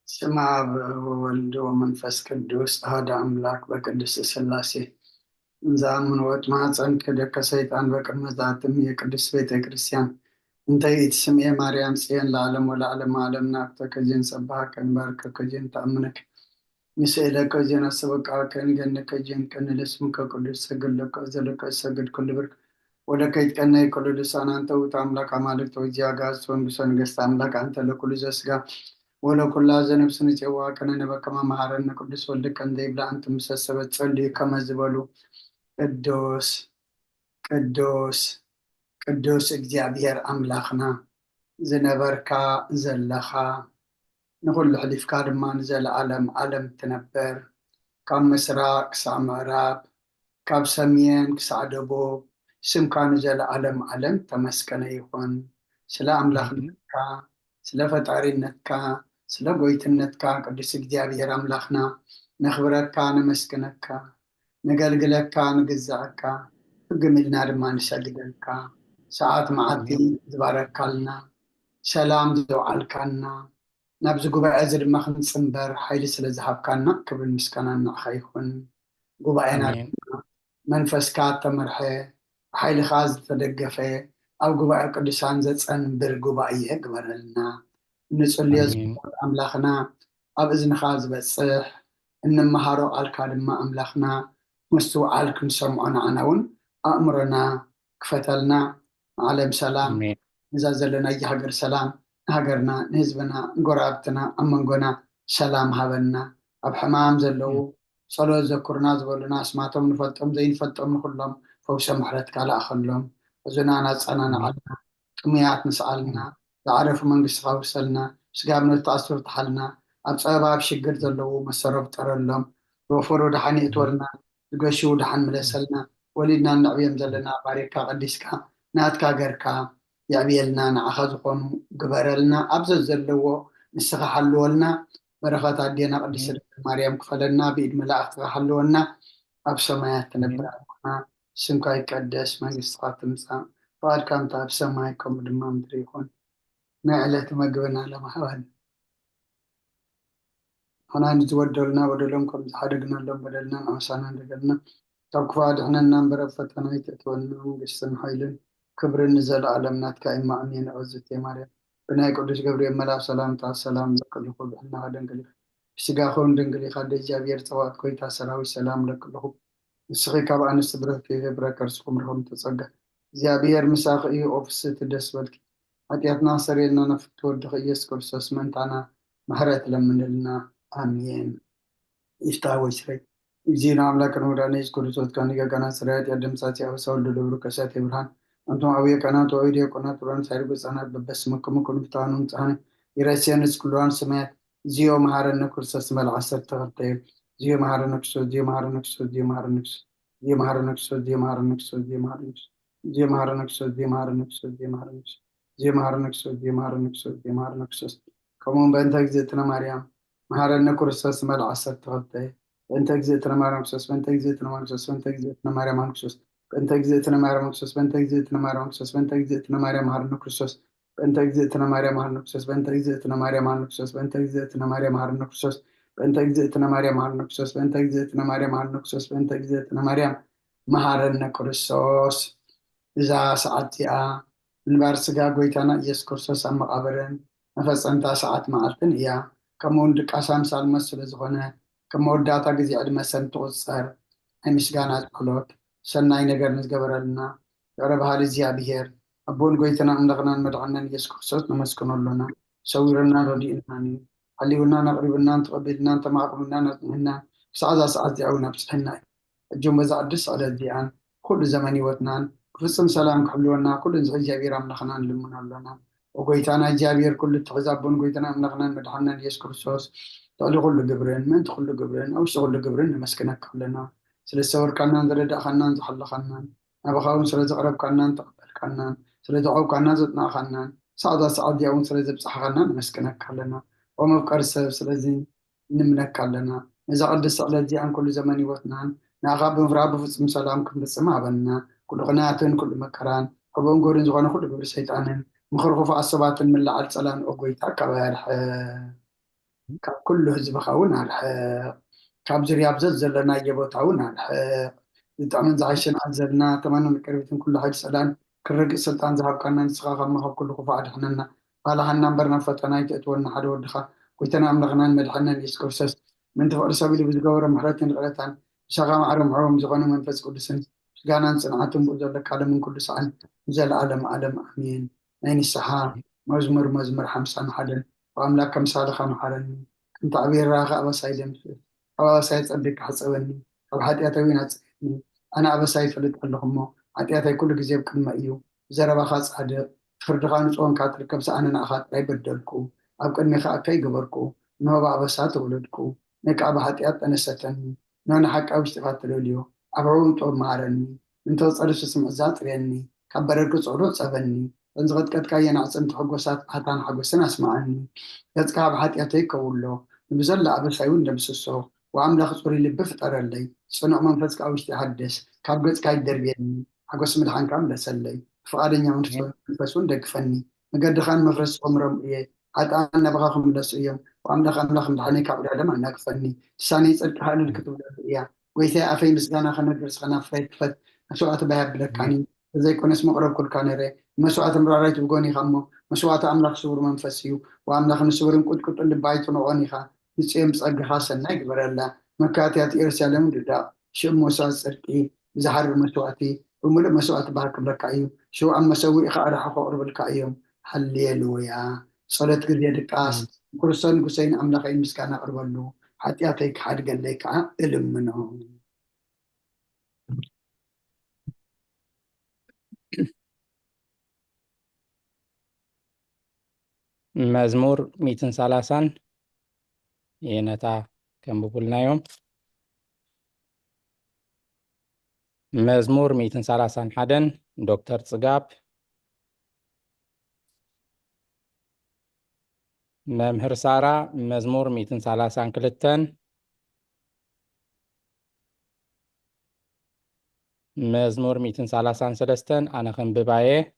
ስመ አብ ወወልድ ወመንፈስ ቅዱስ አሐዱ አምላክ በቅድስት ሥላሴ እንዘአምኖት ማኅፀን ክህደት ከሰይጣን በቅድመ ዛትም የቅድስት ቤተ ክርስቲያን እንተ ይእትስምዔ ማርያም ጽዮን ለዓለም ወለዓለመ ዓለም ናቅተከ ዜን ጸባኸከ እንባርከከ ዜን ተአምነከ ንስእለከ ዜን አስበቃከ ንገነከ ዜን ቀንለ ስምከ ቅዱስ ሰግድለከ ዘለከ ሰግድ ኩሉ ብርክ ወለከ ይትቀነይ ኩሉ ልሳን አንተ ውእቱ አምላክ አማልክት ወእግዚአብሔር ወንዱሰ ነገሥት አምላክ አንተ ለኩሉ ዘሥጋ ወለኩላ ዘነፍስ ንፄዋከ ነነበከመ መሐረነ ቅዱስ ወልድከ እንዘ ይብላ አንተ ምሰሰበት ጸልዩ ከመ ዝበሉ ቅዱስ ቅዱስ ቅዱስ እግዚአብሔር አምላኽና ዝነበርካ ዘለኻ ንኩሉ ሕሊፍካ ድማ ንዘለዓለም ዓለም ትነበር ካብ ምስራቅ ክሳብ ምዕራብ ካብ ሰሜን ክሳብ ደቡብ ስምካ ንዘለዓለም ዓለም ተመስገነ ይኹን። ስለ አምላኽነትካ ስለ ፈጣሪነትካ ስለ ጎይትነትካ ቅዱስ እግዚአብሔር አምላኽና ነኽብረካ ነመስግነካ ነገልግለካ ንግዛእካ ሕግም ኢልና ድማ ንሰግደልካ ሰዓት መዓልቲ ዝባረካልና ሰላም ዘውዓልካና ናብዚ ጉባኤ እዚ ድማ ክንፅንበር ሓይሊ ስለ ዝሃብካና ክብሪ ምስጋና ንዓኻ ይኹን። ጉባኤና ድማ መንፈስካ ተመርሐ ሓይልኻ ዝተደገፈ ኣብ ጉባኤ ቅዱሳን ዘፀንብር ጉባኤ ግበረልና። ንፅልዮ ዝግበር ኣምላኽና ኣብ እዝንኻ ዝበፅሕ እንመሃሮ ቃልካ ድማ ኣምላኽና ምስትውዓል ክንሰምዖ ንዓና እውን ኣእምሮና ክፈተልና። ዓለም ሰላም እዛ ዘለናዮ ሃገር ሰላም ንሃገርና ንህዝብና ንጎራብትና ኣብ መንጎና ሰላም ሃበና። ኣብ ሕማም ዘለው ጸሎት ዘኩርና ዝበሉና ኣስማቶም ንፈልጦም ዘይንፈልጦም ንኩሎም ፈውሰ ምሕረትካ ለኣኸሎም እዙና ናፀናንዓልና ጥሙያት ንስኣልና ዝዓረፉ መንግስትኻ ውሰልና ስጋብነት ተኣስር ተሓልና ኣብ ፀበባ ኣብ ሽግር ዘለው መሰረብ ጠረሎም ብወፈሮ ድሓን እትወልና ዝገሹ ድሓን ምለሰልና ወሊድና ንዕብዮም ዘለና ባሪካ ቀዲስካ ናትካ ገርካ የዕብየልና ንዓኻ ዝኾኑ ግበረልና። ኣብዚ ዘለዎ ንስኻ ሓልወልና በረኸት ኣዴና ቅድስት ድንግል ማርያም ክፈለና ብኢድ መላእኽትካ ሓልወና ኣብ ሰማያት ትነብር ኣልኩና ስምካ ይቀደስ መንግስትካ ትምፃእ ፈቃድካ እንተ ኣብ ሰማይ ከምኡ ድማ ምድሪ ይኹን። ናይ ዕለት መግብና ለማህባን ሓናን ዝወደሉና በደሎም ከም ዝሓደግናሎም በደልና ንኣሳና እንደገልና ካብ ክፉእ ድሕነና እምበር ኣብ ፈተና ይተእትወና መንግስትን ሓይልን ክብርን ንዘለዓለም ናትካ ኢማ ኣሜን። ዕዝእትየ ማርያም ብናይ ቅዱስ ገብርኤል መልአክ ሰላምታ ሰላም ዘክልኹ ብሕናኻ ድንግል ኢኻ ብስጋኹም ድንግል ኢኻ ደ እግዚኣብሔር ፀዋት ኮይታ ሰራዊት ሰላም ለክልኹ ንስኺ ካብ ኣንስቲ ብረክቲ ብረ ከርስኩም ርኹም ተፀጋ እግዚኣብሔር ምሳኺ እዩ ኦፍስቲ ደስ በልኪ ኃጢአትና ሰሪልና ነፍቲ ወድኺ ኢየሱስ ክርስቶስ መንታና ምሕረት ለምንልና አሜን። ይፍታ ወይ ስረይ እግዚእና አምላክን ወዳነ ኢየሱስ ክርስቶስ ካን ገና ስራያት ያደምሳት ያወሳው ለደብሩ ከሳት ይብርሃን አንቶም አብየ ቀናት ወይ ዲያቆናት ብራን ሳይርጉ ጻናት በበስመከም ኩንፍታኑን ጻነ ይረሲያንስ ኩሏን ሰማያት ዚዮ መሐረነ ክርስቶስ መልዓሰት ተኸተይ ዚዮ መሐረነ ክርስቶስ ዚዮ መሐረነ ክርስቶስ ዚዮ መሐረነ ክርስቶስ ዚዮ መሐረነ ክርስቶስ ዚዮ መሐረነ ክርስቶስ ዚዮ መሐረነ ክርስቶስ ዚዮ መሐረነ ክርስቶስ ዚዮ መሐረነ ክርስቶስ ዚዮ መሐረነ ክርስቶስ ዚዮ መሐረነ ክርስቶስ ዚዮ መሐረነ ክርስቶስ ዚዮ መሐረነ ክርስቶስ ከመን በእንተ እግዝእትነ ማርያም መሐረነ ክርስቶስ መልዓሰት ተኸተይ በእንተ እግዝእትነ ማርያም ክርስቶስ በእንተ እግዝእትነ ማርያም ክርስቶስ በእንተ እግዝእትነ ማርያም ክርስቶስ በእንተ እግዝእትነ ማርያም ክርስቶስ በእንተ እግዝእትነ ማርያም ክርስቶስ በእንተ እግዝእትነ ማርያም መሐረነ ክርስቶስ በእንተ እግዝእትነ ማርያም መሐረነ ክርስቶስ በእንተ እግዝእትነ ማርያም መሐረነ ክርስቶስ በእንተ እግዝእትነ ማርያም መሐረነ ክርስቶስ በእንተ እግዝእትነ ማርያም መሐረነ ክርስቶስ በእንተ እግዝእትነ ማርያም መሐረነ ክርስቶስ በእንተ እግዝእትነ ማርያም መሐረነ ክርስቶስ። እዛ ሰዓት እዚኣ ምንባር ስጋ ጎይታና ኢየሱስ ክርስቶስ ኣብ መቃብርን መፈፀምታ ሰዓት መዓልትን እያ። ከምኡውን ድቃሳን ሳልመት ስለ ዝኾነ ከም መወዳእታ ግዜ ዕድመ ሰብ ትቁፀር ናይ ምስጋና ጸሎት ሰናይ ነገር ንዝገበረልና ረ ባህሊ እግዚኣብሔር ኣቦን ጎይትና ኣምላኽናን መድሓኒናን ኢየሱስ ክርስቶስ ነመስግነሉና ሰዊርና ረዲእናን እዩ ሓሊውናን ኣቕሪብናን ተቐቢልናን ተማዕቅምናን ኣፅንሕናን ክሳዕ እዛ ሰዓት እዚኣ እውን ኣብፅሕና እዩ። እጆም በዛ ቅዱስ ስዕለት እዚኣን ኩሉ ዘመን ሂወትናን ክፍፅም ሰላም ክሕልወና ኩሉ ንዚ እግዚኣብሔር ኣምላኽና ንልምኖ ኣለና። ወጎይታና እግዚኣብሔር ኩሉ እትሕዛ ኣቦን ጎይታና ኣምላኽናን መድሓኒናን ኢየሱስ ክርስቶስ ተዕሊ ኩሉ ግብርን ምንቲ ኩሉ ግብርን ኣብ ውሽጢ ኩሉ ግብርን ንመስክነካ ኣለና። ስለ ዝተወርካናን ዝረዳእኻናን ዝሓለኻናን ናባኻ እውን ስለ ዘቕረብካናን ተቐበልካናን ስለ ዘቆብካናን ዘጥናእኻናን ሳዕዛ ሰዓት እዚኣ እውን ስለ ዘብፅሓኻና ንመስክነካ ኣለና። ወመፍቀሪ ሰብ ስለዚ ንምነካ ኣለና። ነዛ ቅዱስ ስዕለት እዚኣን ኩሉ ዘመን ሂወትናን ንኣኻ ብምፍራህ ብፍፁም ሰላም ክንፍፅም ሃበና። ኩሉ ቅንያትን ኩሉ መከራን ከበን ጎርን ዝኾነ ኩሉ ግብሪ ሰይጣንን مخرخف عصبات من على صلان أقويتا كل حزب خاون على كاب زرياب زلنا يبوتاون على يتعمل زعيشن عزلنا تماما كربتن كل حاجة سلان كرق السلطان ذهب كان نسخا ما كل خفاء حننا قال حنا برنا فتنا يتولنا حد ودخا كنتنا أملغنا مدحنا يسكوسس من تفعل سبيل بزقور محرتين غلطان شغام عرم عرم زغانو من فس قدسن قانا صنعتم بوزلك على من كل سعن زل عالم أمين نين السحا مزمر حمسان حدا وأملاك مسالخا محرن كنت عبير راغا أبسايدم أبسايد صدق حسوني أو حتياتوين هتصيني أنا أبسايد فلت اللهم حتياتي كل جزيب كلمة إيو زربا خاص عدا فردغان صون كاتر كبس أنا نأخذ أي بدلكو أو كأني خاكي قبركو نوبا أبسات ولدكو نك أبا حتيات أنا ستني نونا حق أو اشتفات لوليو أبعون طور مارني انتو تصرش اسم عزات ريني كبرركو صعودو تصابني انزغت كتكا ينعصم تحقوسات حتان حقوسنا اسمعني يتكا بحتياتي كولو بزل أبسايون دمسسو وعمل خطوري اللي بفتر اللي صنع منفسك أو يحدث كابقت كاي دربيني حقوس مدحان كامل سلي فقالني منفسون دقفني مقد خان مفرس عمرهم إيه حتى أنا بغاهم لسيهم وعمل خان لخم دحاني كابل عدم أنا قفني تساني صدق حال الكتب إيه ويثي أفي مسقانا خنا درس خنا فايت فت مسوعة بهاب لك يعني زي كون اسمه قرب كل كان ري مسوعة مراريت بقوني خمو مسوعة أملاخ سور منفسيو وأملاخ نسورن كنت اللي بايتون عوني خا نسيم صدق خاصة نقبر الله مكاتيات إرسالهم ددا شو موسى سرتي زهر مسوعتي ومل مسوعة بارك لك أيو شو عم مسوي خا راح أقرب لك أيو هللويا صلاة قد قاس كرسان قسين أملاخ مسكانا قرب له حتى يعطيك حد قال لك علم منهم مزمور 130 ينتا كم بقولنا يوم مزمور 130 حدن دكتور صقاب ممهر سارة مزمور 130 كلتن مزمور 133 أنا خن ببايه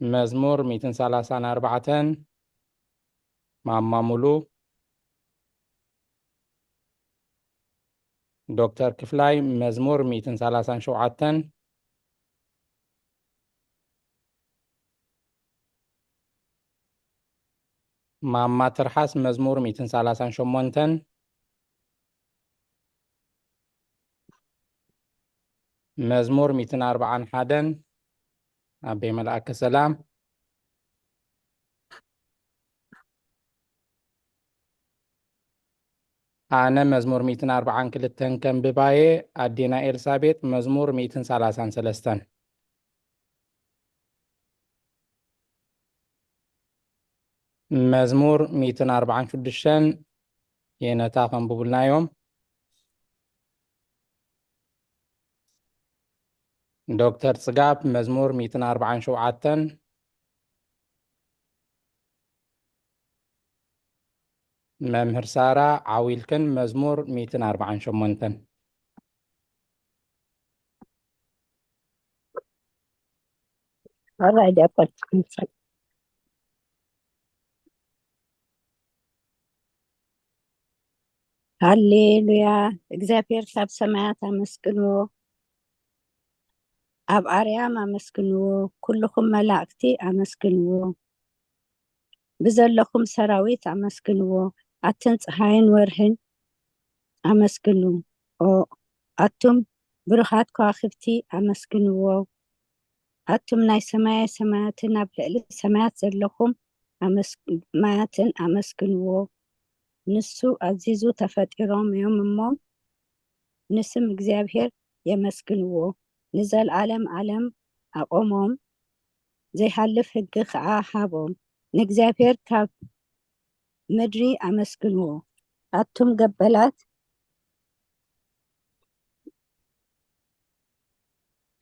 مزمور 134 ماما مولو دكتور كفلاي مزمور 137 ماما ترحس مزمور 138 مزمور 241 أبي ملأك السلام أنا مزمور 140 كلتن كم بباية أدينا إلسابيت مزمور 133 مزمور 146 ينتاقن بقولنا يوم دكتور صقاب مزمور 147 ممهر سارة عويلكن مزمور 148 Alright, dapat. ሃሌሉያ እግዚአብሔር ካብ ሰማያት ኣመስግንዎ ኣብ ኣርያም ኣመስግንዎ ኩልኩም መላእክቲ ኣመስግንዎ ብዘለኩም ሰራዊት ኣመስግንዎ ኣትን ፀሓይን ወርሕን ኣመስግኑ ኣቱም ብሩኻት ከዋክብቲ ኣመስግንዎ ኣቱም ናይ ሰማያትን ኣብ ልዕሊ ሰማያት ዘለኩም ማያትን ኣመስግንዎ ንሱ ኣዚዙ ተፈጢሮም እዮም እሞ ንስም እግዚአብሔር የመስግንዎ ንዘለዓለም ዓለም ኣቆሞም ዘይሃልፍ ሕጊ ከዓ ሃቦም ንእግዚአብሔር ካብ ምድሪ ኣመስግንዎ ኣቱም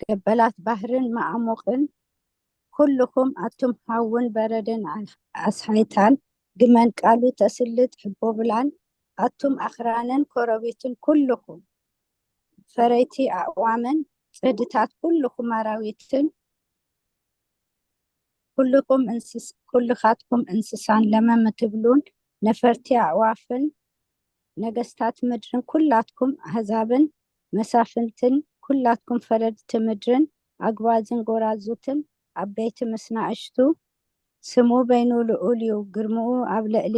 ገበላት ባህርን ማዕሙቅን ኩልኩም ኣቱም ሃውን በረድን ኣስሓይታን ግመን ቃሉ ተስልጥ ሕቦብላን ኣቱም ኣኽራንን ኮረቤትን ኩልኩም ፈረይቲ ኣዕዋምን ፅድታት ኩልኩም ኣራዊትን كلخاتكم انسسان لما متبلون نفرتي أعوافن ነገስታት ምድርን ኩላትኩም አሕዛብን መሳፍንትን ኩላትኩም ፈረድቲ ምድርን አግባዝን ጎራዙትን ዓበይቲ ምስ ንኣሽቱ ስሙ በይኑ ልዑል እዩ ግርምኡ ኣብ ልዕሊ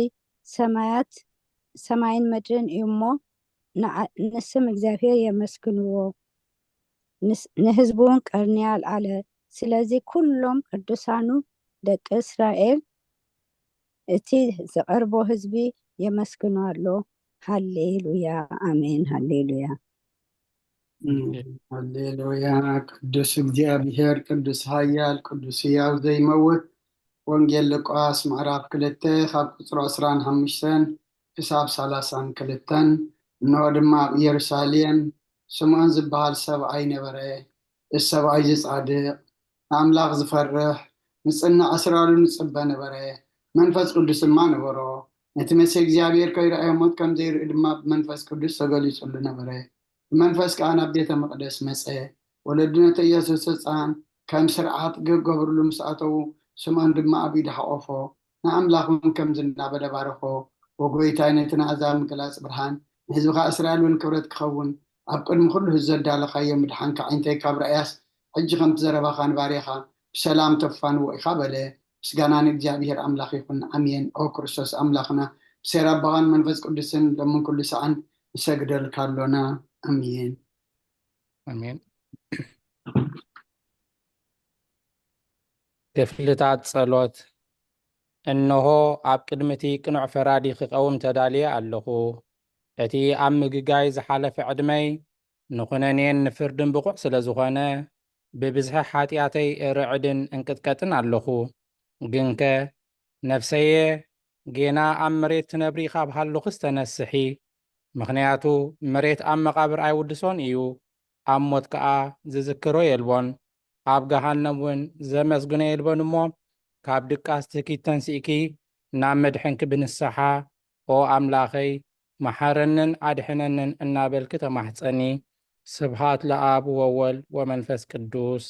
ሰማይን ምድርን እዩ እሞ ንስም እግዚአብሔር የመስግንዎ ንህዝቡን ቀርንያል አለ ስለዚ ኩሎም ቅዱሳኑ ደቂ እስራኤል እቲ ዝቐርቦ ህዝቢ የመስግኑ ኣሎ ሃሌሉያ አሜን ሃሌሉያ ሃሌሉያ ቅዱስ እግዚአብሔር ቅዱስ ኃያል ቅዱስ ሕያው ዘይመውት ወንጌል ሉቃስ ምዕራፍ 2 ካብ ቁፅሪ 25 ክሳብ 32 እነሆ ድማ ኣብ ኢየሩሳሌም ስምዖን ዝበሃል ሰብኣይ ነበረ እዚ ሰብኣይ ዝጻድቕ ንኣምላኽ ዝፈርህ ንጽናዕ እስራኤሉ ንጽበ ነበረ መንፈስ ቅዱስ ድማ ነበሮ ነቲ መሲሕ እግዚአብሔር ከይረአዮ ሞት ከም ዘይርኢ ድማ ብመንፈስ ቅዱስ ተገሊጹሉ ነበረ ብመንፈስ ከዓ ናብ ቤተ መቅደስ መፀ ወለዱ ነቲ ኢየሱስ ህፃን ከም ስርዓት ክገብርሉ ምስ ኣተው ስምዖን ድማ ኣብ ኢዱ ሓቆፎ ንኣምላኽ እውን ከም ዝናበለ ባረኾ ወጎይታይ ነቲ ንኣሕዛብ ምግላፅ ብርሃን ንህዝብካ እስራኤል እውን ክብረት ክኸውን ኣብ ቅድሚ ኩሉ ህዝቢ ዘዳለኻዮ ምድሓንካ ዓይንተይ ካብ ራእያስ ሕጂ ከምቲ ዘረባኻ ንባርያኻ ብሰላም ተፋንዎ ኢኻ በለ ምስጋና ንእግዚአብሔር ኣምላኽ ይኹን ኣሜን ኦ ክርስቶስ ኣምላኽና ብሴራ ኣባኻን መንፈስ ቅዱስን ሎምን ኩሉ ሰዓን ንሰግደልካ ኣሎና አሜን አሜን ክፍልታት ጸሎት እነሆ ኣብ ቅድሚቲ ቅኑዕ ፈራዲ ክቀውም ተዳልየ ኣለኹ እቲ ኣብ ምግጋይ ዝሓለፈ ዕድመይ ንኹነኔን ንፍርድን ብቑዕ ስለ ዝኾነ ብብዝሒ ሓጢኣተይ ርዕድን እንቅጥቀጥን ኣለኹ ግንከ ነፍሰየ ጌና ኣብ መሬት ትነብሪ ኢኻ ብሃለኹስ ተነስሒ ምክንያቱ መሬት ኣብ መቃብር ኣይውድሶን እዩ ኣብ ሞት ከዓ ዝዝክሮ የልቦን ኣብ ገሃነም እውን ዘመስግኖ የልቦን እሞ ካብ ድቃስ ትኪት ተንስኢኪ ናብ መድሕንኪ ብንስሓ ኦ ኣምላኸይ መሓረንን ኣድሕነንን እናበልኪ ተማሕፀኒ ስብሃት ለኣብ ወወልድ ወመንፈስ ቅዱስ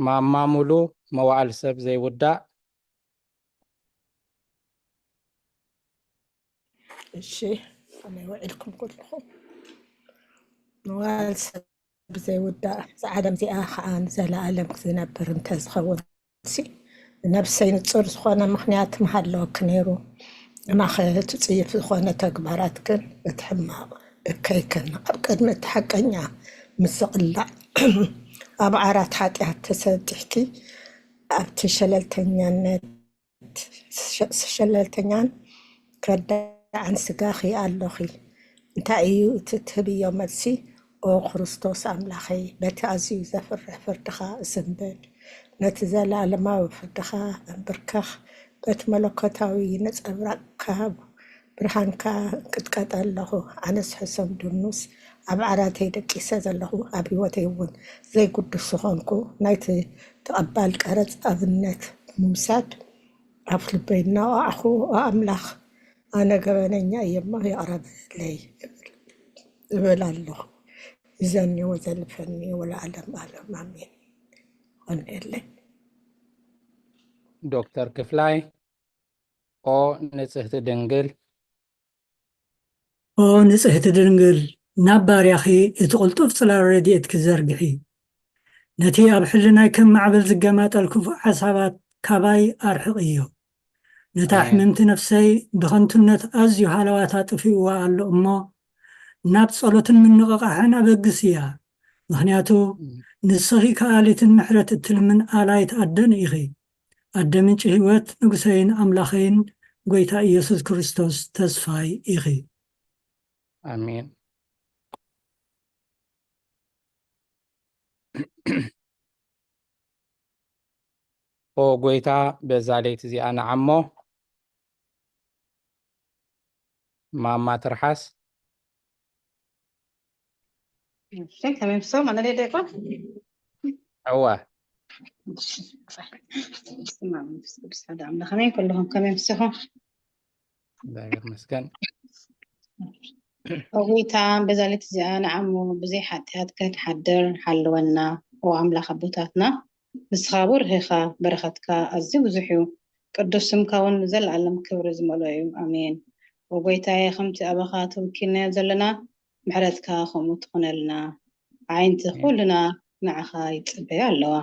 ማማ ሙሉ መዋዕል ሰብ ዘይውዳእ እሺ ኣነ ውዒልኩም ኩልኩም መዋዕል ሰብ ዘይውዳእ ፃዕዳም እዚኣ ከዓ ንዘለኣለም ክዝነብር እንተዝኸውን ነብሰይ ንፁር ዝኾነ ምክንያት ምሃለወክ ነይሩ እናኸ ትፅይፍ ዝኾነ ተግባራት ግን እቲ ሕማቕ እከይከን ኣብ ቅድሚ እቲ ሓቀኛ ምስ ዝቕላዕ ኣብ ዓራት ሓጢኣት ተሰጢሕኪ ኣብቲ ሸለልተኛን ከዳዕን ስጋኺ ኣለኺ እንታይ እዩ እቲ ትህብዮ መልሲ ኦ ክርስቶስ ኣምላኸይ በቲ ኣዝዩ ዘፍርሕ ፍርድኻ እስንብል ነቲ ዘለኣለማዊ ፍርድኻ እንብርከኽ በቲ መለኮታዊ ነፀብራቕ ካብ ብርሃንካ ቅጥቀጥ ኣለኹ ኣነስ ሕሶም ድኑስ ኣብ ዓራተይ ደቂሰ ዘለኹ ኣብ ሂወተይ እውን ዘይጉዱስ ዝኾንኩ ናይቲ ተቐባል ቀረፅ ኣብነት ምውሳድ ኣብ ልበይ እናወዓኹ ኣምላኽ ኣነ ገበነኛ እየሞ የቕረበለይ እብል ኣለኹ ይዘኒ ወዘልፈኒ ወለዓለም ዓለም ኣሜን ሆነየለይ ዶክተር ክፍላይ ኦ ንጽህቲ ድንግል ኦ ንጽህቲ ድንግል ናብ ባርያኺ እቲ ቕልጡፍ ጽላል ረድኤት ክዘርግሒ ነቲ ኣብ ሕልናይ ከም ማዕበል ዝገማጠል ክፉእ ሓሳባት ካባይ ኣርሕቕ እዮ ነታ ሕምምቲ ነፍሰይ ብኸንቱነት ኣዝዩ ሃለዋታ ጥፊእዋ ኣሎ እሞ ናብ ጸሎትን ምንቕቓሕን ኣበግስ እያ ምኽንያቱ ንስኺ ከኣሊትን ምሕረት እትልምን ኣላይት ኣደን ኢኺ ኣደ ምንጪ ህይወት ንጉሰይን ኣምላኸይን ጎይታ ኢየሱስ ክርስቶስ ተስፋይ ኢኺ አሜን ኦ ጎይታ በዛ ለይቲ እዚኣ ንዓሞ ማማ ትርሓስ كم يمسهم أنا ليه دايقة؟ ዕዋ اسمع بس هذا عم خلينا كلهم كم يمسهم እግዚአብሔር ይመስገን أبوي تعام بزالت زي أنا عمو بزي حتى كنت حدر حلونا وأملاخ أبوتاتنا نسخابور هيخا برختك أزي وزحيو قدوس سمكاون زل علم كبر زملايو آمين وقويتاي خمتي أبخات وكينا زلنا محرتك خمو تخنلنا عين تخولنا معخا يتبعي اللوا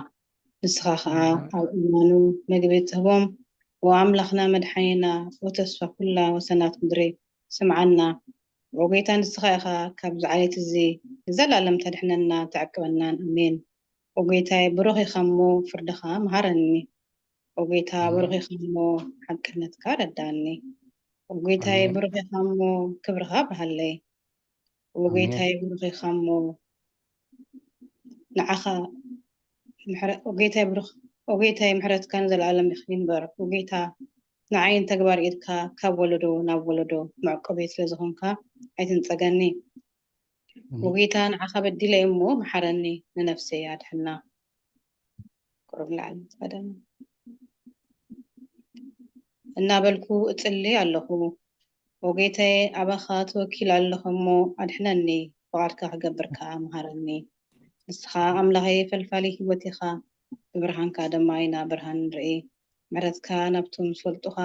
نسخاخا أو إيمانو مقبيتهم وأملاخنا مدحينا وتسفى كلها وسنات مدري سمعنا وقيتا نسخاخا كابز عيت الزي زل علم تدحننا تعقبنا آمين وقيتاي بروخي خمو فردخا مهارني وقيتا بروخي خمو حقنت كارداني وقيتاي آمين بروخي خمو كبرها بهاللي وقيتاي بروخي خمو نعخا وقيتاي محرت كان ذا العالم يخين بر وقيتا نعين تقبر إيدكا كابولدو نابولدو معقبيت لزغنكا عيتن تسقني وقيتا نعخا بدي لأمو محرني لنفسي يادحنا قرب العالم تقدم እናበልኩ እጽልይ ኣለኹ ወጌታዬ ኣባኻ ተወኪል ኣለኹሞ ኣድሕነኒ ብቓልካ ክገብርካ መሃረኒ ንስኻ ኣምላኸይ ፈልፋሊ ሂወት ኢኻ ብብርሃንካ ድማ ኢና ብርሃን ንርኢ ምሕረትካ ናብቶም ዝፈልጡኻ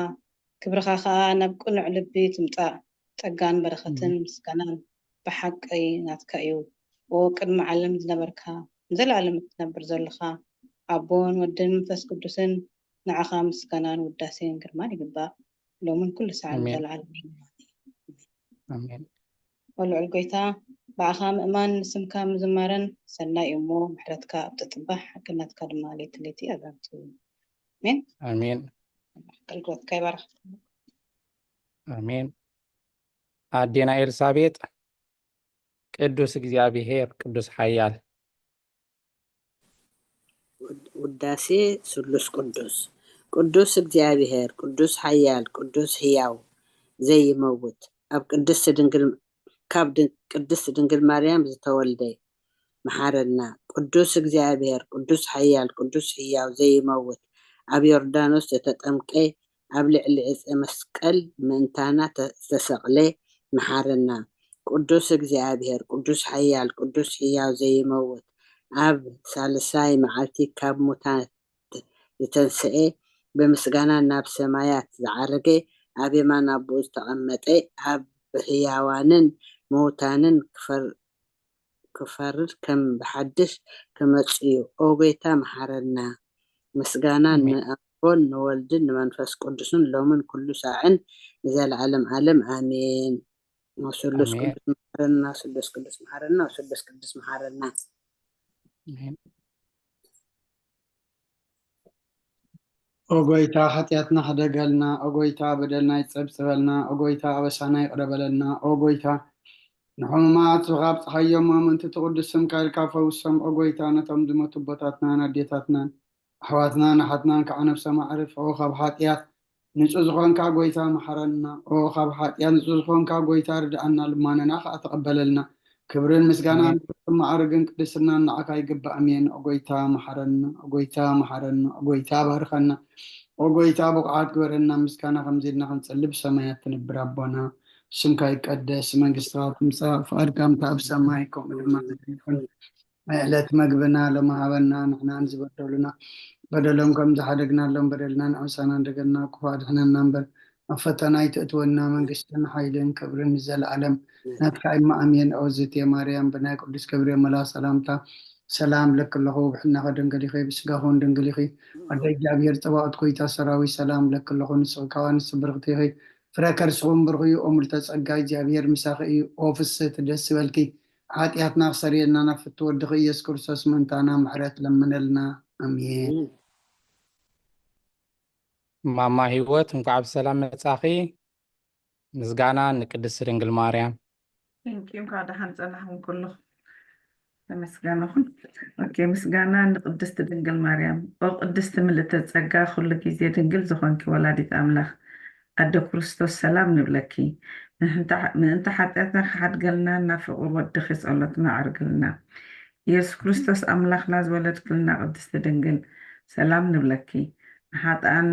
ክብርኻ ከዓ ናብ ቅኑዕ ልቢ ትምፃእ ጸጋን በረኸትን ምስጋናን ብሓቂ ናትካ እዩ ወቅድሚ ዓለም ዝነበርካ ንዘለዓለም እትነብር ዘለኻ ኣቦን ወድን መንፈስ ቅዱስን ንዓኻ ምስጋናን ውዳሴን ግርማን ይግባእ ሎምን ኩሉ ሰዓት ዘለዓለም آمين ወልዑል ጎይታ ባዕኻ ምእማን ንስምካ ምዝማረን ሰናይ እሞ ምሕረትካ ኣብትጥባሕ ሓቅነትካ ድማ ለይቲ ለይቲ ኣዛንቱ አሜን آمين አገልግሎትካ ይባርክ آمين أدينا إلسابيت ቅዱስ እግዚአብሔር ቅዱስ ኃያል ውዳሴ ስሉስ ቅዱስ ቅዱስ እግዚአብሔር ቅዱስ ኃያል ቅዱስ ሕያው ዘይመውት ኣብ ቅድስት ድንግል ማርያም ዝተወልደ መሓረና ቅዱስ እግዚአብሔር ቅዱስ ኃያል ቅዱስ ሕያው ዘይመውት ኣብ ዮርዳኖስ ዝተጠምቀ ኣብ ልዕሊ ዕፀ መስቀል ምእንታና ዝተሰቕለ መሓረና ቅዱስ እግዚአብሔር ቅዱስ ኃያል ቅዱስ ሕያው ዘይመውት ኣብ ሳልሳይ መዓልቲ ካብ ሙታን ዝተንስአ ብምስጋና ናብ ሰማያት ዝዓረገ ኣብ የማን ኣቦኡ ዝተቐመጠ ኣብ ሕያዋንን ሙታንን ክፈርድ ከም ብሓድሽ ክመጽ እዩ ኦ ጎይታ መሓረና ምስጋና ንኣቦን ንወልድን ንመንፈስ ቅዱስን ሎምን ኩሉ ሳዕን ንዘለዓለም ዓለም ኣሜን ስሉስ ቅዱስ መሓረና ስሉስ ቅዱስ መሓረና ስሉስ ቅዱስ መሓረና ኦጎይታ ኃጢአትና ኸደገልና ኦጎይታ በደልና ይጸብጽበልና ኦጎይታ አበሳና ይቅረበለና ኦጎይታ ንሕሙማት ዝኻብ ፀሓዮም ኣመንቲ ትቅዱስ ስምካ ኢልካ ፈውሶም ኦጎይታ ነቶም ዝመቱ ቦታትናን ኣዴታትናን ኣሕዋትናን ኣሓትናን ከዓ ነብሰ ማዕርፍ ኦ ካብ ሓጢአት ንጹህ ዝኾንካ ጎይታ መሓረና ኦ ካብ ሓጢአት ንጹህ ዝኾንካ ጎይታ ርድኣና ልማነና ከዓ ተቐበለልና ክብርን ምስጋናን ማዕርግን ቅድስናን ንዓካ ይግባእ ኣሜን ኦጎይታ መሓረና ኦጎይታ መሓረና ኦጎይታ ባርከና ኦጎይታ ብቕዓት ግበረና ምስጋና ከምዚልና ክንጸልይ ብሰማያት ትነብር ኣቦና ስምካ ይቀደስ መንግስትካ ትምጻእ ፍቃድካ ኣብ ሰማይ ከምኡ ድማ ይኩን ዕለት መግብና ለማሃበና ንሕና ንዝበደሉና በደሎም ከም ዝሓደግናሎም በደልና ንኣውሳና እንደገና ክፉ ኣድሕነና እምበር ኣብ ፈተና ይትእትወና መንግስትን ሓይልን ክብርን ዘለዓለም ናትካ ኢማ ኣሜን ኦዝቴ ማርያም ብናይ ቅዱስ ገብርኤል መልኣክ ሰላምታ ሰላም ለክለኹ ብሕናኸ ድንግል ኢኺ ብስጋኹን ድንግል ኢኺ ኣደ እግዚኣብሔር ፀባኦት ኮይታ ሰራዊት ሰላም ለክለኹ ንስኻዋ ንስ ብርክቲ ኢኺ ፍረ ከርስኹም ብርኽ እዩ ኦ ምልዕተ ጸጋ እግዚኣብሔር ምሳኺ እዩ ኦ ፍስሕቲ ደስ ይበልኪ ኃጢአትና ክሰርየልና ናብ ፍቲ ወድኺ ኢየሱስ ክርስቶስ ምንታና ምሕረት ለምነልና ኣሜን ማማ ህይወት እንኳዕ ብሰላም መጻኺ ምስጋና ንቅድስት ድንግል ማርያም ቴንኪዩ እንኳዕ ደሓን ፀናሕኩም ኩልኹም ተመስገንኹም ኦኬ ምስጋና ንቅድስት ድንግል ማርያም ኦ ቅድስቲ ምልዕተ ጸጋ ኩሉ ግዜ ድንግል ዝኾንኪ ወላዲት ኣምላኽ ኣደ ክርስቶስ ሰላም ንብለኪ ምእንተ ሓጢአትና ክሓድገልና ናብ ፍቁር ወድኺ ጸሎት ማዕርግልና ኢየሱስ ክርስቶስ ኣምላኽና ዝወለድክልና ቅድስቲ ድንግል ሰላም ንብለኪ ሓጥኣን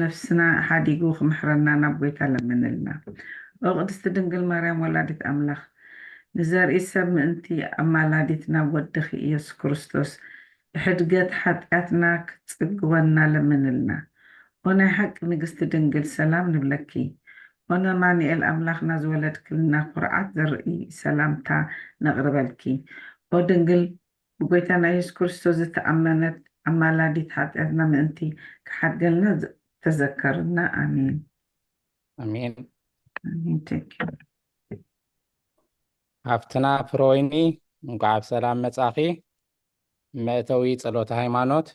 ነፍስና ሓዲጉ ክምሕረና ናብ ጎይታ ለምንልና ኦ ቅድስቲ ድንግል ማርያም ወላዲት ኣምላኽ نزاري سب أنتي أمالاديتنا ودخ إيسوس كريستوس حدقت حتقاتنا كتقوانا لمنلنا هنا حق نقست دنقل سلام نبلكي هنا معني الأملاخنا زولد كلنا قرعات ذرئي سلامتا نغربلكي ودنقل بقيتنا إيسوس كريستوس تأمنت أمالاديت حتقاتنا من أنتي كحدقلنا تذكرنا آمين ኣሚን آمين thank you. ሃፍትና ፍሮይኒ እንኳዕ ብሰላም መጻኺ መእተዊ ጸሎተ ሃይማኖት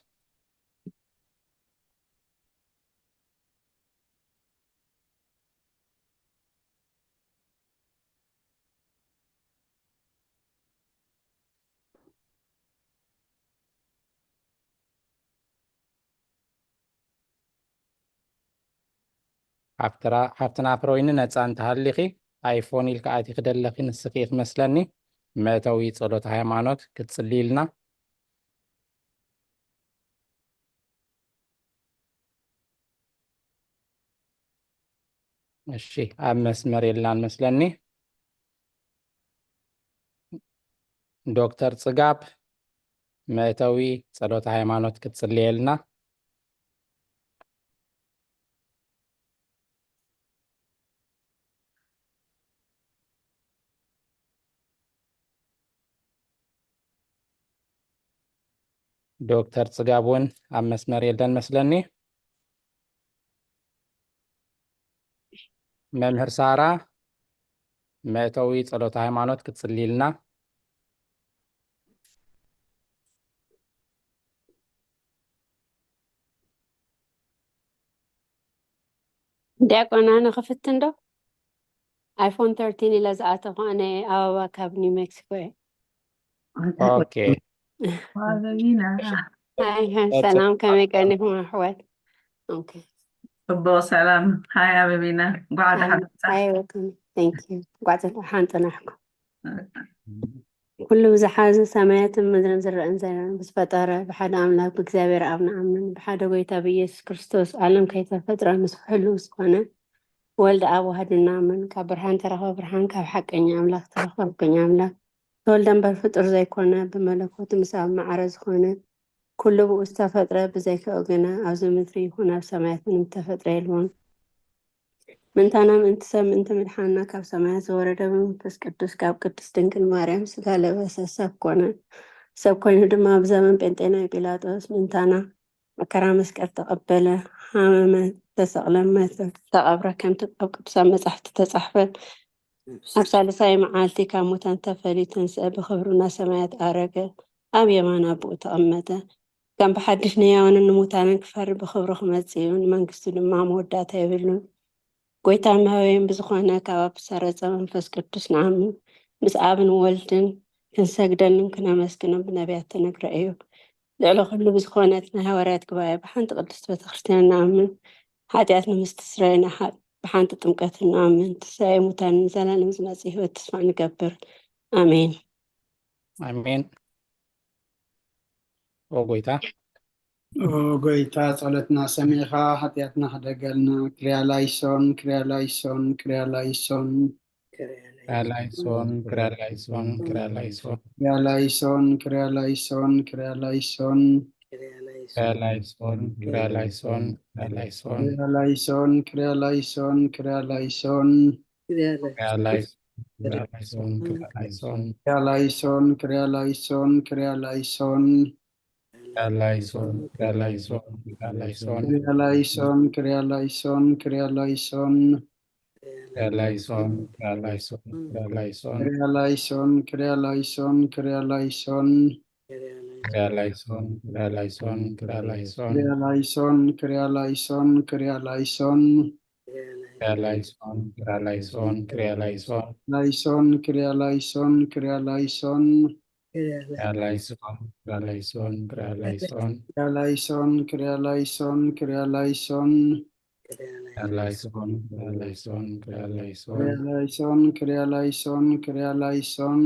ሃፍትና ፍሮይኒ ነፃ እንተሃሊኺ ኣይፎን ኢልካ ኣቲ ክደለኺ ንስኺ ክመስለኒ መእተዊ ጸሎተ ሃይማኖት ክትጽልይልና እሺ ኣብ መስመር የላን መስለኒ ዶክተር ጽጋብ መእተዊ ጸሎተ ሃይማኖት ክትጽልየልና ዶክተር ጽጋብ እውን ኣብ መስመር የለን መስለኒ መምህር ሳራ መእተዊ ጸሎተ ሃይማኖት ክትጽልይልና ዲያቆና ንኽፍትን ዶ ኣይፎን 13 ኢለ ዝኣተኹ ኣነ ኣበባ ካብ ኒው ሜክሲኮ እየ ኦኬ وهذا ሰላም ከመይ ቀኒኹም ኣሕዋት ኦኬ أبو سلام هاي يا بيبينا قاعدة حدثة ሃይ ወልካም ቴንክ ዩ ጓዕዘ ሓንጥናሕኩም ኩሉ ብዝሓዘ ሰማያትን ምድርን ዝረአን ዘይረአን ብዝፈጠረ ብሓደ ኣምላክ ብእግዚኣብሔር ኣብ ንኣምን ብሓደ ጎይታ ብኢየሱስ ክርስቶስ ዓለም ከይተፈጥረ ምስ ሕሉ ዝኾነ ወልዲ ኣብ ዋህድ እናምን ካብ ብርሃን ተረኸበ ብርሃን ካብ ሓቀኛ ኣምላክ ተረኸበ ሓቀኛ ኣምላክ ተወልደ እምበር ፍጡር ዘይኮነ ብመለኮት ምስ ኣብ ማዕረ ዝኾነ ኩሉ ብኡ ዝተፈጥረ ብዘይክእግነ ኣብዚ ምድሪ ይኹን ኣብ ሰማያት ምንም ተፈጥረ የልዎን ምንታና ምእንቲ ሰብ ምእንቲ ምድሓንና ካብ ሰማያት ዝወረደ ብመንፈስ ቅዱስ ካብ ቅድስት ድንግል ማርያም ስጋ ለበሰ ሰብ ኮነ ሰብ ኮይኑ ድማ ኣብ ዘመን ጴንጤናዊ ጲላጦስ ምንታና መከራ መስቀል ተቐበለ ሃመመ ተሰቕለ መተ ተቐብረ ከምቲ ኣብ ቅዱሳን መጻሕፍቲ ተጻሕፈ ኣብ ሳልሳይ መዓልቲ ካብ ሙታን ተፈሊዩ ተንስአ ብኽብሩና ሰማያት ኣረገ ኣብ የማን ኣቦኡ ተቐመጠ ከም ብሓድሽ ንያዋንን ንሙታንን ክፈሪ ብኽብሪ ክመጽእ እዩ ንመንግስቱ ድማ መወዳእታ የብሉን ጎይታ መህበይን ብዝኾነ ካብ ኣብ ሰረፀ መንፈስ ቅዱስ ንኣምን ምስ ኣብን ወልድን ክንሰግደንን ክነመስግኖም ብነቢያት ተነግረ እዩ ልዕሊ ኩሉ ብዝኾነት ናይ ሃዋርያት ጉባኤ ብሓንቲ ቅድስቲ ቤተክርስትያን ንኣምን ሓጢኣት ንምስትስረይና ብሓንቲ ጥምቀት ንኣምን ትንሳኤ ሙታንን ዘላለም ዝመጽእ ህይወት ተስፋ ንገብር ኣሜን ኣሜን ወጎይታ ጎይታ ጸሎትና ሰሚኻ ኃጢአትና ክደገልና ክርያላይሶን ክርያላይሶን ክርያላይሶን ክራላይሶን ክራላይሶን ክራላይሶን ክርያላይሶን ክርያላይሶን ክርያላይሶን ክራላይሶን ክራላይሶን ክራላይሶን ክርያላይሶን ክርያላይሶን ክርያላይሶን ክራላይሶን ክራላይሶን ክርያላይሶን ክርያላይሶን ክርያላይሶን ክራላይሶን ክራላይሶን ክራላይሶን ክርያላይሶን ክርያላይሶን ክርያላይሶን ክራላይሶን ክራላይሶን ክራላይሶን ክርያላይሶን ክርያላይሶን ክርያላይሶን ክራላይሶን ክራላይሶን ክራላይሶን ክርያላይሶን ክርያላይሶን ክርያላይሶን ክራላይሶን ክራላይሶን ክራላይሶን ላይሶን ክርያላይሶን ክርያላይሶን ክራላይሶን ክራላይሶን ክራላይሶን ክርያላይሶን ክርያላይሶን ክርያላይሶን ክራላይሶን ክራላይሶን ክራላይሶን ክርያላይሶን ክርያላይሶን ክርያላይሶን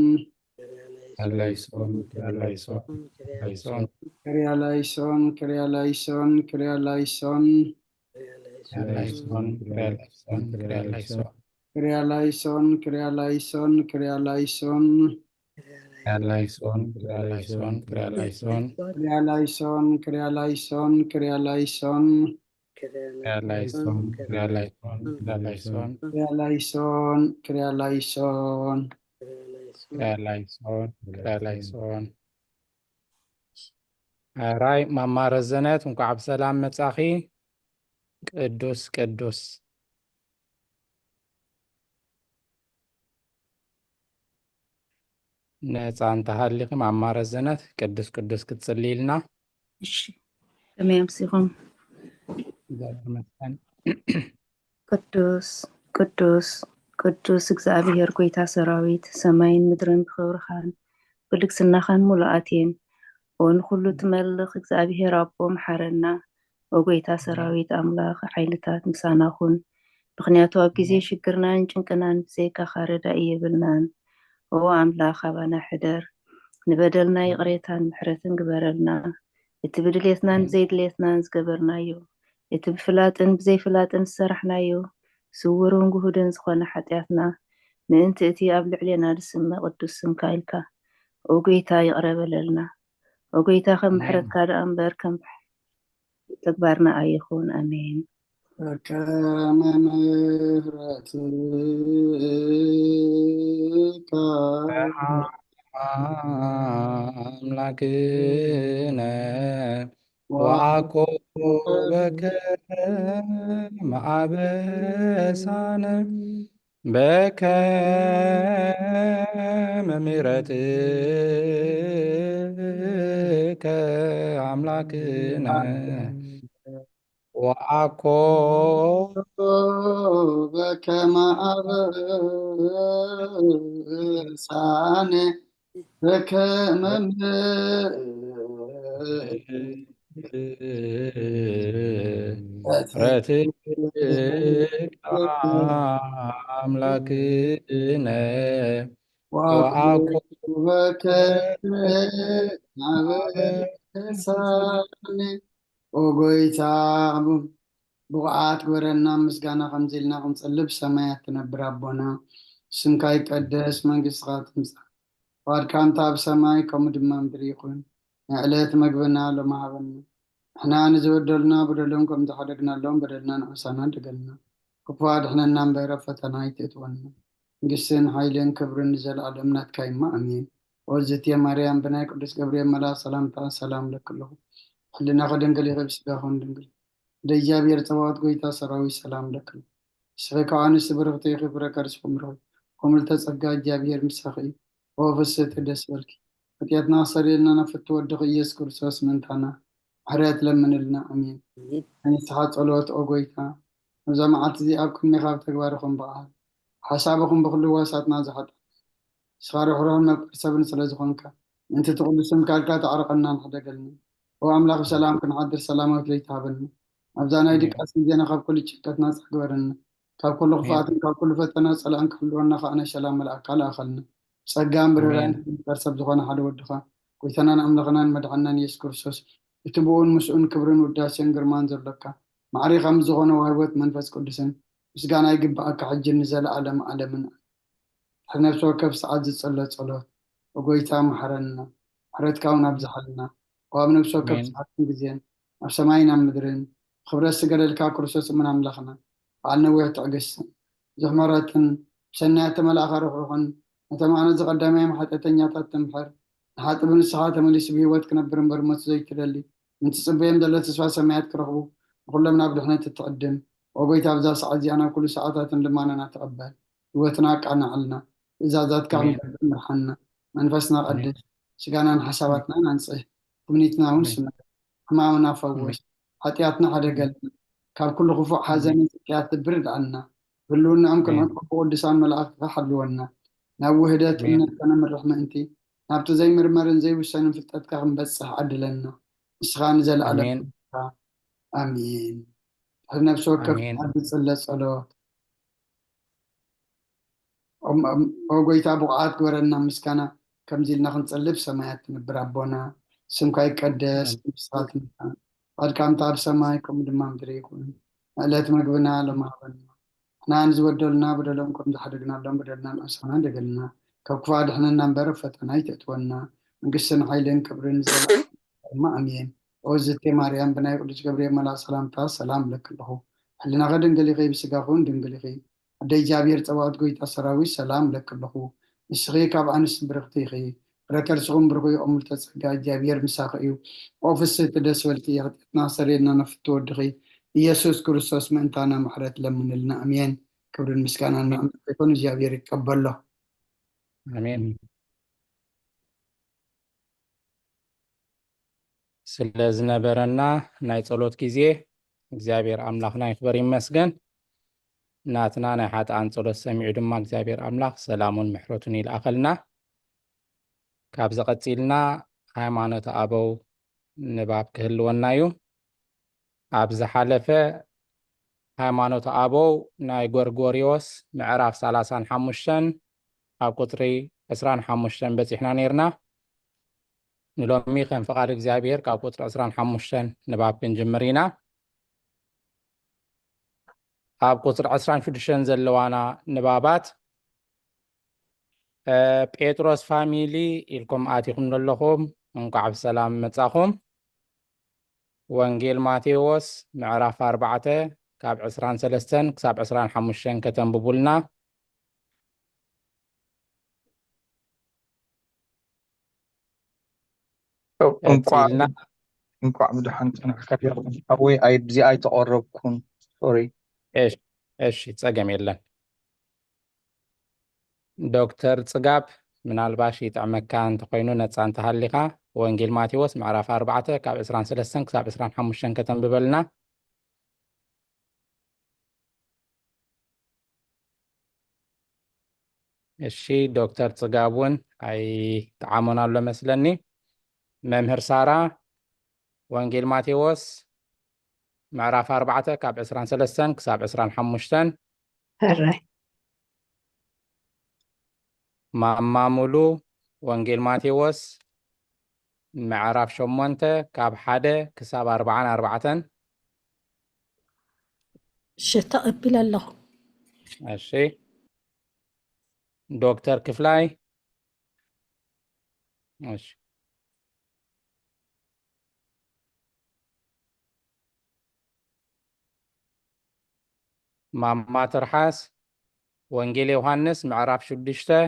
ክራላይሶን ክራላይሶን ክራላይሶን ክርያላይሶን ክርያላይሶን ክርያላይሶን ክራላይሶን ክራላይሶን ክራላይሶን ክሪያላይሶን ክሪያላይሶን ክሪያላይሶን ክሪያላይሶን ክሪያላይሶን ክሪያላይሶን ክሪያላይሶን ክሪያላይሶን ክሪያላይሶን ክሪያላይሶን ክሪያላይሶን ክሪያላይሶን ክሪያላይሶን ክሪያላይሶን ክሪያላይሶን ክሪያላይሶን ራይ ማማረዘነት እንኳ ብሰላም መጻኺ ቅዱስ ቅዱስ ነፃ እንተሃሊኺ ማማረዘነት ቅዱስ ቅዱስ ክትጽልይልና ከመይ ኣምሲኹም እግዚአብሔር ይመስገን። ቅዱስ ቅዱስ ቅዱስ እግዚአብሔር ጎይታ ሰራዊት ሰማይን ምድርን ብክብርኻን ብልግስናኻን ሙሉኣት እየን ወንኩሉ ትመልኽ እግዚአብሔር ኣቦ መሓረና ወጎይታ ሰራዊት ኣምላኽ ሓይልታት ምሳናኹን ምክንያቱ ኣብ ግዜ ሽግርናን ጭንቅናን ብዘይካ ካረዳ እየብልናን ኦ ኣምላኽ ኣባና ሕደር ንበደልና ይቕሬታን ምሕረትን ግበረልና እቲ ብድሌትናን ብዘይድሌትናን ዝገበርናዮ እቲ ብፍላጥን ብዘይፍላጥን ዝሰራሕናዮ ስውርን ጉሁድን ዝኾነ ሓጢኣትና ምእንቲ እቲ ኣብ ልዕልና ዝስመ ቅዱስ ስምካ ኢልካ ኦ ጎይታ ይቕረበለልና ኦ ጎይታ ከም ምሕረትካ ደኣ እምበር ከም ተግባርና ኣይኹን ኣሜን ከመ ምሕረትከ አምላክነ ወአኮበከ ማዕበሳነ በከመ ምሕረትከ አምላክነ ወአኮ በከመ አበሳነ በከመ ምሕረትከ አምላክነ ወአኮ በከመ አበሳነ ኦ ጎይታ ብቑዓት ግበረና ምስጋና ከምዚ ኢልና ክንፅልብ ሰማያት ትነብር ኣቦና ስምካ ይቀደስ መንግስትኻ ትምፃእ ፈቃድካ እንታ ኣብ ሰማይ ከምኡ ድማ ምድሪ ይኹን ናይ ዕለት መግብና ሎሚ ሃበና ንሕና ንዝበደሉና በደሎም ከም ዝሓደግናሎም በደልና ንዕሳና ድገልና ክፉ ኣድሕነና እምበር ኣብ ፈተና ይትእትወና መንግስትን ሓይልን ክብርን ንዘለኣለም ናትካ ይማ ኣሜን ወዝትየ ማርያም ብናይ ቅዱስ ገብርኤል መልኣክ ሰላምታ ሰላም ለክለኹ ሕሊና ከድንግል ይኽብ ስጋኹን ድንግል ደእግዚአብሔር ፀባዖት ጎይታ ሰራዊት ሰላም ለክል ስኺ ካብ ኣንስቲ ብርክቲ ይኽብ ፍረ ከርስኩም ርኽብ ከምልተ ፀጋ እግዚአብሔር ምሳኺ ኦ ፍስሕቲ ደስ በልኪ ኃጢአትና ክሰሪየልና ነፍቲ ወድኺ ኢየሱስ ክርስቶስ ምንታና ምሕረት ለምንልና ኣሜን ንስሓ ፀሎት ኦ ጎይታ ነዛ መዓልቲ እዚ ኣብ ቅድሚኻ ኣብ ተግባርኹም በዓል ሓሳብኹም ብኩሉ ዋሳትና ዝሓጣ ንስኻ ርሕሩሕን መፍቅር ሰብን ስለ ዝኾንካ ምንቲ ትቅዱስም ካልካ ተዕርቀና ንሕደገልና ኦ ኣምላኽ ብሰላም ክንሓድር ሰላማዊት ለይትሃበና ኣብዛ ናይ ድቃስ ግዜና ካብ ኩሉ ጭንቀት ናፃ ግበረና ካብ ኩሉ ክፍኣትን ካብ ኩሉ ፈተና ፀላእን ክህልወና ከዓ ናይ ሰላም መልኣክካ ለኣኸልና ፀጋን ብርህራን ዝፍጠር ሰብ ዝኾነ ሓደ ወድኻ ጎይታናን ኣምላኽናን መድሓናን ኢየሱስ ክርስቶስ እቲ ብኡን ምስኡን ክብርን ውዳሴን ግርማን ዘለካ ማዕሪኻ ምስ ዝኾነ ወህቦት መንፈስ ቅዱስን ምስጋና ይግባኣካ ሕጂ ንዘለኣለም ዓለምን ነፍሲ ወከፍ ሰዓት ዝፀሎ ፀሎት ጎይታ መሓረና ምሕረትካ እውን ኣብዝሓልና ኣብ ነፍሲ ወከፍ ሰዓትን ግዜን ኣብ ሰማይን ኣብ ምድርን ክብረት ዝገለልካ ክርስቶስ እምን ኣምላኽና በዓል ነዊሕ ትዕግስትን ብዙሕ ምሕረትን ብሰናያት ተመላእኻ ርሑቕን ነቶም ኣነ ዝቐዳማዮም ሓጢአተኛታት ትምሕር ንሓጥብ ንስኻ ተመሊሱ ብሂወት ክነብር እምበር ሞት ዘይትደሊ እንትፅበዮም ዘሎ ተስፋ ሰማያት ክረኽቡ ንኩሎም ናብ ድሕነት እትዕድም ወጎይታ ኣብዛ ሰዓት እዚኣ ናብ ኩሉ ሰዓታትን ልማነና ተቐበል ህይወትና ቃናዕልና ትእዛዛትካ ክንገብር ምርሓና መንፈስና ቀድስ ስጋናን ሓሳባትናን አንጽህ ትምኒትና እውን ስምዕ ሕማምና ፈውስ ሓጢአትና ሓደገልና ካብ ኩሉ ክፉእ ሓዘንን ፅቅያት ትብርድ ኣልና ህልውናኦም ክንዕቅቡ ቅዱሳን መላእክትካ ሓልወና ናብ ውህደት እምነት ከነምርሕ ምእንቲ ናብቲ ዘይምርመርን ዘይውሰንን ፍልጠትካ ክንበፅሕ ዓድለና ንስኻ ንዘለኣለም ኣሚን ነፍሲ ወከፍ ዝፅለ ፀሎት ኦ ጎይታ ብቑዓት ግበረና ምስጋና ከምዚ ኢልና ክንፀልብ ሰማያት ትነብር ኣቦና ስምካ ይቀደስ ንስኻ ትምፃእ ፈቃድካ እንታ ኣብ ሰማይ ከምኡ ድማ ምድሪ ይኹን ዕለት መግብና ሎሚ ሃበና حنا نزودلنا بدلهم زحدقنا لهم بدلنا نأسخنا دقلنا كوكفاد احنا نمبر فتنا يتأتونا نقسن حيلين كبرين زلا ما أمين وزتي مريم بناي قدس جبريل ملا سلام لك له حلنا غدن قلي غيب سقافون دن قلي دي جابير تواعد قويت أسراوي سلام لك له الشغي كاب أنس برغتيخي ركر شغم برغي أمل تسقى جابير مساقيو أوفيس تدس والتي ناصرين نفتو دغي يسوس كريستوس من تانا محرت لمن لنا أمين كبر المسكان أن يكون جابير يتقبل له آمين. سلازنا ناي ጸሎት ጊዜ እግዚአብሔር አምላኽና ይክበር ይመስገን ናትና ናይ ሓጥኣን ጸሎት ሰሚዑ ድማ እግዚአብሔር አምላኽ ሰላሙን ምሕረቱን ይልኣኸልና ካብዚ ቀፂልና ሃይማኖት አበው ንባብ ክህልወና እዩ ኣብ ዝሓለፈ ሃይማኖት አበው ናይ ጎርጎሪዎስ ምዕራፍ 35 ኣብ ቁጥሪ 25 በፂሕና ነርና ንሎሚ ከም ፍቃድ እግዚአብሔር ካብ ቁጥሪ 25 ንባብ ክንጅምር ኢና ኣብ ቁጥሪ 26 ዘለዋና ንባባት ጴጥሮስ ፋሚሊ ኢልኩም ኣቲኹም ዘለኹም እንኳዕ ብሰላም መጻኹም ወንጌል ማቴዎስ ምዕራፍ 4 ካብ 23 ክሳብ 25 ከተንብቡልና እንኳዕ ምድሓን ጽናሕካ ወይ አይ ብዚ አይ ተቆረብኩም ሶሪ እሺ ጸገም የለን ዶክተር ጽጋብ ምናልባሽ ይጥዕመካ እንተኮይኑ ነፃ እንተሃሊኻ ወንጌል ማቴዎስ ምዕራፍ 4 ካብ 23 ክሳብ 25 ከተንብበልና እሺ ዶክተር ጽጋቡን አይ ተዓሞናሎ መስለኒ መምህር ሳራ ወንጌል ማቴዎስ ምዕራፍ 4 ካብ 23 ክሳብ 25 هراي ማማሙሉ ወንጌል ማቴዎስ ምዕራፍ 8 ካብ 1 ክሳብ 44 تقبل الله እሺ ዶክተር ክፍላይ እሺ ማማ ተርሓስ ወንጌል ዮሐንስ ምዕራፍ 6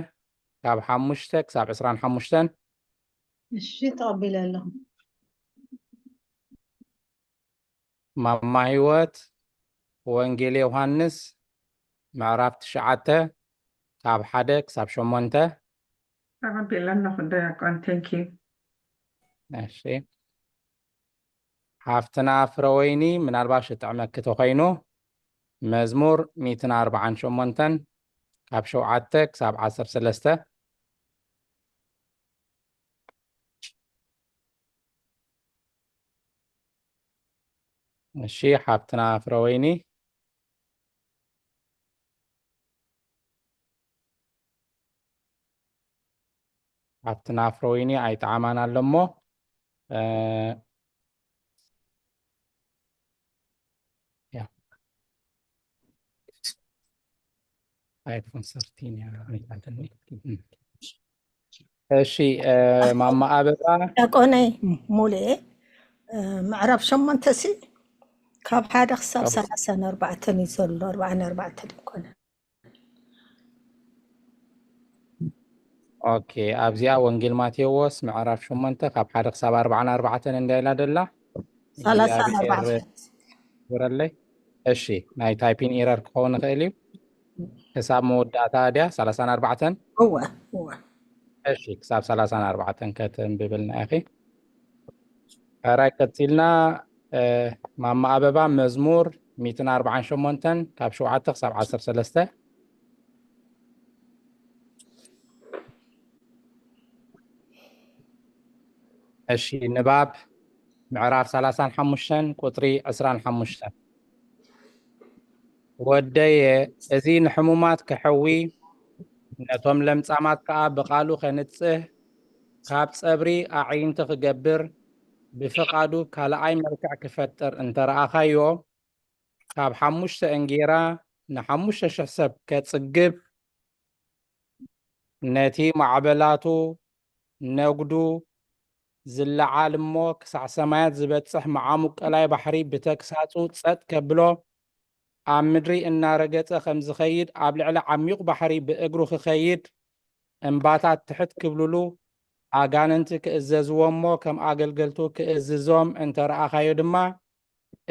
ካብ 5 ክሳብ 25 እሺ ተቀቢለ ኣለኹ ማማ ህይወት ወንጌል ዮሐንስ ምዕራፍ 9 ካብ 1 ክሳብ 8 ተቀቢለ ኣለኹ ዲያቆን ቴንክ ዩ እሺ ሃፍትና ፍረወይኒ ምናልባሽ ጥዕመክ ተኮይኑ መዝሙር 148 ካብ 7 ክሳብ 13 እሺ ሃፍትና ፍረወይኒ ሃፍትና ፍረወይኒ ኣይተዓማን ኣለሞ አይፎን 13 እሺ ማማ አበባ ያቆነይ ሙሌ ምዕራፍ 8 ሲ ካብ 1 ክሳብ 34 ይዘሎ 44 ይኮነ ኦኬ ኣብዚያ ወንጌል ማቴዎስ ምዕራፍ 8 ካብ 1 ክሳብ 44 እንዳይላ ደላ 34 ወረለይ እሺ ናይ ታይፒንግ ኤረር ክኸውን ይኽእል እዩ حساب مودعتا ديا 34 هو እሺ ክሳብ 34 ከተንብብልና أخي راي كتلنا ማማ አበባ መዝሙር 148 ካብ 7 ክሳብ 13 እሺ ንባብ ምዕራፍ 35 ቁጥሪ 25 ወደየ እዚ ንሕሙማት ክሕዊ ነቶም ለምጻማት ከዓ ብቃሉ ከንጽህ ካብ ጸብሪ ኣዒንቲ ክገብር ብፍቃዱ ካልኣይ መልክዕ ክፈጥር እንተረኣኻዮ ካብ 5 እንጌራ ن5,000 ሰብ ከጽግብ ነቲ ማዕበላቱ ነጉዱ ዝለዓል እሞ ክሳዕ ሰማያት ዝበጽሕ መዓሙቅ ቀላይ ባሕሪ ብተግሳጹ ጸጥ ከብሎ ኣብ ምድሪ እናረገጸ ከም ዝኸይድ ኣብ ልዕሊ ዓሚቕ ባሕሪ ብእግሩ ክኸይድ እምባታት ትሕት ክብልሉ ኣጋንንቲ ክእዘዝዎ እሞ ከም ኣገልገልቱ ክእዝዞም እንተረኣኻዮ ድማ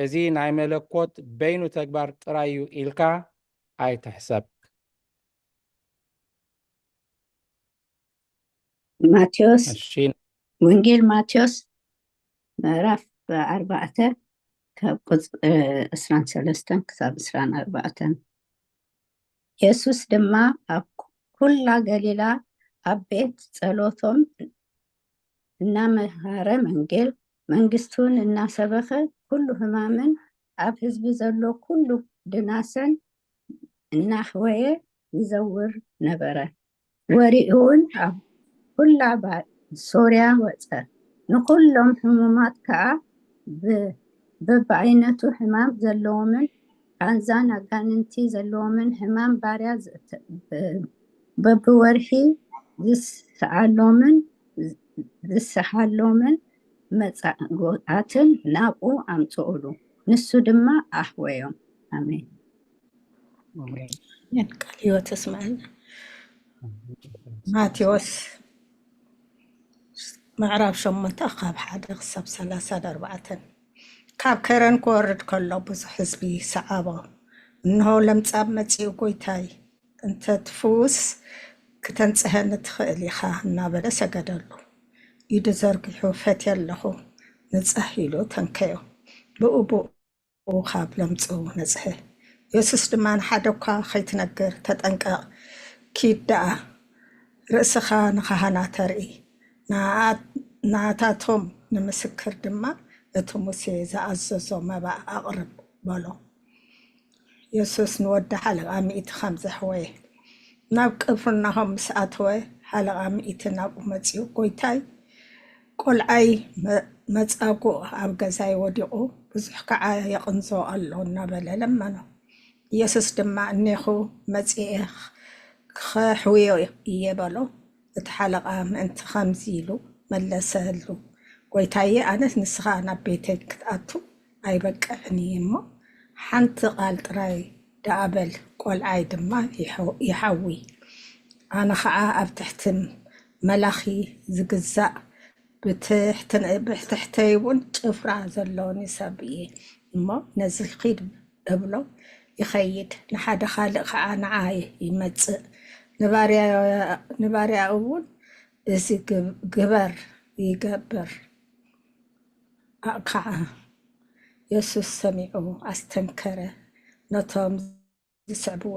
እዚ ናይ መለኮት በይኑ ተግባር ጥራይ እዩ ኢልካ ኣይትሕሰብ። ማቴዎስ እሺ ወንጌል ማቴዎስ ምዕራፍ 4 ካብ ቁጽሪ 23 ክሳብ 24 ኢየሱስ ድማ ኣብ ኩላ ገሊላ ኣብ ቤት ጸሎቶም እናመሃረ መንግስቱን እናሰበኸ ኩሉ ሕማምን ኣብ ህዝቢ ዘሎ ኩሉ ድናሰን እናሕወየ ይዘውር ነበረ። ወሪኡ እውን ኣብ ኩላ ሶርያ ወፀ። ንኩሎም ሕሙማት ከዓ በብዓይነቱ ሕማም ዘለዎምን ቃንዛን ኣጋንንቲ ዘለዎምን ሕማም ባርያ በብወርሒ ዝስሓሎምን መጻጉዓትን ናብኡ ኣምጽኡሉ ንሱ ድማ ኣሕወዮም። ኣሜን። ቃል ሕይወት እስማዕና ማቴዎስ ምዕራፍ 8 ካብ 1 ክሳብ 34 ካብ ከረን ክወርድ ከሎ ብዙሕ ህዝቢ ሰዓቦ እንሆ ለምጻም መጺኡ ጎይታይ እንተ ትፍውስ ክተንጽሐኒ ትኽእል ኢኻ እናበለ ሰገደሉ። ኢዱ ዘርጊሑ ፈትየ ኣለኹ ንጽሕ ኢሉ ተንከዮ ብኡኡ ካብ ለምጹ ነጽሐ። ኢየሱስ ድማ ንሓደ እኳ ከይትነግር ተጠንቀቕ፣ ኪድ ደኣ ርእስኻ ንካህናት ተርኢ፣ ንኣታቶም ንምስክር ድማ እቲ ሙሴ ዝኣዘዞ መባእ ኣቕርብ በሎ። ኢየሱስ ንወዲ ሓለቓ ሚእቲ ከም ዘሕወየ ናብ ቅፍርናሆም ምስ ኣተወ ሓለቓ ሚእቲ ናብኡ መጺኡ ጎይታይ ቆልዓይ መጻጉዕ ኣብ ገዛይ ወዲቑ ብዙሕ ከዓ የቕንዞ ኣሎ እናበለ ለመኖ። ኢየሱስ ድማ እኔኹ መጺአ ከሕውዮ እየ በሎ። እቲ ሓለቓ ምእንቲ ከምዚ ኢሉ መለሰሉ፣ ጎይታየ ኣነት ንስኻ ናብ ቤተይ ክትኣቱ ኣይበቅዕኒ እሞ ሓንቲ ቃል ጥራይ ዳኣበል ቆልዓይ ድማ ይሓዊ። ኣነ ከዓ ኣብ ትሕቲ መላኺ ዝግዛእ ብትሕተይ እውን ጭፍራ ዘለዎኒ ሰብ እየ እሞ ነዚ ኺድ እብሎ ይኸይድ። ንሓደ ካልእ ከዓ ንዓየ ይመጽእ፣ ንባርያ እውን እዚ ግበር ይገብር። ከዓ ኢየሱስ ሰሚዑ ኣስተንከረ። ነቶም ዝስዕብዎ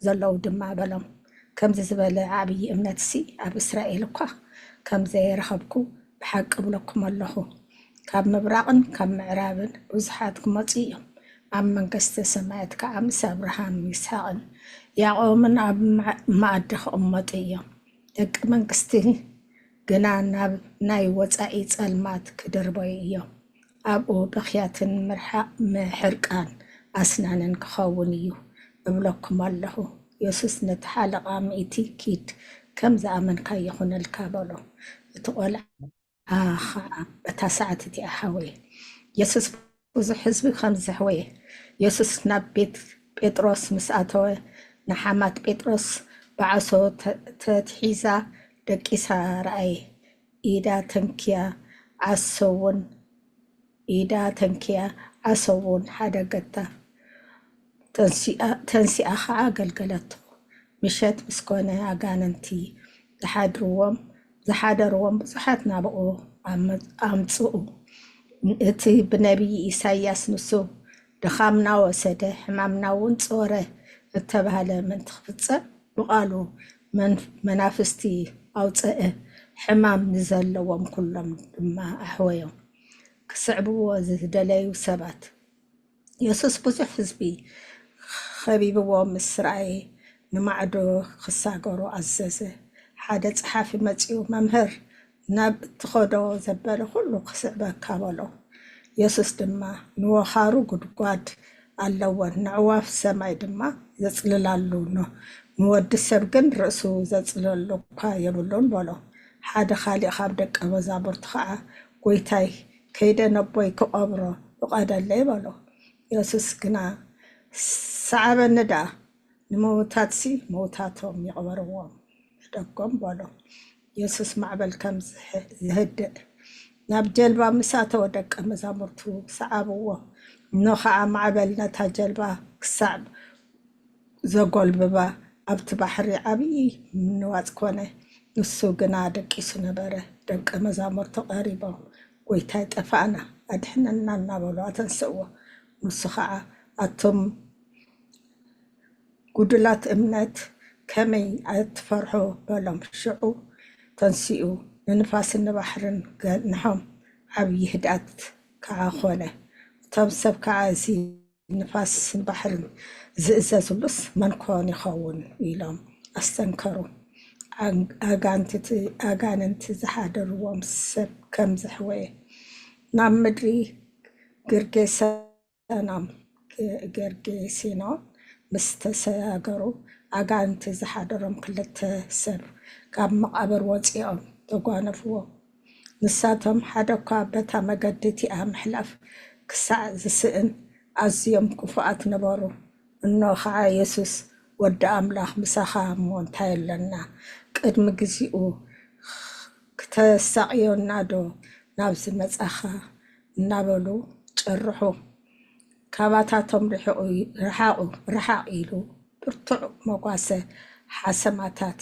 ዘለዉ ድማ በሎም ከምዚ ዝበለ ዓብዪ እምነትሲ ኣብ እስራኤል እኳ ከምዘይረኸብኩ ብሓቂ ብለኩም ኣለኹ። ካብ ምብራቕን ካብ ምዕራብን ብዙሓት ክመፁ እዮም፣ ኣብ መንግስቲ ሰማያት ከዓ ምስ ኣብርሃም ይስሐቅን ያዕቆብን ኣብ ማኣዲ ክቕመጡ እዮም። ደቂ መንግስቲ ግና ናብ ናይ ወፃኢ ጸልማት ክድርበዩ እዮም። ኣብኡ ብኽያትን ምሕርቃን ኣስናንን ክኸውን እዩ እብለኩም ኣለኹ። ኢየሱስ ነቲ ሓለቓ ሚእቲ ኪድ ከም ዝኣመንካ ይኹነልካ በሎ። እቲ ቆልዓ ከዓ በታ ሰዓት እቲኣ ሓወየ። ኢየሱስ ብዙሕ ህዝቢ ከም ዘሕወየ ኢየሱስ ናብ ቤት ጴጥሮስ ምስ ኣተወ ንሓማት ጴጥሮስ ብዓሶ ተትሒዛ ደቂሳ ረኣየ። ኢዳ ተንኪያ ዓሰውን ሓደገታ ተንሲኣ ከዓ ኣገልገለቱ። ምሸት ምስ ኮነ ኣጋንንቲ ዝሓደርዎም ብዙሓት ናብኡ ኣምፅኡ። እቲ ብነቢይ ኢሳያስ ንሱ ድኻምና ወሰደ ሕማምና እውን ጾረ እተባሃለ ምንቲ ክፍፀም ብቓሉ መናፍስቲ ኣውፅአ ሕማም ንዘለዎም ኩሎም ድማ ኣሕወዮም። ክስዕብዎ ዝደለዩ ሰባት ኢየሱስ ብዙሕ ህዝቢ ከቢብዎ ምስ ረኣየ ንማዕዶ ክሳገሩ ኣዘዘ። ሓደ ፀሓፊ መፂኡ መምህር ናብ እትኸዶ ዘበለ ኩሉ ክስዕበካ በሎ። ኢየሱስ ድማ ንወኻሩ ጉድጓድ ኣለወን ንዕዋፍ ሰማይ ድማ ዘፅልላሉ ንወዲ ሰብ ግን ርእሱ ዘፅልለሉ እኳ የብሉን በሎ። ሓደ ካሊእ ካብ ደቀ መዛሙርቱ ከዓ ጎይታይ ከይደ ነቦይ ክቐብሮ ይቐደለይ በሎ። ኢየሱስ ግና ሰዓበኒ ዳ ንምውታትሲ መውታቶም ይቕበርዎም ደጎም በሎ። ኢየሱስ ማዕበል ከም ዝህድእ ናብ ጀልባ ምሳተወ ደቀ መዛሙርቱ ሰዓብዎ። እኖ ከዓ ማዕበል ነታ ጀልባ ክሳዕ ዘጎልብባ ኣብቲ ባሕሪ ዓብዪ ምንዋፅ ኮነ። ንሱ ግና ደቂሱ ነበረ። ደቀ መዛሙርቱ ቀሪቦም ጎይታይ ጠፋእና ኣድሕነና እናበሉ ኣተንስእዎ። ንሱ ከዓ ኣቶም ጉዱላት እምነት ከመይ ኣትፈርሑ በሎም። ሽዑ ተንሲኡ ንንፋስን ንባሕርን ገንሖም ዓብዪ ህድኣት ከዓ ኮነ። እቶም ሰብ ከዓ እዚ ንፋስን ባሕርን ዝእዘዝሉስ መን ኮን ይኸውን ኢሎም ኣስተንከሩ። ኣጋንንቲ ዝሓደርዎም ሰብ ከም ዘሕወየ ናብ ምድሪ ጌርጌሴኖን ምስ ተሰጋገሩ ኣጋንንቲ ዝሓደሮም 2 ሰብ ካብ መቃብር ወፂኦም ተጓነፍዎ። ንሳቶም ሓደ እኳ በታ መገዲ እቲኣ ምሕላፍ ክሳዕ ዝስእን ኣዝዮም ክፉኣት ነበሩ። እኖ ከዓ ኢየሱስ ወዲ ኣምላኽ ምሳኻ እሞ እንታይ ኣለና ቅድሚ ግዚኡ ክተሳቅዮና ዶ ናብዚ መጻኻ እናበሉ ጨርሑ። ካባታቶም ርሓቅ ኢሉ ብርቱዕ መጓሰ ሓሰማታት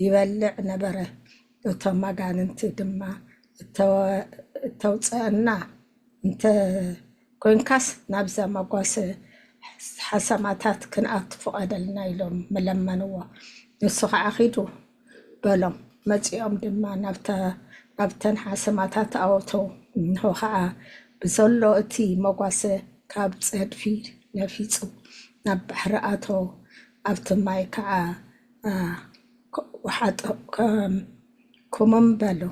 ይበልዕ ነበረ። እቶም ኣጋንንቲ ድማ እተውፀአና እንተ ኮንካስ ናብዛ መጓሰ ሓሰማታት ክንኣቱ ፍቀደልና ኢሎም መለመንዎ። ንሱ ከዓ ኺዱ በሎም። መፂኦም ድማ ናብተን ሓሰማታት ኣወተው። እንሆ ከዓ ብዘሎ እቲ መጓሰ ካብ ፀድፊ ነፊፁ ናብ ባሕሪ ኣተው። ኣብቲ ማይ ከዓ ኩምም በሉ።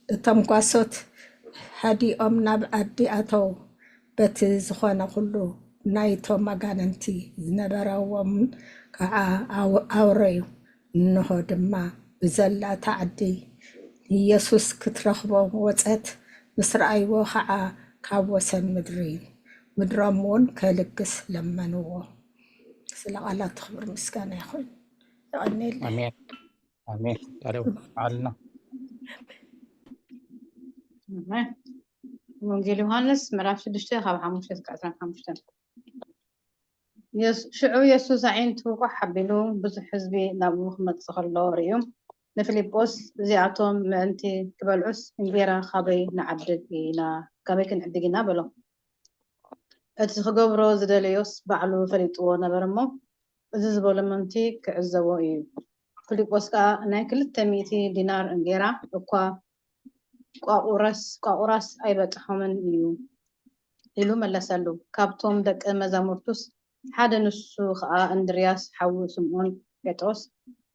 እቶም ጓሶት ሃዲኦም ናብ ዓዲ ኣተው። በቲ ዝኾነ ኩሉ ናይቶም ኣጋንንቲ ዝነበረዎም ከዓ ኣውረዩ። እንሆ ድማ ብዘላታ ዓዲ ኢየሱስ ክትረኽቦም ወፀት ምስ ረኣይዎ ከዓ ካብ ወሰን ምድሮም እውን ከልግስ ለመንዎ። ስለ ቃላት ክብር ምስጋና ይኹን። ይቀኒል አሜን አሜን። ቃሪው አልና ወንጌል ዮሐንስ ምዕራፍ 6 ካብ 5 እስከ 15 ሽዑ ኢየሱስ ዓይነቱ ሓቢሉ ብዙሕ ህዝቢ ናብኡ ክመፅእ ከሎ ርዩ ንፊልጶስ እዚኣቶም ምእንቲ ክበልዑስ እንጀራ ካበይ ንዓድግ ኢና ካበይ ክንዕድግ ኢና በሎ። እቲ ክገብሮ ዝደለዮስ ባዕሉ ፈሊጥዎ ነበር እሞ እዚ ዝበሎ ምእንቲ ክዕዘቦ እዩ። ፊልጶስ ከዓ ናይ 200 ዲናር እንጀራ እኳ ቋቁራስ ኣይበፅሖምን እዩ ኢሉ መለሰሉ። ካብቶም ደቀ መዛሙርቱስ ሓደ ንሱ ከዓ እንድርያስ ሓዊ ስምዖን ጴጥሮስ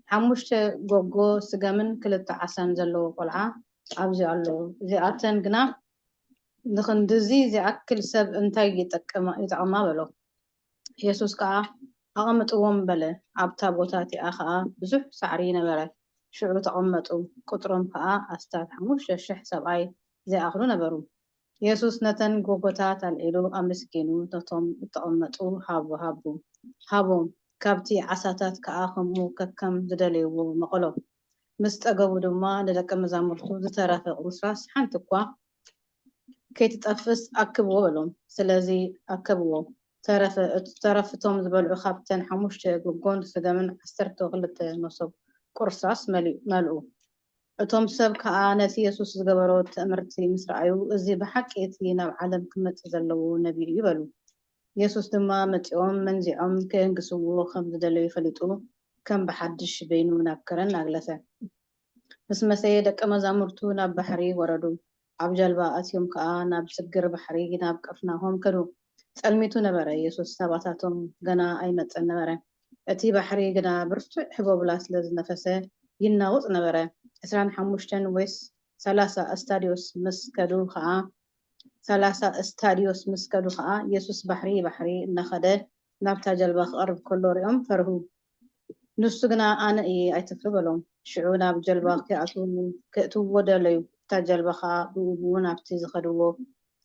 5 ጎጎ ስገምን 2 ዓሳን ዘለዎ ቆልዓ ኣብዚ ኣሎ። እዚኣተን ግና ንክንድዚ ዝኣክል ሰብ እንታይ ይጠቅማ በሎ። ኢየሱስ ከዓ ኣቐምጥዎም በለ። ኣብታ ቦታ እቲኣ ከዓ ብዙሕ ሳዕሪ ነበረ። ሽዑ ተቐመጡ። ቁጥሮም ከዓ ኣስታት 5,000 ሰብኣይ ዝኣኽሉ ነበሩ። ኢየሱስ ነተን ጎጎታት ኣልዒሉ ኣመስጊኑ ነቶም እተቐመጡ ሃቦም። ካብቲ ዓሳታት ከዓ ከምኡ ከከም ዝደለይዎ መቐሎ። ምስ ጠገቡ ድማ ንደቀ መዛሙርቱ ዝተረፈ ቁርስራስ ሓንቲ እኳ ከይትጠፍስ ኣክብዎ በሎም። ስለዚ ኣከብዎ። ተረፍቶም ዝበልዑ ካብተን 5 ጎጎን ስገምን 12 መሶብ ቁርስራስ መልኡ። እቶም ሰብ ከዓ ነቲ ኢየሱስ ዝገበሮ ትእምርቲ ምስ ረኣዩ እዚ ብሓቂ እቲ ናብ ዓለም ክመፅእ ዘለዎ ነቢይ እዩ በሉ። ኢየሱስ ድማ መፂኦም መንዚዖም ከየንግስዎ ከም ዝደለዩ ፈሊጡ ከም ብሓድሽ በይኑ ናብ ከረን ኣግለሰ። ምስ መሰየ ደቀ መዛሙርቱ ናብ ባሕሪ ወረዱ። ኣብ ጀልባ ኣትዮም ከዓ ናብ ስግር ባሕሪ ናብ ቀፍናሆም ከዱ። ፀልሚቱ ነበረ። ኢየሱስ ሰባታቶም ገና ኣይመፀን ነበረ። እቲ ባሕሪ ግና ብርቱዕ ሕቦብላ ስለ ዝነፈሰ ይናውፅ ነበረ። 25 ወይስ 30 እስታዲዮስ ምስ ከዱ ከዓ 30 እስታዲዮስ ምስ ከዱ ከዓ ኢየሱስ ባሕሪ እናኸደ ናብታ ጀልባ ክቐርብ ከሎ ሪኦም ፈርሁ። ንሱ ግና ኣነ እየ ኣይትፍሩ በሎም። ሽዑ ናብ ጀልባ ክእትውዎ ደለዩ። እታ ጀልባ ከዓ ብእኡ ናብቲ ዝኸድዎ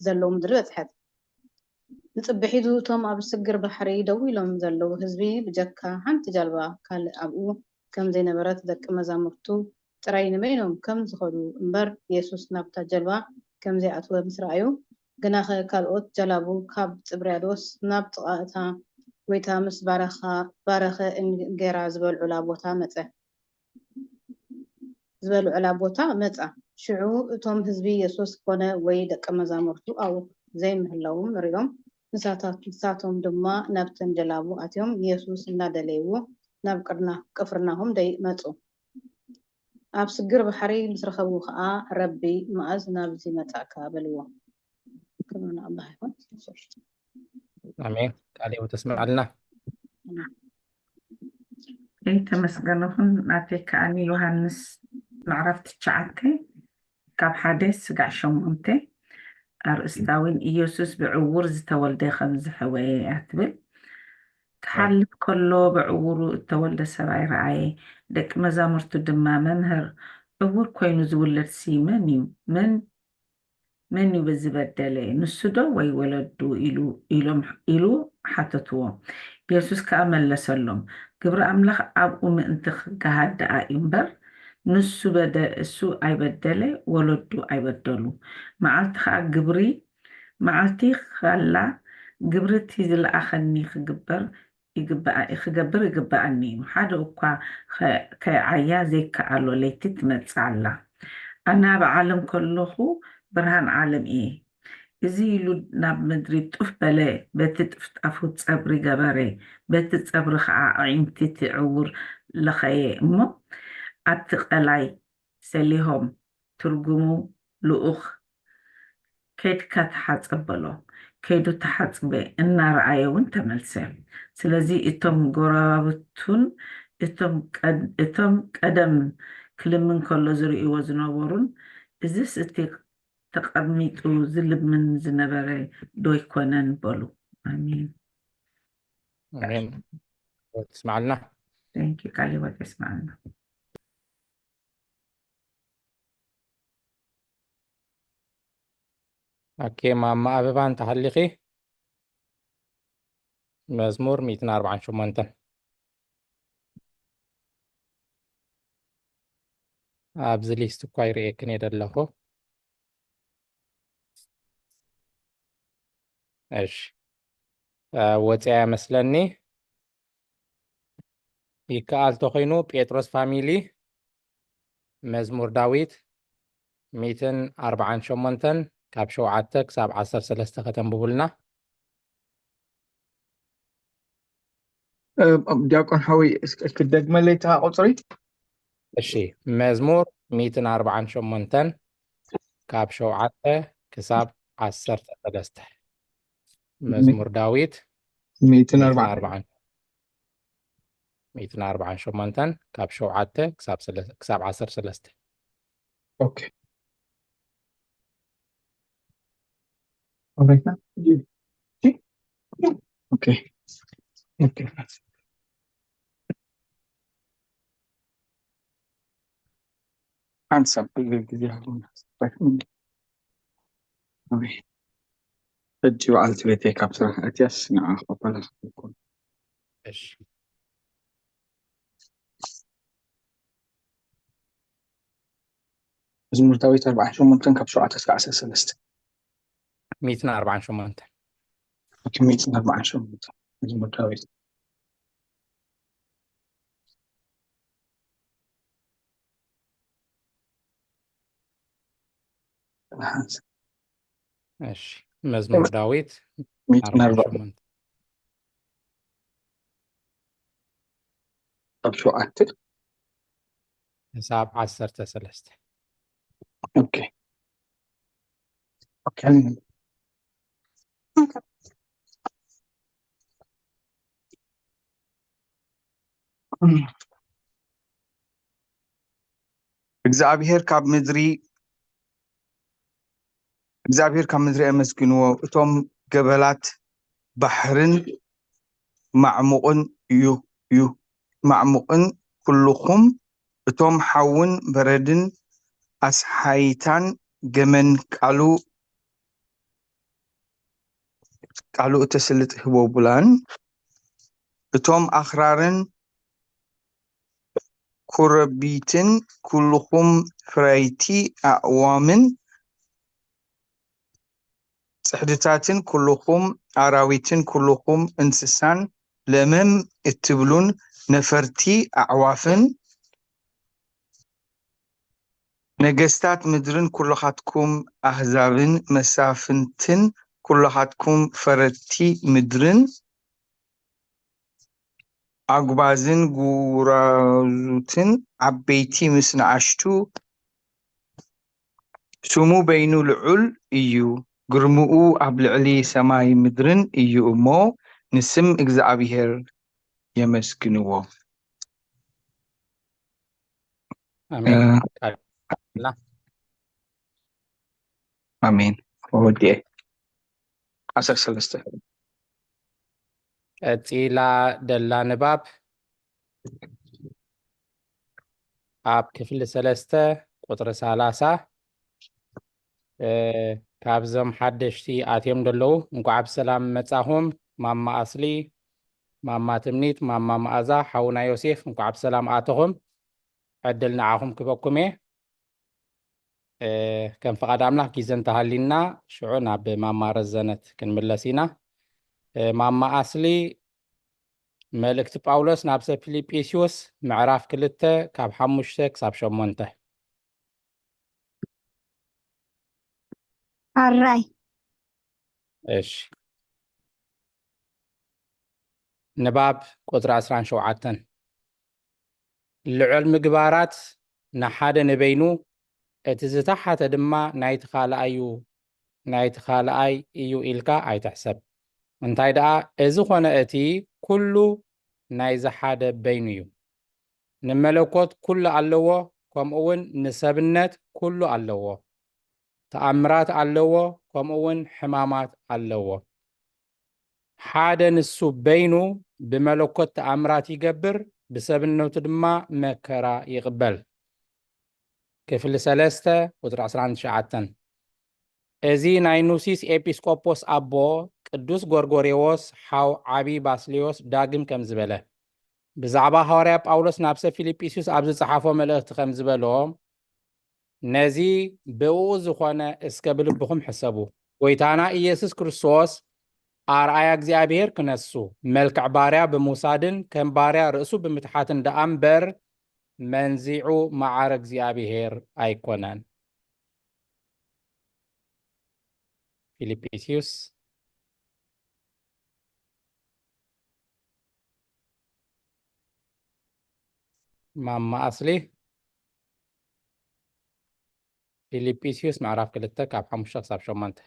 ዘለዉ ምድሪ በፅሐት። ንፅቢሒቱ እቶም ኣብ ስግር ባሕሪ ደው ኢሎም ዘለዉ ህዝቢ ብጀካ ሓንቲ ጀልባ ካልእ ኣብኡ ከም ዘይነበረት ደቂ መዛሙርቱ ጥራይ ንበይኖም ከም ዝኸዱ እምበር ኢየሱስ ናብታ ጀልባ ከም ዘይኣትወ ምስ ረኣዩ ግና ካልኦት ጀላቡ ካብ ጥብርያዶስ ናብ ጥቓእታ ጎይታ ምስ ባረኸ እንጌራ ዝበልዑላ ቦታ መፃ። ሽዑ እቶም ህዝቢ ኢየሱስ ኮነ ወይ ደቂ መዛሙርቱ ኣብኡ ዘይምህለዎም ሪኦም ንሳቶም ድማ ናብተን ጀላቡ ኣትዮም ኢየሱስ እናደለይዎ ናብ ቅፍርናሆም መፁ። ኣብ ስግር ባሕሪ ምስ ረኸቡ ከዓ ረቢ መዓዝ ናብዚ መፃእካ በልዎ። ክብርና ኣላህ ይኹን። ኣሜን። ቃልዮ ተስምዓልና። ተመስገነኹን። ናተይ ከዓኒ ዮሃንስ ምዕራፍ 9 ካብ 1-8 ኣርእስታዊን ኢየሱስ ብዕውር ዝተወልደ ከም ዝሕወየ እትብል ክሓልፍ ከሎ ብዕውሩ እተወልደ ሰብኣይ ረኣየ። ደቂ መዛሙርቱ ድማ መምህር ዕውር ኮይኑ ዝውለድ ሲ መን እዩ በዚ በደለ ንሱ ዶ ወይ ወለዱ ኢሉ ሓተትዎ። ኢየሱስ ከዓ መለሰሎም ግብሪ ኣምላኽ ኣብኡ ምእንቲ ክገሃድ ደኣ እዩ እምበር እሱ ኣይበደለ ወለዱ ኣይበደሉ። መዓልቲ ኸላ ግብሪ እቲ ዝለኣኸኒ ክገብር ይግባኣኒ እዩ። ሓደ እኳ ከዓያ ዘይከኣሎ ለይቲ ትመፅእ ኣላ። ኣነ ኣብ ዓለም ከለኹ ብርሃን ዓለም እየ። እዚ ኢሉ ናብ ምድሪ ጡፍ በለ። በቲ ጥፍጣፉ ፀብሪ ገበረ፣ በቲ ፀብሪ ከዓ ኣዒንቲ እቲ ዕውር ለኸየ እሞ ኣብቲ ቀላይ ሰሊሆም ትርጉሙ ልኡኽ ከይድካ ተሓፅብ በሎ። ከይዱ ተሓፅበ እናረኣየ እውን ተመልሰ። ስለዚ እቶም ጎረባብቱን እቶም ቀደም ክልምን ከሎ ዝርእይዎ ዝነበሩን እዚስ እቲ ተቐሚጡ ዝልምን ዝነበረ ዶ ይኮነን በሉ። ኣሜን። ኣሜን። ተስምዓልና። ቃልዮ ተስምዓልና። ኦኬ ማማ ኣበባ እንተሃሊኺ መዝሙር 148 ኣብዚ ሊስት እኳ ይርኤክን እየ ደለኹ። እሺ ወፅያ መስለኒ ይከኣል ተኾይኑ ጴጥሮስ ፋሚሊ መዝሙር ዳዊት 148 ካብ 7 ክሳብ 13 ከተንብቡልና። ዲያቆን ሓዊ ክደግመለይ እታ ቁፅሪ? እሺ መዝሙር 148 ካብ 7 ክሳብ 13 መዝሙር ዳዊት 148 ካብ 7 ክሳብ 13 ኦኬ ኦኬ ኦኬ ኦኬ አንሳብ ጊዜ እጅ በዓልቲ ቤተይ ካብ ስራሕ እትያስ ንዓ ክቕበላ ይኩን። እሺ መዝሙር ዳዊት 48 ካብ 7 እስካብ 13 148 148 መዝሙር ዳዊት እሺ መዝሙር ዳዊት 148 ካብ 7 ክሳብ 13 ኦኬ ኦኬ እግዚአብሔር ካብ ምድሪ እግዚአብሔር ካብ ምድሪ ኣመስግንዎ እቶም ገበላት ባሕርን ማዕሙቕን እዩ ማዕሙቕን ኩልኹም እቶም ሓውን በረድን ኣስሓይታን ገመን ቃሉ እተስልጥ ህቦቡላን እቶም ኣኽራርን ኩረቢትን ኩልኹም ፍራይቲ ኣዕዋምን ጽሕድታትን ኩልኹም ኣራዊትን ኩልኹም እንስሳን ለመም እትብሉን ነፈርቲ ኣዕዋፍን ነገስታት ምድርን ኩልኻትኩም ኣህዛብን መሳፍንትን ኩልኻትኩም ፈረቲ ምድርን ኣጉባዝን ጉራዙትን ዓበይቲ ምስ ንኣሽቱ ስሙ በይኑ ልዑል እዩ ግርምኡ ኣብ ልዕሊ ሰማይ ምድርን እዩ እሞ ንስም እግዚአብሔር የመስግንዎ አሜን አሜን ወዲ 13 ቀፂላ ደላ ንባብ ኣብ ክፍሊ 3 ቁጥሪ 30 ካብዞም ሓደሽቲ ኣትዮም ደለዉ እንኳዕ ብሰላም መጻኹም ማማ ኣስሊ ማማ ትምኒት ማማ መኣዛ ሓውና ዮሴፍ እንኳዕ ብሰላም ኣተኹም ዕድል ንዓኹም ክበኩም እየ ከም ፈቃድ ኣምላኽ ጊዜ እንተሃሊና ሽዑ ናብ ማማ ረዘነት ክንምለስ ኢና ማማ ኣስሊ መልእክቲ ጳውሎስ ናብ ሰብ ፊልጵስዩስ ምዕራፍ 2 ካብ 5 ክሳብ 8 ኣራይ እሺ ንባብ ቁጥሪ 17 ልዑል ምግባራት ንሓደ ንበይኑ እቲ ዝተሓተ ድማ ናይቲ ካልኣይ እዩ ኢልካ ኣይትሕሰብ እንታይ ደኣ እዚ ኾነ እቲ ኩሉ ናይ ዝሓደ በይኑ እዩ ንመለኮት ኩሉ ኣለዎ ከምኡውን ንሰብነት ኩሉ ኣለዎ ተኣምራት ኣለዎ ከምኡውን ሕማማት ኣለዎ ሓደ ንሱ በይኑ ብመለኮት ተኣምራት ይገብር ብሰብነቱ ድማ መከራ ይቕበል ክፍሊ 3 ቁጥሪ 19 እዚ ናይ ኑሲስ ኤጲስቆጶስ ኣቦ ቅዱስ ጎርጎሬዎስ ሓው ዓቢ ባስልዮስ ዳግም ከም ዝበለ ብዛዕባ ሐዋርያ ጳውሎስ ናብ ሰብ ፊልጵስዩስ ኣብ ዝጸሓፎ መልእኽቲ ከም ዝበሎ ነዚ ብኡ ዝኾነ እስከ ብልብኹም ሕሰቡ ጎይታና ኢየሱስ ክርስቶስ ኣርአያ እግዚአብሔር ክነሱ መልክዕ ባርያ ብምውሳድን ከም ባርያ ርእሱ ብምትሓትን ደኣ እምበር መንዚዑ ማዓረ እግዚአብሔር ኣይኮነን ፊልጵስዩስ ማማ ኣስሊ ፊልጵስዩስ ምዕራፍ 2 ካብ 5 ክሳብ 8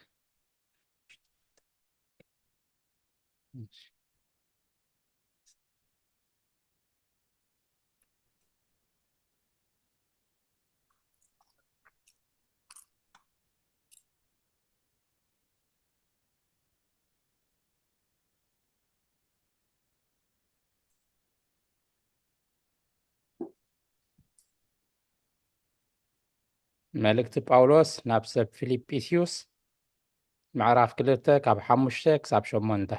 መልእክቲ ጳውሎስ ናብ ሰብ ፊልጵስዩስ ምዕራፍ 2 ካብ 5 ክሳብ 8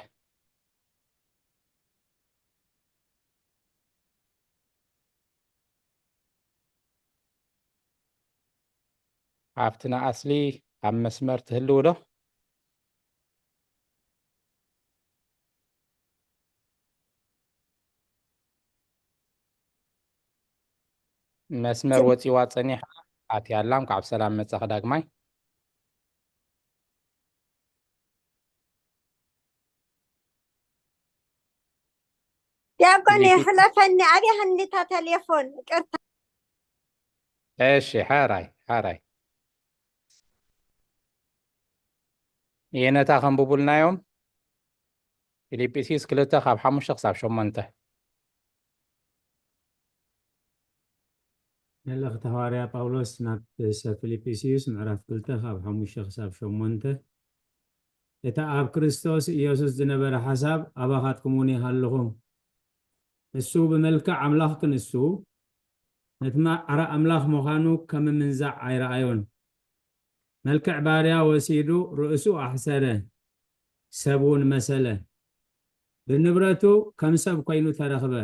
ሃፍትና ኣስሊ ኣብ መስመር ትህልው ዶ መስመር ወፂዋ ፀኒሓ ኣትያላም ካብ ሰላም መጻኽ ዳግማይ ዲያቆን يحلفني علي هنيتا تليفون قرت እሺ ሓራይ የነታ ከንብቡልናዮም ፊልጵስዩስ 2 ካብ 5 ክሳብ 8 መልእኽቲ ሐዋርያ ጳውሎስ ናብ ሰብ ፊልጵስዩስ ምዕራፍ 2 ካብ 5 ክሳብ 8 እታ ኣብ ክርስቶስ ኢየሱስ ዝነበረ ሓሳብ ኣባኻትኩም እውን ይሃለኹም እሱ ብመልክዕ ኣምላኽ ክንሱ ነቲ ኣምላኽ ምዃኑ ከም ምንዛዕ ኣይረኣዮን መልክዕ ባርያ ወሲዱ ርእሱ ኣሕሰረ ሰብ እውን መሰለ ብንብረቱ ከም ሰብ ኮይኑ ተረኽበ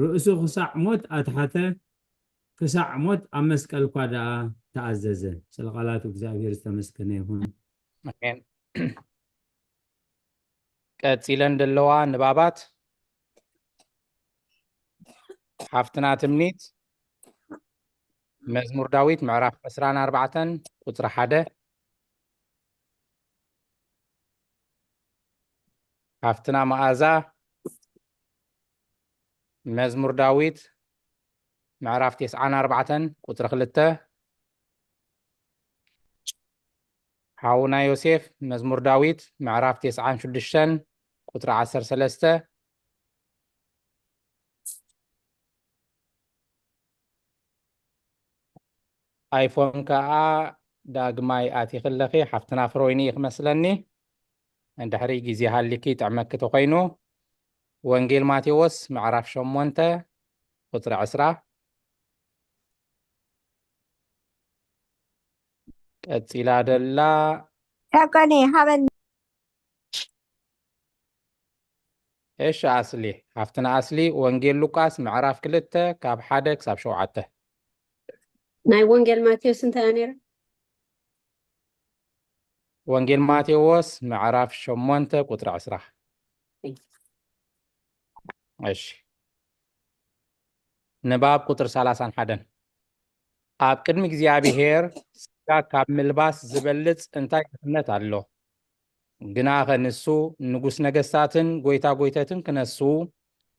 ርእሱ ክሳዕ ሞት ኣትሓተ ክሳዕ ሞት ኣብ መስቀል እኳ ደኣ ተኣዘዘ ስለ ቃላቱ እግዚአብሔር ዝተመስገነ ይሁን አሜን ቀፂለን ዘለዋ ንባባት ሓፍትና ትምኒት መዝሙር ዳዊት ምዕራፍ 24 ቁጥሪ 1 ሓፍትና መዓዛ መዝሙር ዳዊት ምዕራፍ 94 ቁጥሪ 2 ሓውና ዮሴፍ መዝሙር ዳዊት ምዕራፍ 96 ቁጥሪ 13 ኣይፎን ከዓ ዳግማይ ኣቲኽለኺ ሓፍትና ፍሮይኒ ይኽመስለኒ እንድሕሪ ግዜ ሃሊኪ ጥዕመክ ተኮይኑ ወንጌል ማቴዎስ ምዕራፍ 8 ቁጥሪ 10 ቀፂላ ደላ ተቆኒ ሃበን እሺ ኣስሊ ሓፍትና ኣስሊ ወንጌል ሉቃስ ምዕራፍ 2 ካብ 1 ክሳብ 7 ናይ ወንጌል ማቴዎስ እንታይ ነይሩ ወንጌል ማቴዎስ ምዕራፍ 8 ቁጥሪ 10 እሺ ንባብ ቁጥሪ 31 ኣብ ቅድሚ እግዚአብሔር ስጋ ካብ ምልባስ ዝበልጽ እንታይ ክፍነት ኣሎ ግና ከንሱ ንጉስ ነገስታትን ጎይታ ጎይተትን ክነሱ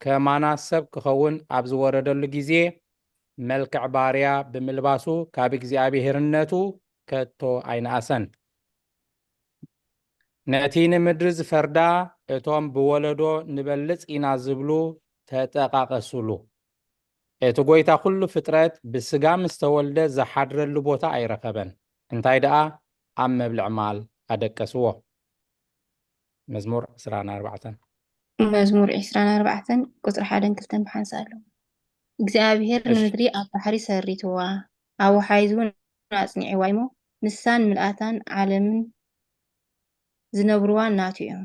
ከማና ሰብ ክኸውን ኣብ ዝወረደሉ ግዜ መልክዕ ባርያ ብምልባሱ ካብ እግዚአብሔርነቱ ከቶ ኣይነኣሰን ነቲ ንምድሪ ዝፈርዳ እቶም ብወለዶ ንበልጽ ኢና ዝብሉ ተጠቃቀሱሉ እቲ ጎይታ ኩሉ ፍጥረት ብስጋ ምስ ተወልደ ዝሓድረሉ ቦታ ኣይረኸበን እንታይ ደኣ ኣብ መብልዕ ማል ኣደቀስዎ መዝሙር 24 መዝሙር 24 ቁጥሪ 1 2 ብሓንሳ ኣሎ እግዚአብሔር ንምድሪ ኣብ ባሕሪ ሰሪትዋ ኣብ ወሓይዝ እውን ኣጽኒዕዋ እሞ ንሳን ምልኣታን ዓለምን ዝነብሩዋ ናቱ እዮም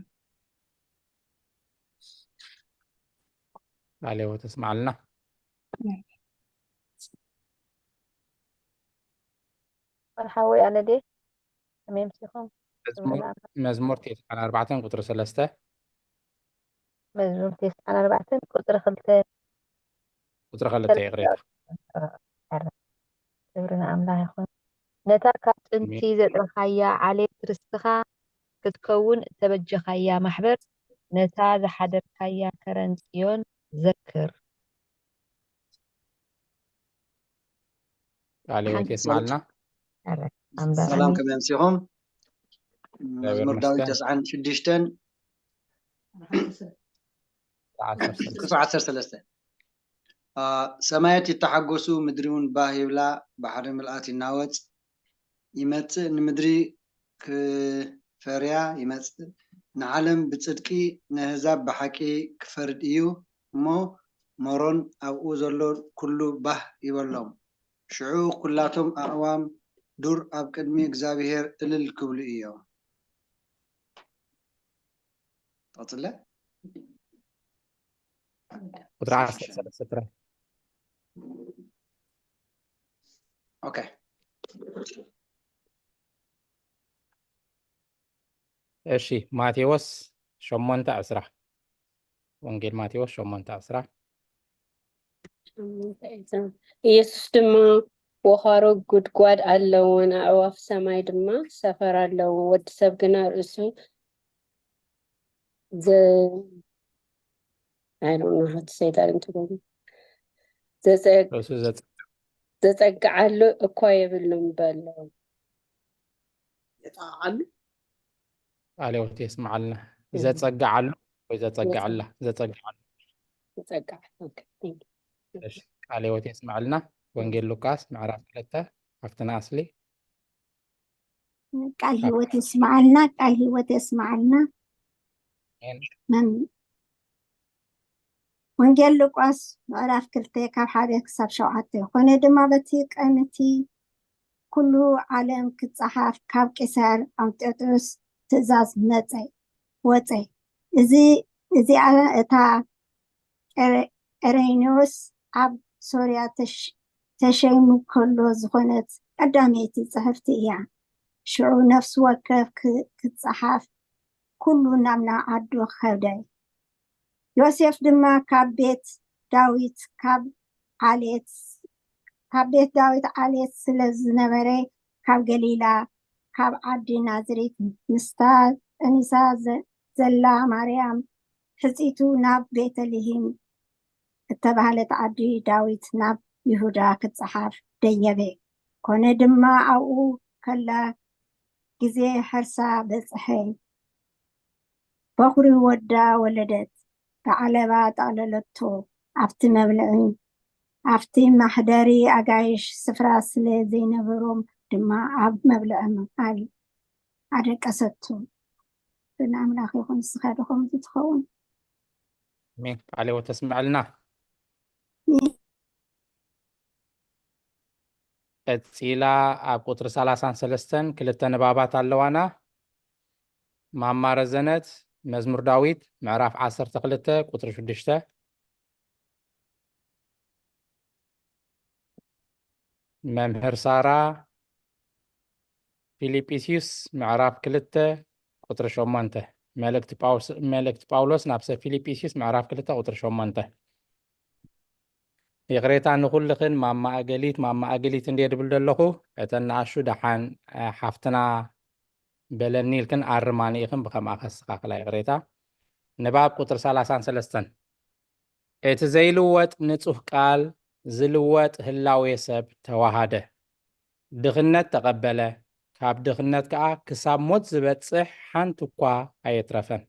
عليه وتسمع لنا مرحبا أنا دي تمام سيخم مزمور 94 قطر 3 مزمور 94 قطر 5 قطر 3 يغريتها تبرنا أملا يخون نتا كابتنتي زرخايا علي ترستخا كتكون تبجخايا محبر نتا زحدر خايا كرنسيون ذكر عليه وتسمع لنا سلام كمان سيهم مزمور داوود 96 13 سمايات يتحقسوا مدرون باهيبلا بحر ملآت الناوت يمتى نمدري كفريا يمتى نعلم بتصدقي نهزاب بحكي كفرد إيو مو مرون أو أوزلو كله به يولهم شعو كلاتهم أعوام دور أب قدمي እግዚአብሔር እልል ክብሉ እዮም ተጥለ ቁጥር 13 ኦኬ እሺ ማቴዎስ 8:10 ወንጌል ማቴዎስ 8:10 ኢየሱስ ድማ ወኻሮ ጉድጓድ ኣለውን ኣዕዋፍ ሰማይ ድማ ሰፈር ኣለዎ ወዲ ሰብ ግና ርእሱ I don't know how to say that into them ዘጸግዓሉ እኳ የብሉም በለው يطعن عليه وتسمع لنا ዘጸግዓሉ ወይ ዘጸግዓላ ዘጸግዓሉ ዘጸግዓ ኦኬ عليه وتسمع لنا ወንጌል ሉቃስ ምዕራፍ 2 አፍተና አስሊ ቃል ህይወት ይስማዓልና ቃል ህይወት ይስማዓልና ወንጌል ሉቃስ ምዕራፍ 2 ካብ 1 ክሳብ 7 ኮነ ድማ በቲ ቀንቲ ኩሉ ዓለም ክፀሓፍ ካብ ቄሳር ኣንጢዮጦስ ትእዛዝ ወፀ እዚኣ እታ ቀሬኔዎስ ኣብ ሶርያ ተሸይሙ ከሎ ዝኾነት ቀዳመይቲ ፅሕፍቲ እያ ሽዑ ነፍሲ ወከፍ ክትፀሓፍ ኩሉ ናብና ዓዱ ከብደ ዮሴፍ ድማ ካብ ቤት ዳዊት ዓሌት ስለ ዝነበረ ካብ ገሊላ ካብ ዓዲ ናዝሬት ምስታ ፀኒሳ ዘላ ማርያም ሕፂቱ ናብ ቤተልሔም እተባህለት ዓዲ ዳዊት ናብ ይሁዳ ክትፀሓፍ ደየበ ኮነ ድማ ኣብኡ ከላ ግዜ ሕርሳ በፅሐ በኩሪ ወዳ ወለደት ብዓለባ ጠቕለለቶ ኣብቲ ማሕደሪ ኣጋይሽ ስፍራ ስለ ዘይነበሮም ድማ ኣብ መብልዒ መቃል ኣደቀሰቶ ብንኣምላኽ ይኹን ንስኻ ድኹም ትኸውን አሜን ቃል ህይወት ተስምዐልና ቀፂላ ኣብ ቁጥሪ 33 ክልተ ንባባት ኣለዋና ማማ ረዘነት መዝሙር ዳዊት ምዕራፍ 12 ቁጥሪ 6 መምህር ሳራ ፊልጵስዩስ ምዕራፍ 2 ቁጥሪ 8 መልእክቲ ጳውሎስ ናብ ሰብ ፊልጵስዩስ ምዕራፍ 2 ቁጥሪ 8 ይቕሬታ ንኹልኽን ማማ ኣገሊት እንደ ድብል ዘለኹ እተን ንኣሹ ደሓን ሓፍትና በለኒ ኢልክን ኣርማኒ ኢኽን ብከምኣ ከስተኻኽላ ይቕሬታ ንባብ ቁጥሪ 33 እቲ ዘይልወጥ ንጹህ ቃል ዝልወጥ ህላዌ ሰብ ተዋሃደ ድኽነት ተቐበለ ካብ ድኽነት ከዓ ክሳብ ሞት ዝበፅሕ ሓንቲ እኳ ኣየትረፈን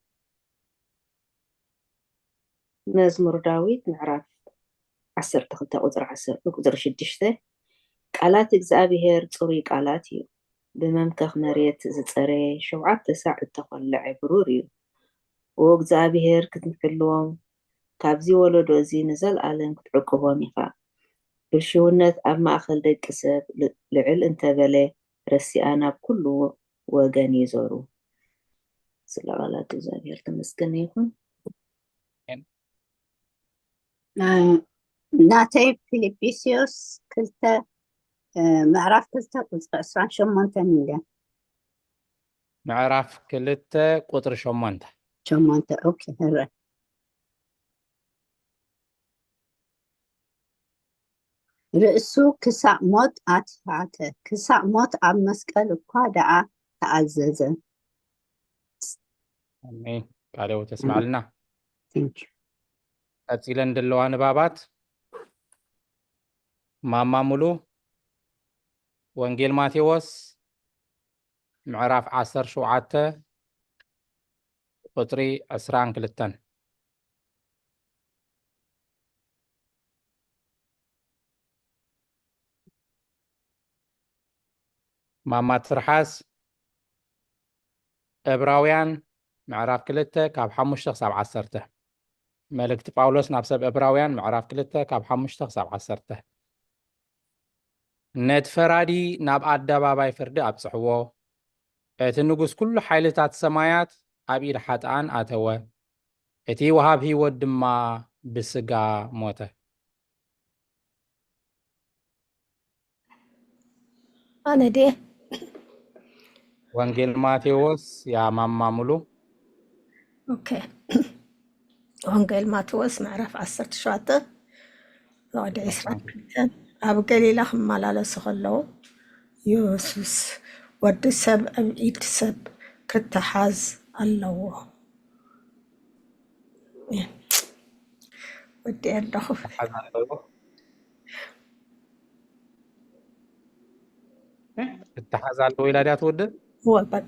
መዝሙር ዳዊት ምዕራፍ 12 ቁጥሪ 6 ቃላት እግዚኣብሔር ጽሩይ ቃላት እዩ ብመምከኽ መሬት ዝፀረየ 7 ሳዕ እተቆልዐ ብሩር እዩ ወእግዚኣብሔር ክትምሕልዎም ካብዚ ወለዶ እዚ ንዘለኣለም ክትዕቅቦም ኢኻ ብልሽውነት ኣብ ማእኸል ደቂ ሰብ ልዕል እንተበለ ረሲኣ ናብ ኩሉ ወገን ይዞሩ ስለ ቃላት እግዚኣብሔር ተመስገነ ይኹን ናተይ ፊልጵስዩስ 2 ምዕራፍ 2 ቁጥሪ 28 ሚልዮን ምዕራፍ 2 ቁጥሪ 8 ኦኬ ህረ ርእሱ ክሳብ ሞት ኣትፋዕተ ክሳብ ሞት ኣብ መስቀል እኳ ደኣ ተኣዘዘ አሜን ቃል ህይወት ተስምዐልና ቀፂለን ዘለዋ ንባባት ማማ ሙሉ ወንጌል ማቴዎስ ምዕራፍ 17 ቁጥሪ 22 ማማ ትርሓስ ዕብራውያን ምዕራፍ 2 ካብ 5 ክሳብ 10 መልእክቲ ጳውሎስ ናብ ሰብ ዕብራውያን ምዕራፍ 2 ካብ 5 ክሳብ 10 ነቲ ፈራዲ ናብ ኣደባባይ ፍርዲ ኣብፅሕዎ እቲ ንጉስ ኩሉ ሓይልታት ሰማያት ኣብ ኢድ ሓጥኣን ኣተወ እቲ ወሃብ ህይወት ድማ ብስጋ ሞተ ኣነ ደ ወንጌል ማቴዎስ ያ ማማ ሙሉ ኦኬ ወንጌል ማቴዎስ ምዕራፍ 17 ወደ 22 ኣብ ገሊላ ክመላለሱ ከለዉ ኢየሱስ ወዲ ሰብ ኣብ ኢድ ሰብ ክትሓዝ ኣለዎ ወዲ ኣለኹ ክትሓዝ ኣለዎ ኢላ ድያ ትወድእ هو بقى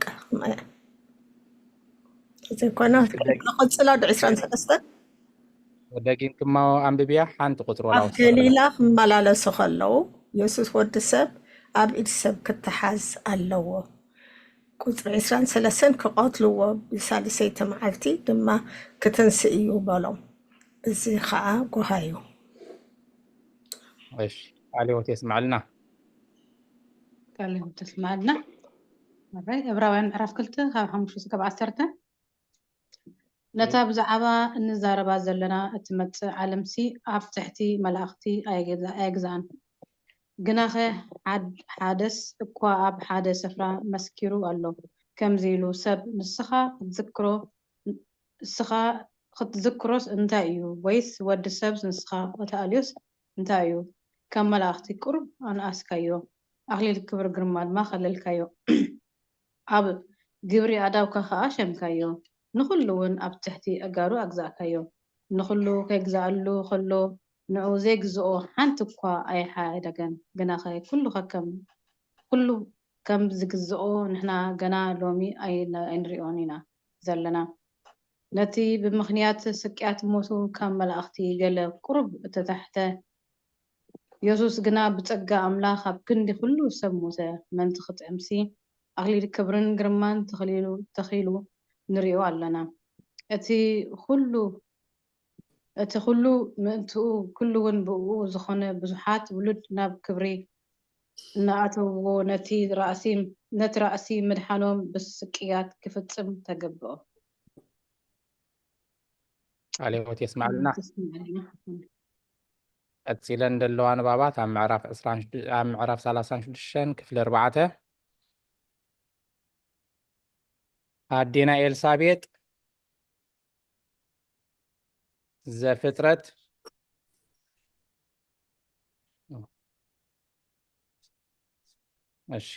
زي كنا نقص لا 23 ደጊምክማ ኣንብብያ ሓንቲ ቁፅሪ ወላ ኣብ ወስኽ ልበላ ገሊላ ክመላለሱ ከለዉ ኢየሱስ ወዲ ሰብ ኣብ ኢድ ሰብ ክትሓዝ ኣለዎ ቁፅሪ 23 ክቐትልዎ ብሳልሰይቲ መዓልቲ ድማ ክትንስእ እዩ በሎም እዚ ከዓ ጎሃ እዩ እሺ ቃልዮት የስማዕልና ቃልዮት ተስማዕልና ዕብራውያን ምዕራፍ 2 ካብ 5 ክሳብ 10 ነታ ብዛዕባ እንዛረባ ዘለና እትመፅእ ዓለምሲ ኣብ ትሕቲ መላእኽቲ ኣይግዛእን ግናኸ ሓደስ እኳ ኣብ ሓደ ስፍራ መስኪሩ ኣሎ ከምዚ ኢሉ ሰብ ንስኻ ክትዝክሮስ እንታይ እዩ ወይስ ወዲ ሰብ ንስኻ እተኣልዮስ እንታይ እዩ ከም መላእኽቲ ቁርብ ኣንኣስካዮ ኣክሊል ክብሪ ግርማ ድማ ከለልካዮ ኣብ ግብሪ ኣዳውካ ከዓ ሸምካዮ ንኩሉ እውን ኣብ ትሕቲ ኣጋሩ ኣግዛእካዮ ንኩሉ ከይግዛእሉ ከሎ ንዑ ዘይግዝኦ ሓንቲ እኳ ኣይሓደገን ግናኸ ኩሉ ከም ዝግዝኦ ንሕና ገና ሎሚ ኣይንሪኦን ኢና ዘለና ነቲ ብምክንያት ስቅያት ሞቱ ካብ መላእኽቲ ገለ ቁርብ እተታሕተ ኢየሱስ ግና ብፀጋ ኣምላኽ ኣብ ክንዲ ኩሉ ሰብ ሞተ መንቲ ክትዕምሲ ኣክሊል ክብርን ግርማን ተኺሉ ንሪኦ ኣለና እቲ ኩሉ ምእንትኡ ኩሉ እውን ብኡ ዝኾነ ብዙሓት ውሉድ ናብ ክብሪ እናኣተውዎ ነቲ ራእሲ ምድሓኖም ብስቅያት ክፍፅም ተገብኦ ቃልዮት የስማዕልና ቀፂለን ዘለዋ ንባባት ኣብ ምዕራፍ 36 ክፍሊ 4 ኣዴና ኤልሳቤጥ ዘፍጥረት እሺ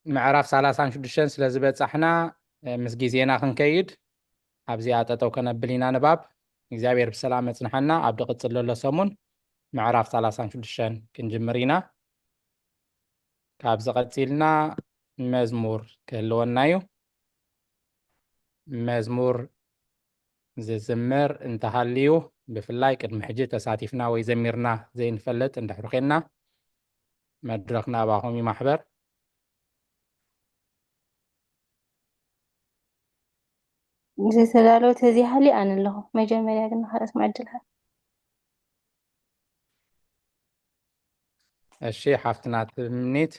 ምዕራፍ 36 ስለ ዝበፃሕና ምስ ግዜና ክንከይድ ኣብዚኣ ጠጠው ከነብል ኢና ንባብ እግዚኣብሔር ብሰላም መፅንሐና ኣብ ድቅፅል ዘሎ ሰሙን ምዕራፍ 36 ክንጅምር ኢና ካብዚ ቀፂልና መዝሙር ክህልወና እዩ መዝሙር ዝዝምር እንተሃልዩ ብፍላይ ቅድሚ ሕጂ ተሳቲፍና ወይ ዘሚርና ዘይንፈልጥ እንድሕር ኮይንና መድረክና ባኹም ማሕበር ዝተዳለወ ተዚሃሊ ኣነ ኣለኹ መጀመርያ ግን ካልኦት ማዕድልሃ እሺ ሓፍትና ትምኒት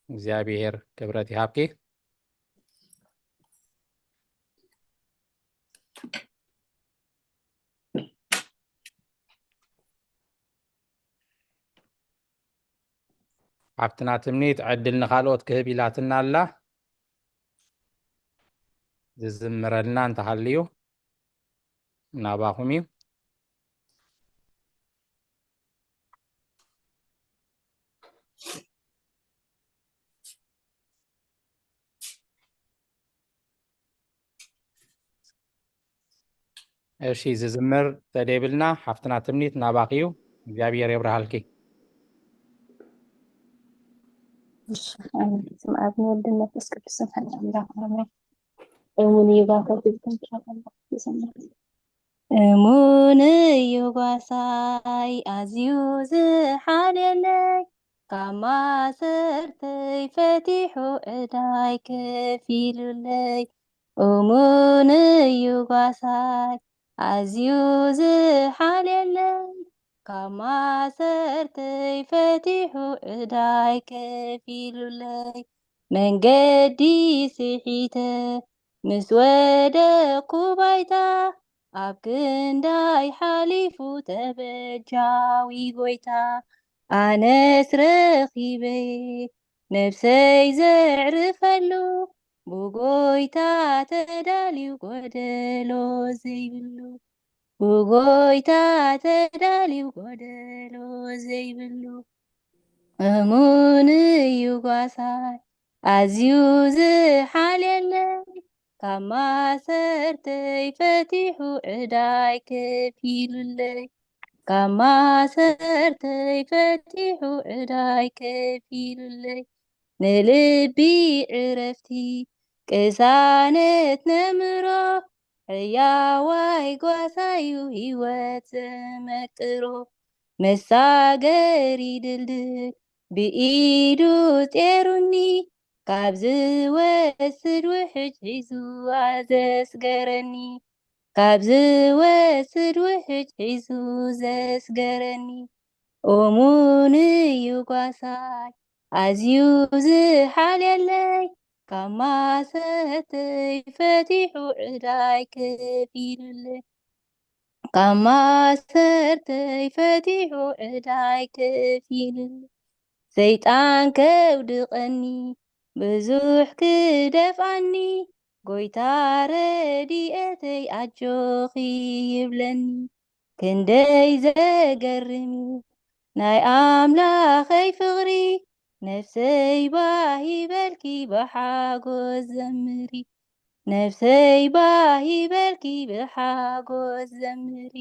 እግዚኣብሔር ክብረት ይሃብኪ ሓፍትና ትምኒት ዕድል ንካልኦት ክህብ ኢላትና ኣላ ዝዝምረልና እንተሃልዩ ናባኹም እዩ እሺ ዝዝምር ተደብልና ሓፍትና ትምኒት ናባኽ እዩ እግዚኣብሔር የብርሃልኪ ስም ኣብ ወልድን መንፈስ ቅዱስን ሓደ ኣምላክ ኣሜን እሙን እዩ ባኮትኩም እሙን እዩ ጓሳይ ኣዝዩ ዝሓልየለይ ካብ ማሰርተይ ፈቲሑ ዕዳይ ከፊሉለይ እሙን እዩ ጓሳይ ኣዝዩ ዝሓልየለይ ካብ ማሰርተይ ፈቲሑ ዕዳይ ከፊሉለይ መንገዲ ስሒተ ምስ ወደኩ ባይታ ኣብ ክንዳይ ሓሊፉ ተበጃዊ ጎይታ ኣነስ ረኺበ ነፍሰይ ዘዕርፈሉ ብጎይታ ተዳልዩ ጎደሎ ዘይብሉ ብጎይታ ተዳልዩ ጎደሎ ዘይብሉ እሙን እዩ ጓሳይ ኣዝዩ ዝሓልየለይ ካብ ማሰርተይ ፈቲሑ ዕዳይ ከፊሉለይ ካብ ማሰርተይ ፈቲሑ ዕዳይ ከፊሉለይ ንልቢ ዕረፍቲ ቅሳነት ነምሮ ሕያዋይ ጓሳዩ ህይወት መቅሮ መሳገሪ ድልድል ብኢዱ ጤሩኒ ካብ ዝወስድ ውሕጅ ሒዙ ዘስገረኒ ካብ ዝወስድ ውሕጅ ሒዙ ዘስገረኒ እሙን እዩ ጓሳይ ኣዝዩ ዝሓልየለይ ካብ ማሰተይ ፈቲሑ ዕዳይ ከፊሉለይ ካብ ማሰርተይ ፈቲሑ ዕዳይ ከፊሉለይ ሰይጣን ከውድቐኒ ብዙሕ ክደፍኣኒ ጎይታ ረድኤተይ ኣጆኺ ይብለኒ ክንደይ ዘገርም ናይ ኣምላኸይ ፍቕሪ ነፍሰይ ባሂበልኪ ብሓጎስ ዘምሪ ነፍሰይ ባሂበልኪ ብሓጎስ ዘምሪ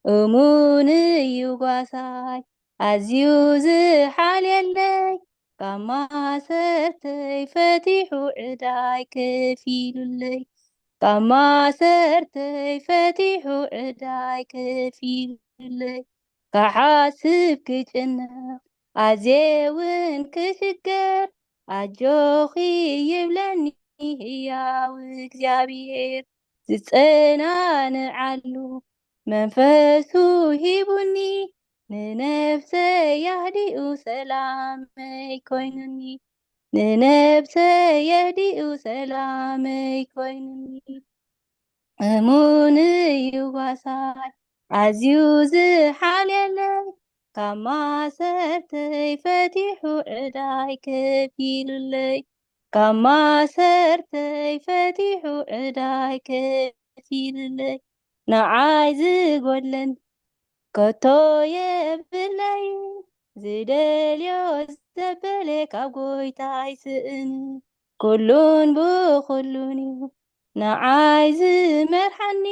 እሙን እዩ ጓሳይ ኣዝዩ ዝሓልየለይ ካብ ማሰርተይ ፈቲሑ ዕዳይ ከፊሉለይ ካብ ማሰርተይ ፈቲሑ ዕዳይ ከፊሉለይ ክሓስብ ክጭነቕ ኣዝየውን ክሽገር ኣጆኺ ይብለኒ ህያው እግዚኣብሔር ዝጸናንዓሉ መንፈሱ ሂቡኒ ንነፍሰይ ያህዲኡ ሰላመይ ኮይኑኒ ንነፍሰይ የህዲኡ ሰላመይ ኮይኑኒ እሙን እዩ ጓሳይ ኣዝዩ ዝሓልየለይ ካብ ማሰርተይ ፈቲሑ ዕዳይ ከፊሉለይ ካብ ማሰርተይ ፈቲሑ ዕዳይ ከፊሉለይ ንዓይ ዝጐድለኒ ከቶ የብለይ ዝደልዮ ዘበለ ካብ ጎይታ ይስእን ኩሉን ብኩሉን እዩ ንዓይ ዝመርሐኒ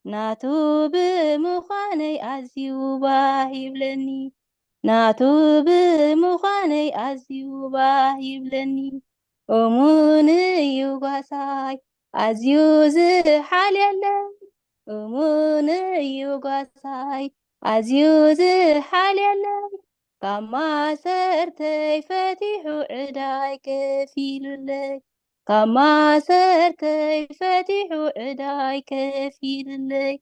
ናቱ ብምዃነይ ኣዝዩ ባህ ይብለኒ ናቱ ብምዃነይ ኣዝዩ ባህ ይብለኒ እሙን እዩ ጓሳይ ኣዝዩ ዝሓልየለይ እሙን እዩ ጓሳይ ኣዝዩ ዝሓልየለይ ካብ ማሰርተይ ፈቲሑ ዕዳይ ከፊሉለይ ካብ ማሰርተይ ፈቲሑ ዕዳይ ከፊሉለይ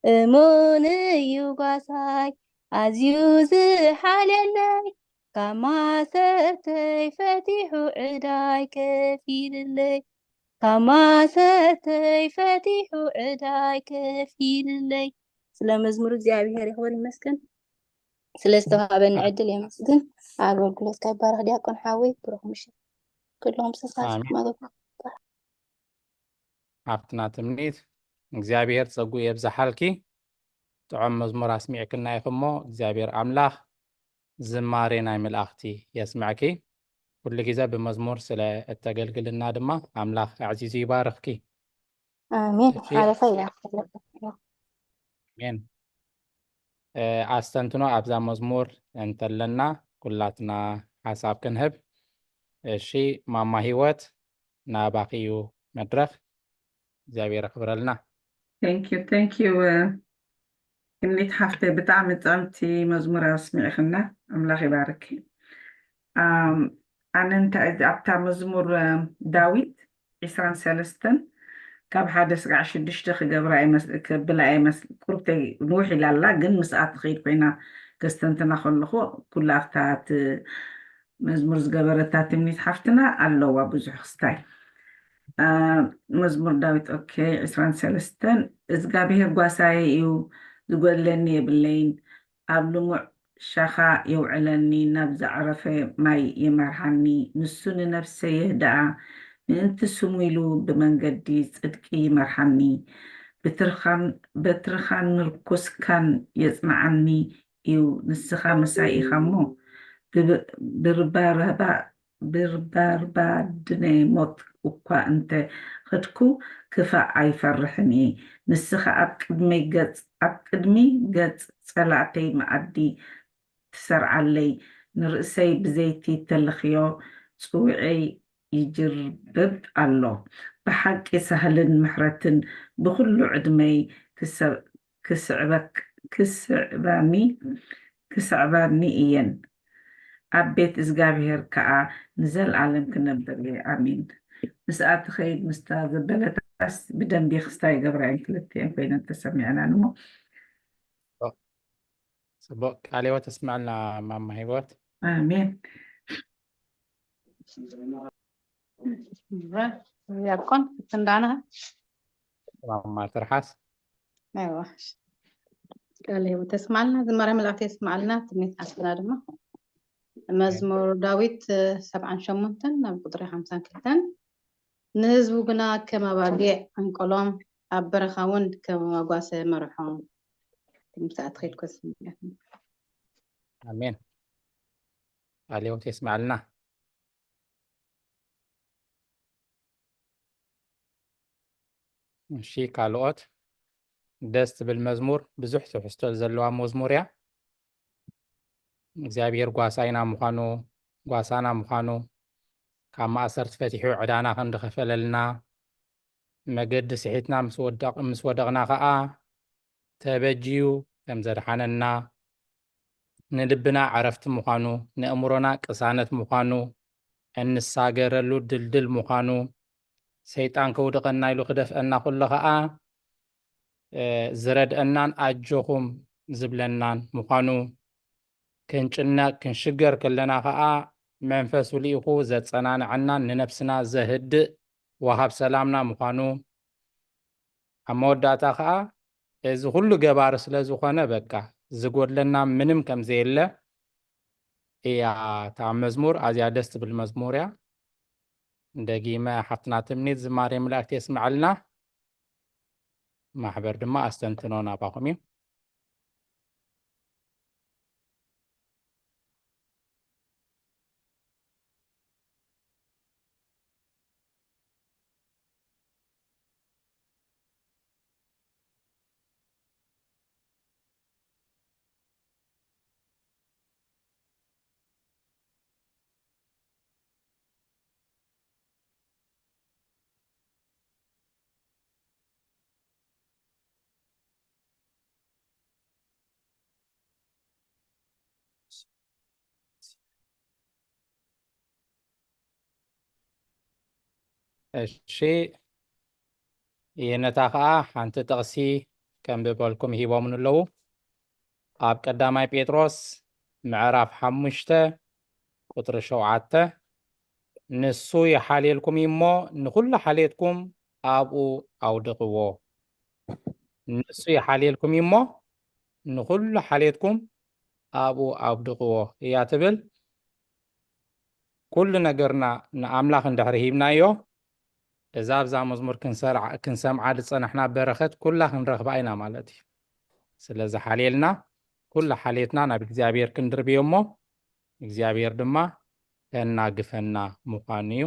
እሙን እዩ ጓሳይ ኣዝዩ ዝሓልየለይ ካብ ማሰርተይ ፈቲሑ ዕዳይ ከፊሉለይ ካብ ማሰርተይ ፈቲሑ ዕዳይ ከፊሉለይ ስለ መዝሙር እግዚአብሔር ይኽበር ይመስገን። ስለ ዝተዋሃበኒ ዕድል የመስግን። አገልግሎት ከባርኽ ዲያቆን ሓወይ ብሩኽ ምሽት ኩሎም ተሳታፊ ማለት ነው። ኣብትና ትምኒት እግዚአብሔር ፀጉ የብዛሓልኪ ጥዑም መዝሙር ኣስሚዕክና ኢኹሞ እግዚአብሔር ኣምላኽ ዝማሬ ናይ መላእኽቲ የስምዐኪ ኩሉ ግዜ ብመዝሙር ስለ እተገልግልና ድማ ኣምላኽ ኣዕዚዙ ይባርኽኪ። አሜን። ሓለፈ እያ አሜን። ኣስተንትኖ ኣብዛ መዝሙር እንተለና ኩላትና ሓሳብ ክንህብ። እሺ ማማ ሂወት ናባኺዩ መድረኽ እግዚአብሔር ክብረልና። ቴንኪዩ እምኒት ሓፍተይ ብጣዕሚ ጥዕምቲ መዝሙር ኣስሚዕኽና ኣምላኽ ይባርክ። ኣነ እንታይ ኣብታ መዝሙር ዳዊት 23 ካብ 1-6 ክገብራ ክብላ ኣይመስል ቁርብተይ ንውሕ ኢላ ኣላ ግን ምስኣት ትኸይድ ኮይና ከስተንትና ከለኹ ኩላ ኣብታት መዝሙር ዝገበረታ ትምኒት ሓፍትና ኣለዋ ብዙሕ ክስታይ መዝሙር ዳዊት ኦኬ 23 እግዚአብሔር ጓሳይ እዩ ዝጎድለኒ የብለይን ኣብ ልሙዕ ሻኻ የውዕለኒ ናብ ዘዕረፈ ማይ ይመርሓኒ ንሱ ንነፍሰይ የህድኣ ምእንቲ ስሙ ኢሉ ብመንገዲ ጽድቂ ይመርሓኒ በትርኻን ምርኩስካን የጽንዓኒ እዩ ንስኻ ምሳይ ኢኻ እሞ ብርባርባድነይ ሞት እኳ እንተ ኸድኩ ክፋእ ኣይፈርሕን እየ ንስኻ ኣብ ቅድሚ ገጽ ጸላእተይ መዓዲ ትሰርዓለይ ንርእሰይ ብዘይቲ ተለኽዮ ጽውዐይ يجربب الله بحق سهل محرة بكل عدمي كسعباني إيان عبيت إزقابير كا نزل عالم كنبر آمين مساعد خيد مستاذ بلد بدن بيخستاي قبرين كلتين بين تسمعنا نمو صبوك علي وتسمع لنا ماما هيوات آمين يكون تندانا ماما ترحس ايوه قال هي وتسمع لنا زي مرة ملعب تسمع لنا تميت حسنا دما مزمور داويت 7 شمونتن بقدر 50 كتن نهزبو قنا كما باقي عن قلوم عبرخاون كما قاسة مرحوم تمساعد خير كوسم آمين علي وتسمع لنا شي كالوت دست بالمزمور بزح تحستل زلوا مزموريا እግዚአብሔር ጓሳይና ምዃኑ ጓሳና ምዃኑ ካብ ማእሰርቲ ፈቲሑ ዕዳና ክንድኸፈለልና መገዲ ስሒትና ምስ ወደቕና ከዓ ተበጅዩ ከም ዘድሓነና ንልብና ዓረፍቲ ምዃኑ ንእምሮና ቅሳነት ምዃኑ እንሳገረሉ ድልድል ምዃኑ ሰይጣን ከውድቐና ኢሉ ክደፍአና ኩሉ ከዓ ዝረድአናን ኣጆኹም ዝብለናን ምዃኑ ክንጭነቅ ክንሽገር ከለና ከዓ መንፈሱ ልኢኹ ዘጸናንዐናን ንነፍስና ዘህድእ ወሃብ ሰላምና ምዃኑ ኣብ መወዳእታ ከዓ እዚ ኩሉ ገባሪ ስለ ዝኾነ በቃ ዝጎድለና ምንም ከም ዘየለ እያ እታ መዝሙር ኣዝያ ደስ ትብል መዝሙር እያ እንደጊመ ሓፍትና ትምኒት ዝማሬ መላእክቲ የስምዓልና ማሕበር ድማ ኣስተንትኖ ናባኹም እዩ እሺ ይህነታ ከዓ ሓንቲ ጥቕሲ ከንብበልኩም ሂቦምን ኣለዉ ኣብ ቀዳማይ ጴጥሮስ ምዕራፍ 5 ቁጥሪ 7 ንሱ ይሓልየልኩም እሞ ንኩሉ ሓልየትኩም ኣብኡ ኣውድቕዎ ንሱ ይሓልየልኩም እሞ ንኩሉ ሓልየትኩም ኣብኡ ኣውድቕዎ እያ ትብል ኩሉ ነገርና ንኣምላኽ እንድሕሪ ሂብናዮ እዛ ኣብዛ መዝሙር ክንሰምዓ ዝፀናሕና በረኸት ኩላ ክንረኽባ ኢና ማለት እዩ ስለዚ ሓልየልና ኩሉ ሓልየትና ናብ እግዚኣብሔር ክንድርብዮ እሞ እግዚኣብሔር ድማ ከናግፈና ምዃኑ እዩ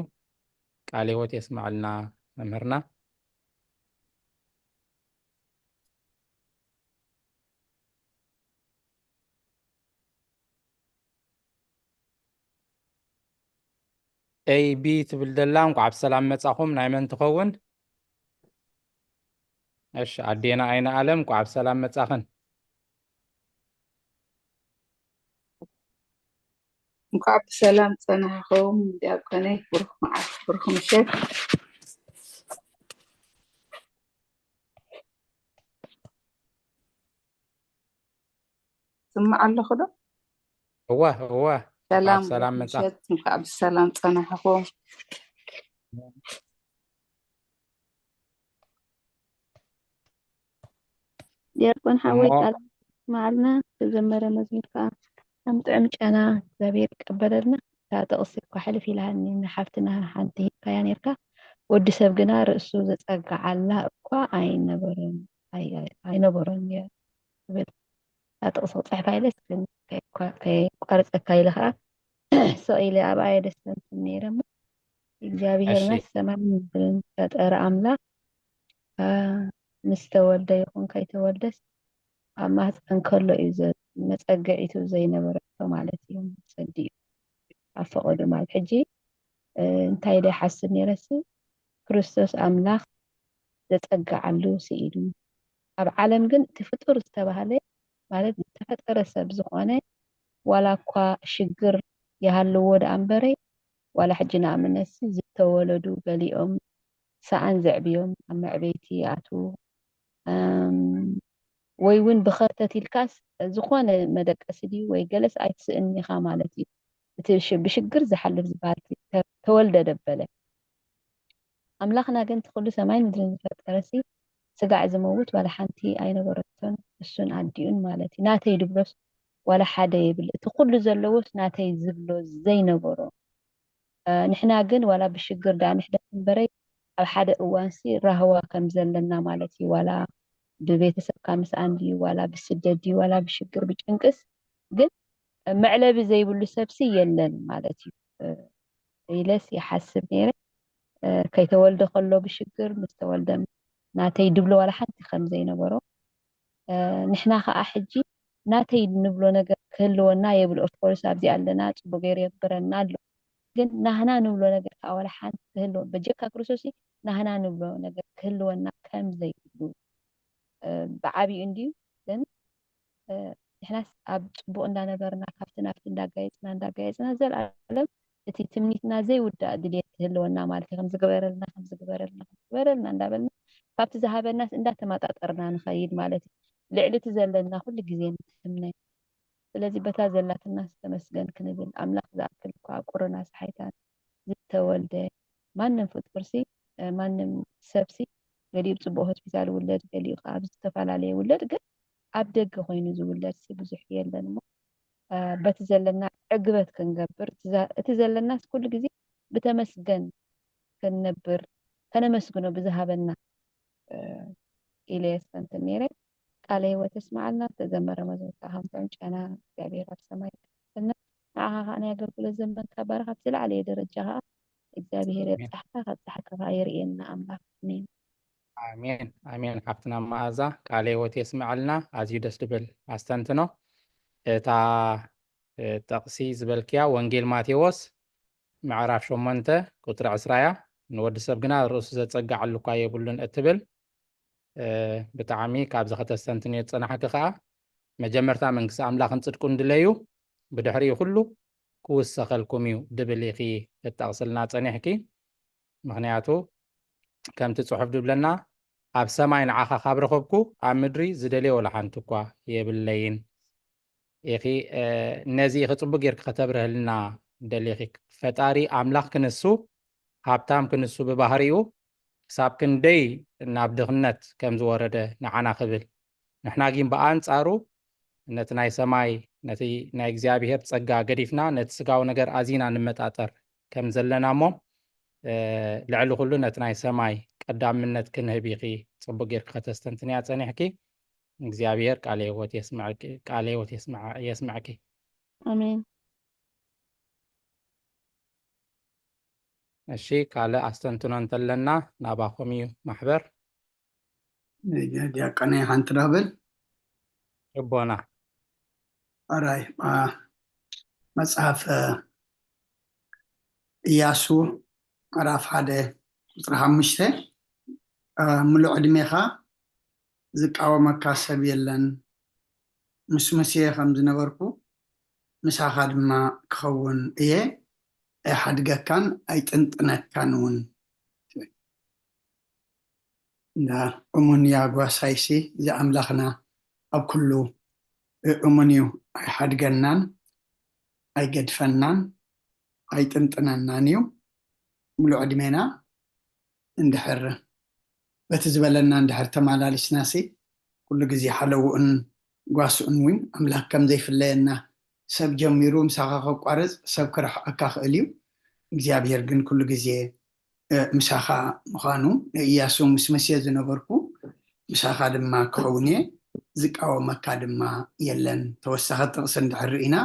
ቃል ሕይወት የስማዓልና መምህርና AB ትብል ደላ እንኳዕ ብሰላም መጻኹም ናይ መን ትኸውን እሺ ኣዴና ኣይነ ዓለም እንኳዕ ብሰላም መጻኽን እንኳዕ ብሰላም ፀናሕኹም ዲያቆነይ ብሩኽ መዓልቲ ብሩኽ ምሸት ስማዕ ኣለኹ ዶ እወ ሰላም ምሸት እንኳዕ ብሰላም ፀናሕኹም ዲያቆን ሓወይ ቃል ማዕልና ተዘመረ መዝሙር ከዓ ከም ጥዕም ጨና እግዚአብሔር ይቀበለልና ታጠቕሲ እኳ ሕልፍ ኢልሃኒ ንሓፍትና ሓንቲ ሂብካያ ነርካ ወዲ ሰብ ግና ርእሱ ዘፀጋዓልና እኳ ኣይነበሮን እየ ትብል ታጠቕሲ ክፅሕፋ ኢለስ ከይቋርፀካ ኢለ ከዓ ሰቂለ ኣብ ኣየ ደስተንት ነይረ እሞ እግዚኣብሔር ናይ ሰማይን ምድርን ፈጠረ ኣምላክ ምስ ተወልደ ይኹን ከይተወልደስ ኣብ ማህፀን ከሎ እዩ መፀገዒቱ ዘይነበረቶ ማለት እዩ ፀዲ እዩ ኣብ ፈቐዱ ማለት ሕጂ እንታይ ደ ሓስብ ነይረሲ ክርስቶስ ኣምላኽ ዘጸግዓሉ ስኢሉ ኣብ ዓለም ግን እቲ ፍጡር ዝተባህለ ማለት ዝተፈጠረ ሰብ ዝኾነ ዋላ እኳ ሽግር ይሃለዎ ደኣ እምበረይ ዋላ ሕጂ ንኣብነት ዝተወለዱ ገሊኦም ሰኣን ዘዕብዮም ኣብ መዕበይቲ ኣትዉ ወይ እውን ብኸርተት ኢልካስ ዝኾነ መደቀሲ ድዩ ወይ ገለስ ኣይትስእኒኻ ማለት እዩ እቲ ብሽግር ዝሓልፍ ዝበሃል ተወልደ ደበለ ኣምላኽና ግን ትኩሉ ሰማይ ምድርን ዝፈጠረሲ ስጋዕ ዝመውት ዋላ ሓንቲ ኣይነበረቶን እሱን ኣዲኡን ማለት እዩ ናተይ ድብሎስ ዋላ ሓደ የብል እቲ ኩሉ ዘለዎስ ናተይ ዝብሎ ዘይነበሮ ንሕና ግን ዋላ ብሽግር ዳ ንሕደት እምበረይ ኣብ ሓደ እዋንሲ ራህዋ ከም ዘለና ማለት እዩ ዋላ ብቤተሰብካ ምስኣን ድዩ ዋላ ብስደት ድዩ ዋላ ብሽግር ብጭንቅስ ግን መዕለቢ ዘይብሉ ሰብሲ የለን ማለት እዩ ኢለስ ይሓስብ ነይረ ከይተወልደ ከሎ ብሽግር ምስ ተወልደ ናተይ ድብሎ ዋላ ሓንቲ ከም ዘይነበሮ ንሕና ከዓ ሕጂ ናተይ ንብሎ ነገር ክህልወና የብሉ ኦፍኮርስ ኣብዚ ኣለና ፅቡቅ ገይሩ የብረና ኣሎ ግን ናህና ንብሎ ነገር ከዓ ዋላ ሓንቲ ክህልወ በጀካ ክርስቶስ ናህና ንብሎ ነገር ክህልወና ከም ዘይብሉ ብዓብዩ እንድዩ ግን ንሕናስ ኣብ ፅቡቅ እንዳነበርና ካብቲ ናብቲ እንዳጋየፅና ዘለዓለም እቲ ትምኒትና ዘይውዳእ ድልየት ክህልወና ማለት እዩ ከም ዝግበረልና እንዳበልና ካብቲ ዝሃበናስ እንዳተማጣጠርና ንኸይድ ማለት እዩ ልዕሊ እቲ ዘለና ኩሉ ግዜ ንትምነ ስለዚ በታ ዘላትና ዝተመስገን ክንብል ኣምላኽ ዝኣክል እኳ ቁርና ሰሓይታት ዝተወልደ ማንም ፍጡርሲ ማንም ሰብሲ ገሊኡ ፅቡቅ ሆስፒታል ውለድ ገሊኡ ከዓ ዝተፈላለዩ ውለድ ግን ኣብ ደገ ኮይኑ ዝውለድ ብዙሕ የለን እሞ በቲ ዘለና ዕግበት ክንገብር እቲ ዘለናስ ኩሉ ግዜ ብተመስገን ክንነብር ከነመስግኖ ብዝሃበና ኢልየስ ፈንቲ ነይረ ቃለ ህይወት እስማዓልና ተዘመረ መዘውታ ሃምቶን ጨና እግዚአብሔር ኣብ ሰማይ ከና ንዓኻ ከዓ ናይ ኣገልግሎት ዘመንካ ባረኻት ዝለዓለየ ደረጃ ከዓ እግዚአብሔር የብፅሕካ ካብፅሓካ የርእየና ኣምላኽ ኣሜን ኣሜን ኣሜን ሓፍትና መኣዛ ቃለ ህይወት የስምዓልና ኣዝዩ ደስ ዝብል ኣስተንትኖ እታ ጠቕሲ ዝበልክያ ወንጌል ማቴዎስ ምዕራፍ 8 ቁጥሪ 20 ንወዲ ሰብ ግና ርእሱ ዘፀጋዓሉ እኳ የብሉን እትብል ብጣዕሚ ካብዚ ከተስተንትን እየ ዝፀናሕኪ ከዓ መጀመርታ መንግስቲ ኣምላኽን ፅድቁን ድለዩ ብድሕሪኡ ኩሉ ክውሰኸልኩም እዩ ድብል ኢኺ እጠቕስልና ፀኒሕኪ ምክንያቱ ከምቲ ፅሑፍ ድብለና ኣብ ሰማይ ንዓኻ ካብ ረኸብኩ ኣብ ምድሪ ዝደልዮ ወላ ሓንቲ እኳ የብለይን ኢኺ ነዚ ክፅቡቅ ጌርካ ከተብርህልና ደሊኺ ፈጣሪ ኣምላኽ ክንሱ ሃብታም ክንሱ ብባህሪኡ ክሳብ ክንደይ ናብ ድኽነት ከም ዝወረደ ንዓና ክብል ንሕና ግን ብኣንፃሩ ነቲ ናይ ሰማይ ነቲ ናይ እግዚኣብሔር ፀጋ ገዲፍና ነቲ ስጋዊ ነገር ኣዚና ንመጣጠር ከም ዘለና እሞ ልዕሊ ኩሉ ነቲ ናይ ሰማይ ቀዳምነት ክንህብ ኢኺ ፅቡቅ ጌርካ ከተስተንትንያ ፀኒሕኪ እግዚአብሔር ቃለ ህይወት የስምዐኪ ኣሜን እሺ ካልእ ኣስተንትኖ እንተለና ናባኹም እዩ ማሕበር ዲያቆናይ ሓንቲ ዳብል ልቦና ኣራይ መፅሓፍ ኢያሱ ምዕራፍ 1 ቁፅሪ 5 ሙሉእ ዕድሜኻ ዝቃወመካ ሰብ የለን ምስ መሲሕ ከም ዝነበርኩ ምሳኻ ድማ ክኸውን እየ ኣይሓድገካን ኣይጥንጥነካን እውን እሙን ያ ጓሳይሲ እዚ ኣምላኽና ኣብ ኩሉ እሙን እዩ ኣይሓድገናን ኣይገድፈናን ኣይጥንጥነናን እዩ ሙሉእ ዕድሜና እንድሕር በቲ ዝበለና እንድሕር ተመላሊስናሲ ኩሉ ግዜ ሓለውኡን ጓስኡን እውን ኣምላኽ ከም ዘይፍለየና ሰብ ጀሚሩ ምሳኻ ከቋርፅ ሰብ ክረሕቐካ ክእል እዩ እግዚኣብሔር ግን ኩሉ ግዜ ምሳኻ ምዃኑ ንኢያሱ ምስ መሲሕ ዝነበርኩ ምሳኻ ድማ ክኸውን እየ ዝቃወመካ ድማ የለን ተወሳኺ ጥቕሲ እንድሕር ኢና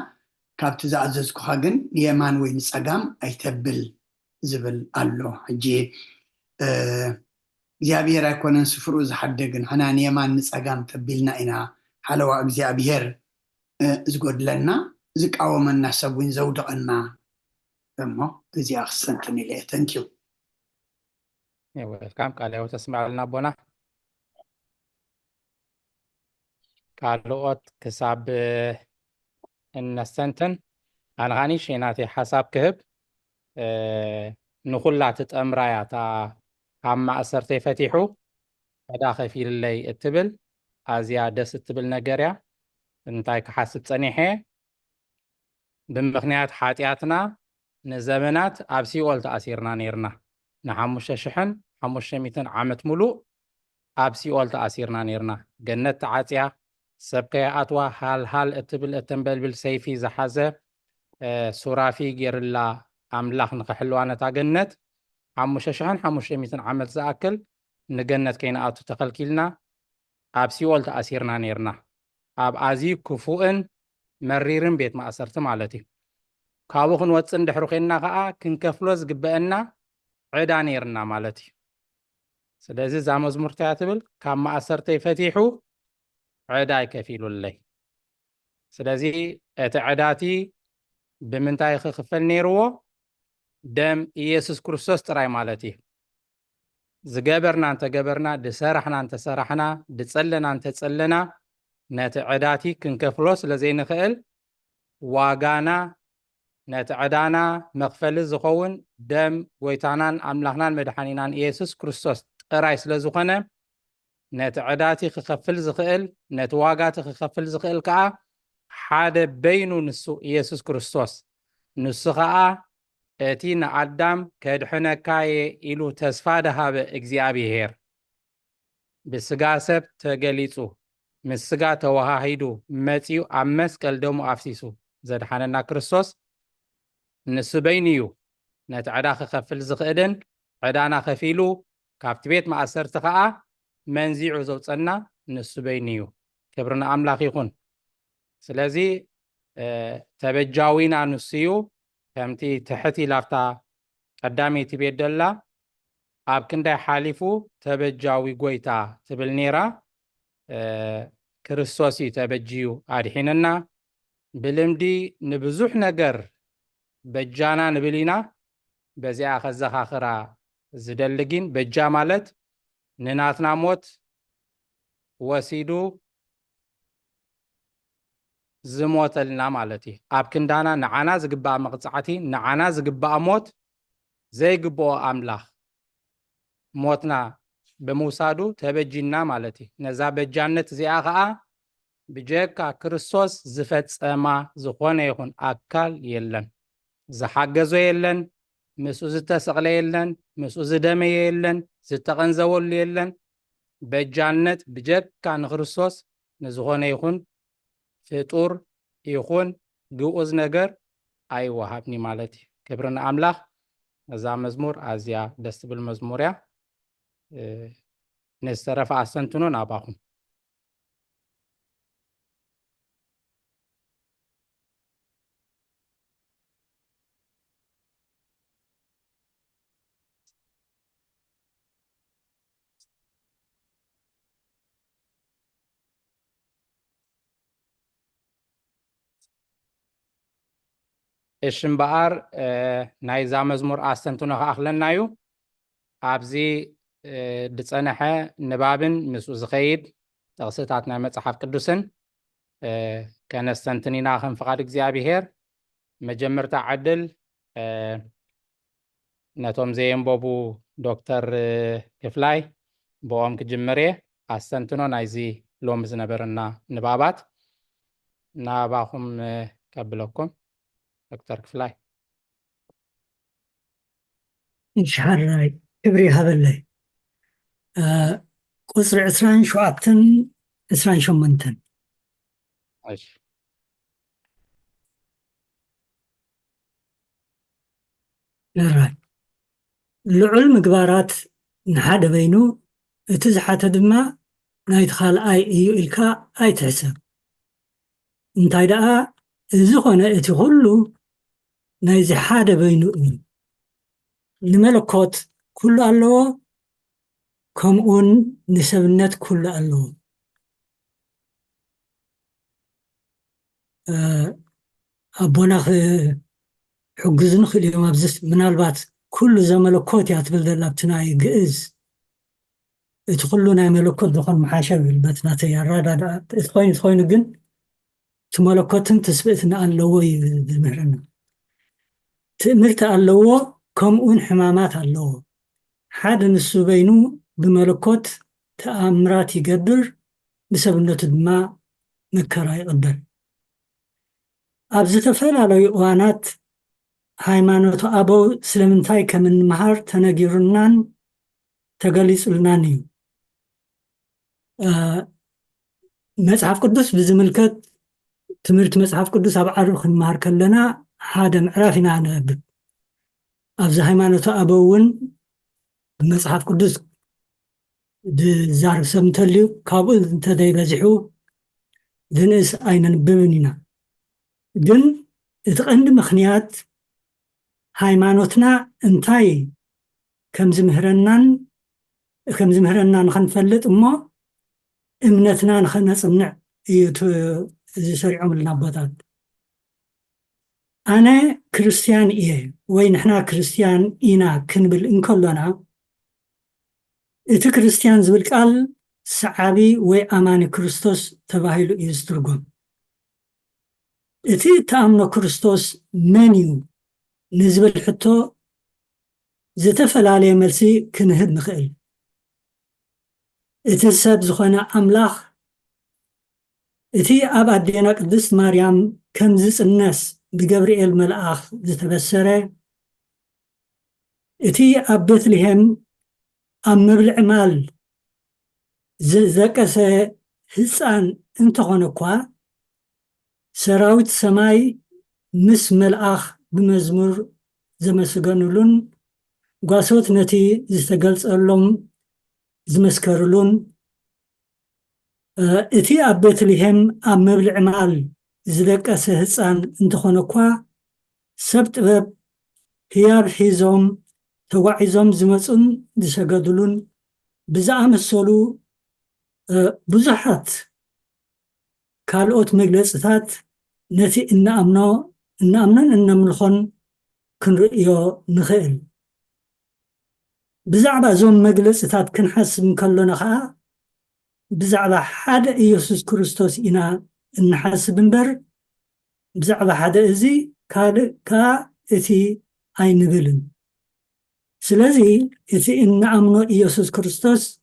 ካብቲ ዝኣዘዝኩኻ ግን ንየማን ወይ ንፀጋም ኣይተብል ዝብል ኣሎ ሕጂ እግዚኣብሔር ኣይኮነን ስፍርኡ ዝሓደግን ሓና ንየማን ንፀጋም ተቢልና ኢና ሓለዋ እግዚኣብሔር ዝጎድለና ዝቃወመና ሰብ እውን ዘውድቐና እሞ እዚኣ ክሰንትን ኢለ ተንኪዩ ዌልካም ቃልያው ተስማዕ ለና ቦና ካልኦት ክሳብ እነስተንትን ኣነኻኒ ሸናቴ ሓሳብ ክህብ ንኹላ ትጠምራያ እታ ካብ ማእሰርተይ ፈቲሑ ዕዳ ከፊልለይ እትብል ኣዝያ ደስ እትብል ነገር እያ እንታይ ክሓስብ ፀኒሐ ብምክንያት ሓጢኣትና ንዘመናት ኣብ ሲኦል ተኣሲርና ነርና ን5500 ዓመት ሙሉእ ኣብ ሲኦል ተኣሲርና ነርና ገነት ተዓፅያ ሰብ ከይኣትዋ ሃልሃል እትብል እተንበልብል ሰይፊ ዝሓዘ ሱራፊ ገይርላ ኣምላኽ ንክሕልዋ ነታ ገነት 5500 ዓመት ዝኣክል ንገነት ከይንኣቱ ተኸልኪልና ኣብ ሲኦል ተኣሲርና ነርና ኣብ ኣዝዩ ክፉእን መሪርን ቤት ማእሰርቲ ማለት እዩ ካብኡ ክንወፅእ እንድሕሪ ኮይንና ከዓ ክንከፍሎ ዝግበአና ዕዳ ነርና ማለት እዩ ስለዚ እዛ መዝሙርታ ትብል ካብ ማእሰርተይ ፈቲሑ ዕዳ ይከፊሉለይ ስለዚ እቲ ዕዳቲ ብምንታይ ክክፈል ነይርዎ ደም ኢየሱስ ክርስቶስ ጥራይ ማለት እዩ ዝገበርና እንተገበርና ድሰራሕና እንተሰራሕና ድፀለና እንተፀለና ነቲ ዕዳቲ ክንከፍሎ ስለዘይንኽእል ዋጋና ነቲ ዕዳና መክፈሊ ዝኸውን ደም ጎይታናን ኣምላኽናን መድሓኒናን ኢየሱስ ክርስቶስ ጥራይ ስለ ዝኾነ ነቲ ዕዳቲ ክኸፍል ዝኽእል ነቲ ዋጋቲ ክኸፍል ዝኽእል ከዓ ሓደ በይኑ ንሱ ኢየሱስ ክርስቶስ ንሱ ከዓ እቲ ንኣዳም ከድሕነካየ ኢሉ ተስፋ ደሃበ እግዚኣብሔር ብስጋ ሰብ ተገሊጹ ምስ ስጋ ተዋሃሂዱ መፂኡ ኣብ መስቀል ደሙ ኣፍሲሱ ዘድሓነና ክርስቶስ ንሱ በይኑ እዩ ነቲ ዕዳ ክኸፍል ዝኽእልን ዕዳና ከፊሉ ካብቲ ቤት ማእሰርቲ ከዓ መንዚዑ ዘውፀና ንሱ በይኑ እዩ ክብሪ ንኣምላኽ ይኹን ስለዚ ተበጃዊና ንሱ እዩ ከምቲ ትሕቲ ላፍታ ቀዳመይቲ ቤት ደላ ኣብ ክንዳይ ሓሊፉ ተበጃዊ ጎይታ ትብል ነይራ ክርስቶስ እዩ ተበጅዩ ኣድሒንና ብልምዲ ንብዙሕ ነገር በጃና ንብል ኢና በዚኣ ከዘኻኽራ ዝደልግን በጃ ማለት ንናትና ሞት ወሲዱ ዝሞተልና ማለት እዩ ኣብ ክንዳና ንዓና ዝግባእ መቕፃዕቲ ንዓና ዝግባእ ሞት ዘይግብኦ ኣምላኽ ሞትና ብምውሳዱ ተበጂና ማለት እዩ ነዛ በጃነት እዚኣ ከዓ ብጀካ ክርስቶስ ዝፈፀማ ዝኾነ ይኹን ኣካል የለን ዝሓገዞ የለን ምስኡ ዝተሰቕለ የለን ምስኡ ዝደመየ የለን ዝተቐንዘበሉ የለን በጃነት ብጀካ ንክርስቶስ ንዝኾነ ይኹን ፍጡር ይኹን ግኡዝ ነገር ኣይወሃብኒ ማለት እዩ ክብሪ ንኣምላኽ እዛ መዝሙር ኣዝያ ደስ ትብል መዝሙር እያ ንዝተረፈ ኣስተንትኖ ናባኹም እሺ እምበኣር ናይዛ መዝሙር ኣስተንትኖ ከኣኽለና እዩ ኣብዚ ድፀንሐ ንባብን ምስኡ ዝኸይድ ጥቕስታት ናይ መፅሓፍ ቅዱስን ከነስተንትን ኢና ከም ፍቓድ እግዚኣብሔር መጀመርታ ዓድል ነቶም ዘየንበቡ ዶክተር ክፍላይ ብኦም ክጅመር እየ ኣስተንትኖ ናይዚ ሎሚ ዝነበረና ንባባት ናባኹም ከብለኩም ዶክተር ክፍላይ እንሻሃራይ ክብሪ ሃበለይ ቁፅሪ 27 28 እሺ ለራይ ልዑል ምግባራት ንሓደ በይኑ እቲ ዝሓተ ድማ ናይቲ ካልኣይ እዩ ኢልካ ኣይትሕሰብ እንታይ ደኣ እዚ ኾነ እቲ ኩሉ ናይዚ ሓደ በይኑ እዩ ንመለኮት ኩሉ ኣለዎ ከምኡን ንሰብነት ኩሉ ኣለዎ ኣቦና حجزن خلي ما بزس من البات كل زملكوت يعتبر ذا بتناي جئز تخلونا ملكوت دخل محاشة بالبتنا تيارا تخوين جن تملكوتن تثبتنا اللوي بالمهرنا تأمرت اللو كم أون حمامات اللو حد السبينو بملكوت تأمرات يقدر بسبب نتدما مكرا يقدر أبزت فعل على يوانات ሃይማኖት አበው ስለምንታይ ከምንመሃር ተነጊሩናን ተገሊጹልናን እዩ መጽሐፍ ቅዱስ ብዝምልከት ትምህርት መጽሐፍ ቅዱስ ኣብ ዓርብ ክንመሃር ከለና ሓደ ምዕራፍ ኢና ንነብብ ኣብዚ ሃይማኖት አበውን መጽሐፍ ቅዱስ ዝዛርብ ሰብ እንተልዩ ካብኡ እንተዘይበዚሑ ዝንእስ ኣይነንብብን ኢና ግን እቲ ቀንዲ ምክንያት ሃይማኖትና እንታይ ከም ዝምህረናን ንኽንፈልጥ እሞ እምነትና ንኽነጽንዕ እዩ ዝሰሪዖምልና ቦታት ኣነ ክርስቲያን እየ ወይ ንሕና ክርስቲያን ኢና ክንብል እንከሎና እቲ ክርስቲያን ዝብል ቃል ሰዓቢ ወይ ኣማኒ ክርስቶስ ተባሂሉ እዩ ዝትርጎም እቲ ተኣምኖ ክርስቶስ መን እዩ ንዝብል ሕቶ ዝተፈላለየ መልሲ ክንህብ ንኽእል እቲ ሰብ ዝኾነ ኣምላኽ እቲ ኣብ ኣዴና ቅድስት ማርያም ከም ዝጽነስ ብገብርኤል መልኣኽ ዝተበሰረ እቲ ኣብ ቤትልሔም ኣብ መብልዕ ማል ዝዘቀሰ ህፃን እንተኾነ እኳ ሰራዊት ሰማይ ምስ መልኣኽ بمزمور زمسجنولون قاسوت نتي زتقلص اللهم زمسكرلون اتي أبيت لهم أمبل عمال زلك أسهسان انتخونكوا سبت باب هياب حيزوم توعيزوم زمسون زشقدلون بزعم السولو بزحات كالوت مجلسات نتي إن أمنو نأمن إن ملخون كنرئيو نخيل بزعبا زوم مجلس تات كنحس من كلنا خا بزعبا حدا يسوع كريستوس إنا نحس بنبر بزعبا حدا إزي كا إتي أين بلن سلازي إتي إن أمنو يسوع كريستوس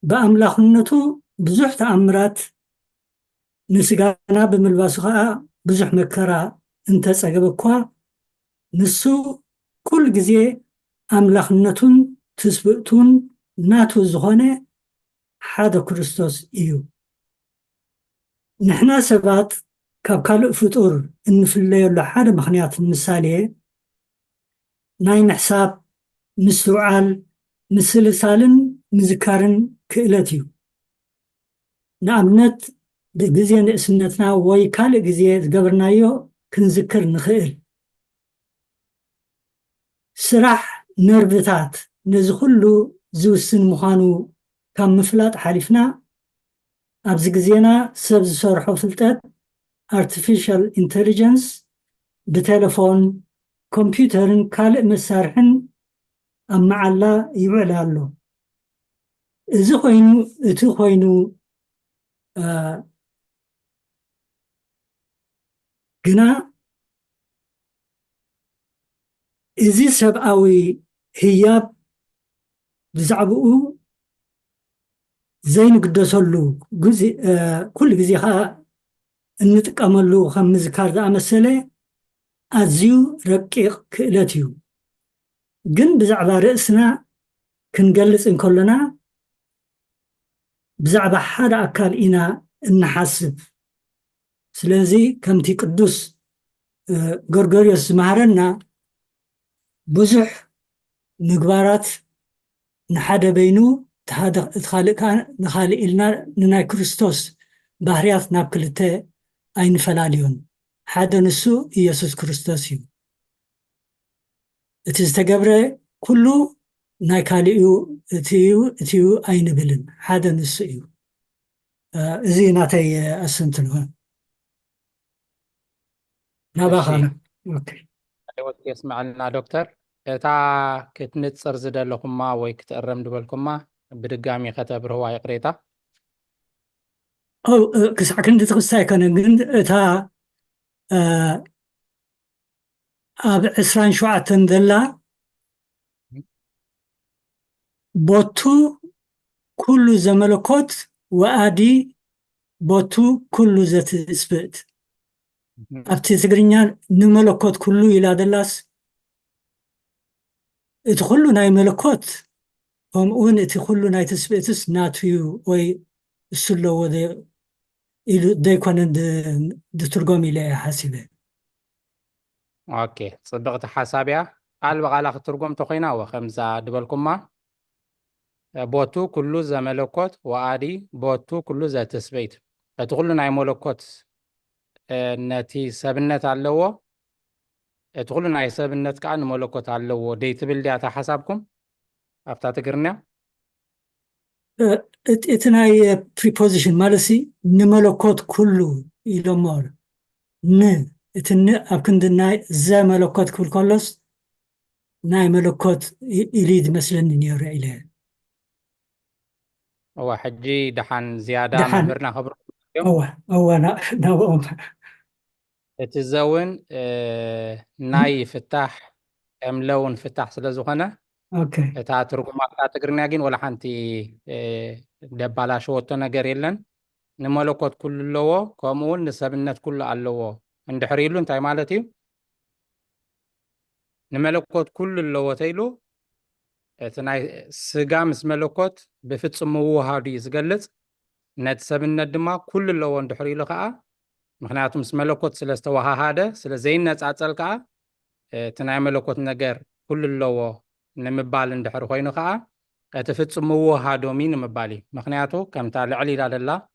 بأملاخنتو بزح تأمرات نسجانا بملبسها بزح مكرا انت صغبكوا نسو كل غزي املاخنتون تسبتون ناتو زغونه حدا كريستوس ايو نحنا سبات كاب كالو فطور انفليو لحدا مخنيات مثاليه ناين حساب مسرعال مسلسالن مذكارن كالتيو نعمنت بغزي نسنتنا وي كالو غزي زغبرنايو كنذكر نخيل سراح نربتات نزخلو زوسن مخانو كم مفلات حالفنا أبز غزينا سبز سرحو فلتات artificial intelligence بتلفون كمبيوترن كالق مسارحن أما علا يبعلالو إذا خوينو ግና እዚ ሰብኣዊ ህያብ ብዛዕባኡ ዘይንግደሰሉ ኩሉ ግዜ ኸ እንጥቀመሉ ከም ምዝካር ዝኣመሰለ ኣዝዩ ረቂቕ ክእለት እዩ ግን ብዛዕባ ርእስና ክንገልጽ እንከለና ብዛዕባ ሓደ ኣካል ኢና እንሓስብ ስለዚህ ከምቲ ቅዱስ ጎርጎርዮስ ዝመሃረና ብዙሕ ምግባራት ንሓደ በይኑ ንኻልእ ኢልና ንናይ ክርስቶስ ባህርያት ናብ ክልተ ኣይንፈላለዩን ሓደ ንሱ ኢየሱስ ክርስቶስ እዩ እቲ ዝተገብረ ኩሉ ናይ ካሊኡ እቲዩ ኣይንብልን ሓደ ንሱ እዩ እዚ ናተይ ኣሰንትንሆ نباخنا اوكي حيوت يسمع لنا دكتور تا كتنتصر زدلكما ወይ ክትእረም ድበልኩማ ብድጋሚ ከተብርህዋ ይቕሬታ أو كسع كنت تغساي كان جند تا أب عسران شوعة تندلا بوتو كل زملكوت وآدي بوتو كل ذات إثبات أبتي تقرينيا نملكوت كله إلى دلاس ادخلوا ناي ملكوت هم اون ادخلوا ناي تثبتس ناتيو وي السلو وذي إلو ديكون دترقوم إليه حاسبه اوكي صدقت حسابيا قال بغالا ترجم تخينا وخمسة دبلكما بوتو كله ذا ملكوت وآدي بوتو كله ذا تثبيت ادخلوا ناي ملكوت نتي سبنت علوه ادخلوا ناي سبنت كأن ملكوت علوه ديت بلدي أتا حسابكم أفتات قرنيا اتناي preposition مالسي نملكوت كله إلى مار اتن أبكند ناي زا ملكوت كل كلس ناي ملكوت يريد مثلا نيرا إليه هو حجي دحان زيادة دحان مهرنا خبر أو أنا نوم تزون ناي فتح أملون فتح سلزوخنا أوكي تا ترجمات تقرنيا جين ولا حنتي دبالا شو تناجر يلن نملكوت كل لو كمون نسبنت كل علوه عند حريلون تاي مالتي نملكوت كل لو تيلو تناي سجام اسم ملكوت بفتح موهادي زجلت نتسبنت دما كل لو عند حريلو كا مخناتهم اسم ملكوت سلستوها هذا سلزين نتعطل كا تناي ملكوت نجر كل لو نمبال عند حر خوينو كا تفتح موهادو مين مبالي مخناتو كم تاع علي لا الله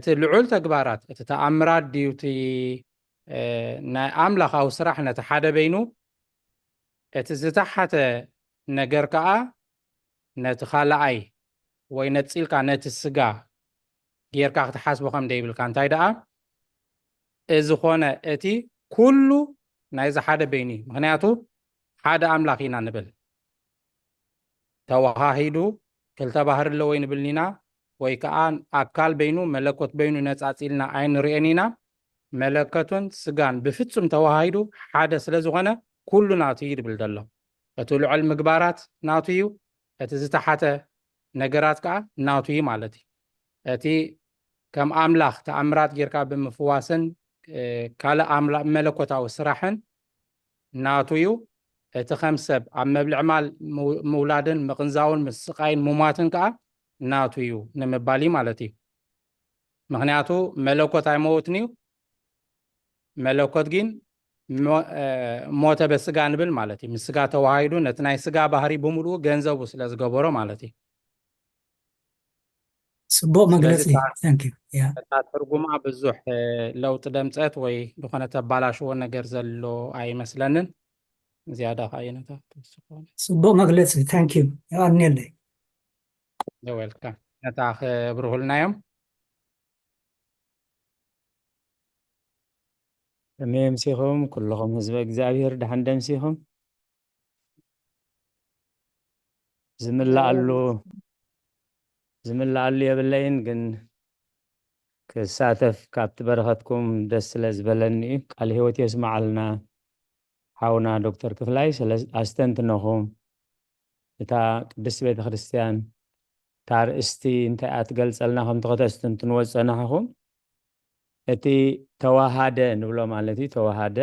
العول تكبارات تتأمرات ديوتي نا أملاخ أو سرحنا تحدى بينو تزتحت نجر كا نتخلعي وينتصيل كا نتسجع غير كا تحاسبو خم ديبل كان تايدا إذا خونا أتي كله نايز حدا بيني مخنياتو حدا أملاخينا نبل توها هيدو كلتا بحر اللي وين بلنينا ويكان أكال بينو ملكوت بينو نتعطيلنا عين رئينينا ملكتون سجان بفتسم توهايدو حادث لزغنا كلنا تير بالدلو فتولو علم مقبارات ناتيو اتزتحت نقرات كا ناتيو مالتي اتي كم أملاخ تأمرات جيركا بمفواسن كالا أملاخ ملكوت أو سراحن ناتيو اتخمسب عم بالعمال مولادن مقنزاون مسقاين مماتن كا ناتيو نمبالي مالتي مغنياتو ملكوت ايموتنيو ملكوت جين موت بسغا نبل مالتي مسغا توهايدو نتناي سغا بحري بمولو ገንዘቡ ስለዝገበሮ ማለቲ صبوق مغلصي ثانك يو يا ترجمة بزح لو تدمصت ወይ بخونه ተባላሽዎ ነገር ዘሎ አይመስለንን زياده አይነታ صبوق مغلصي ثانك يو يا انيلي يو ويلكم نتا خبرهلنايم تمام سيهم كلهم حزب እግዚአብሔር دحن دمسيهم زملا አሉ የብለይን ግን كساتف كابت برختكم دس لزبلني قال هيوت يسمع لنا حاونا دكتور كفلاي استنتنهم تا قدس بيت ክርስቲያን تار استي انت اتገልጸልናهم ተኸተስተንትን ወጸናهم እቲ ተዋሃደ ንብሎ ማለቲ ተዋሃደ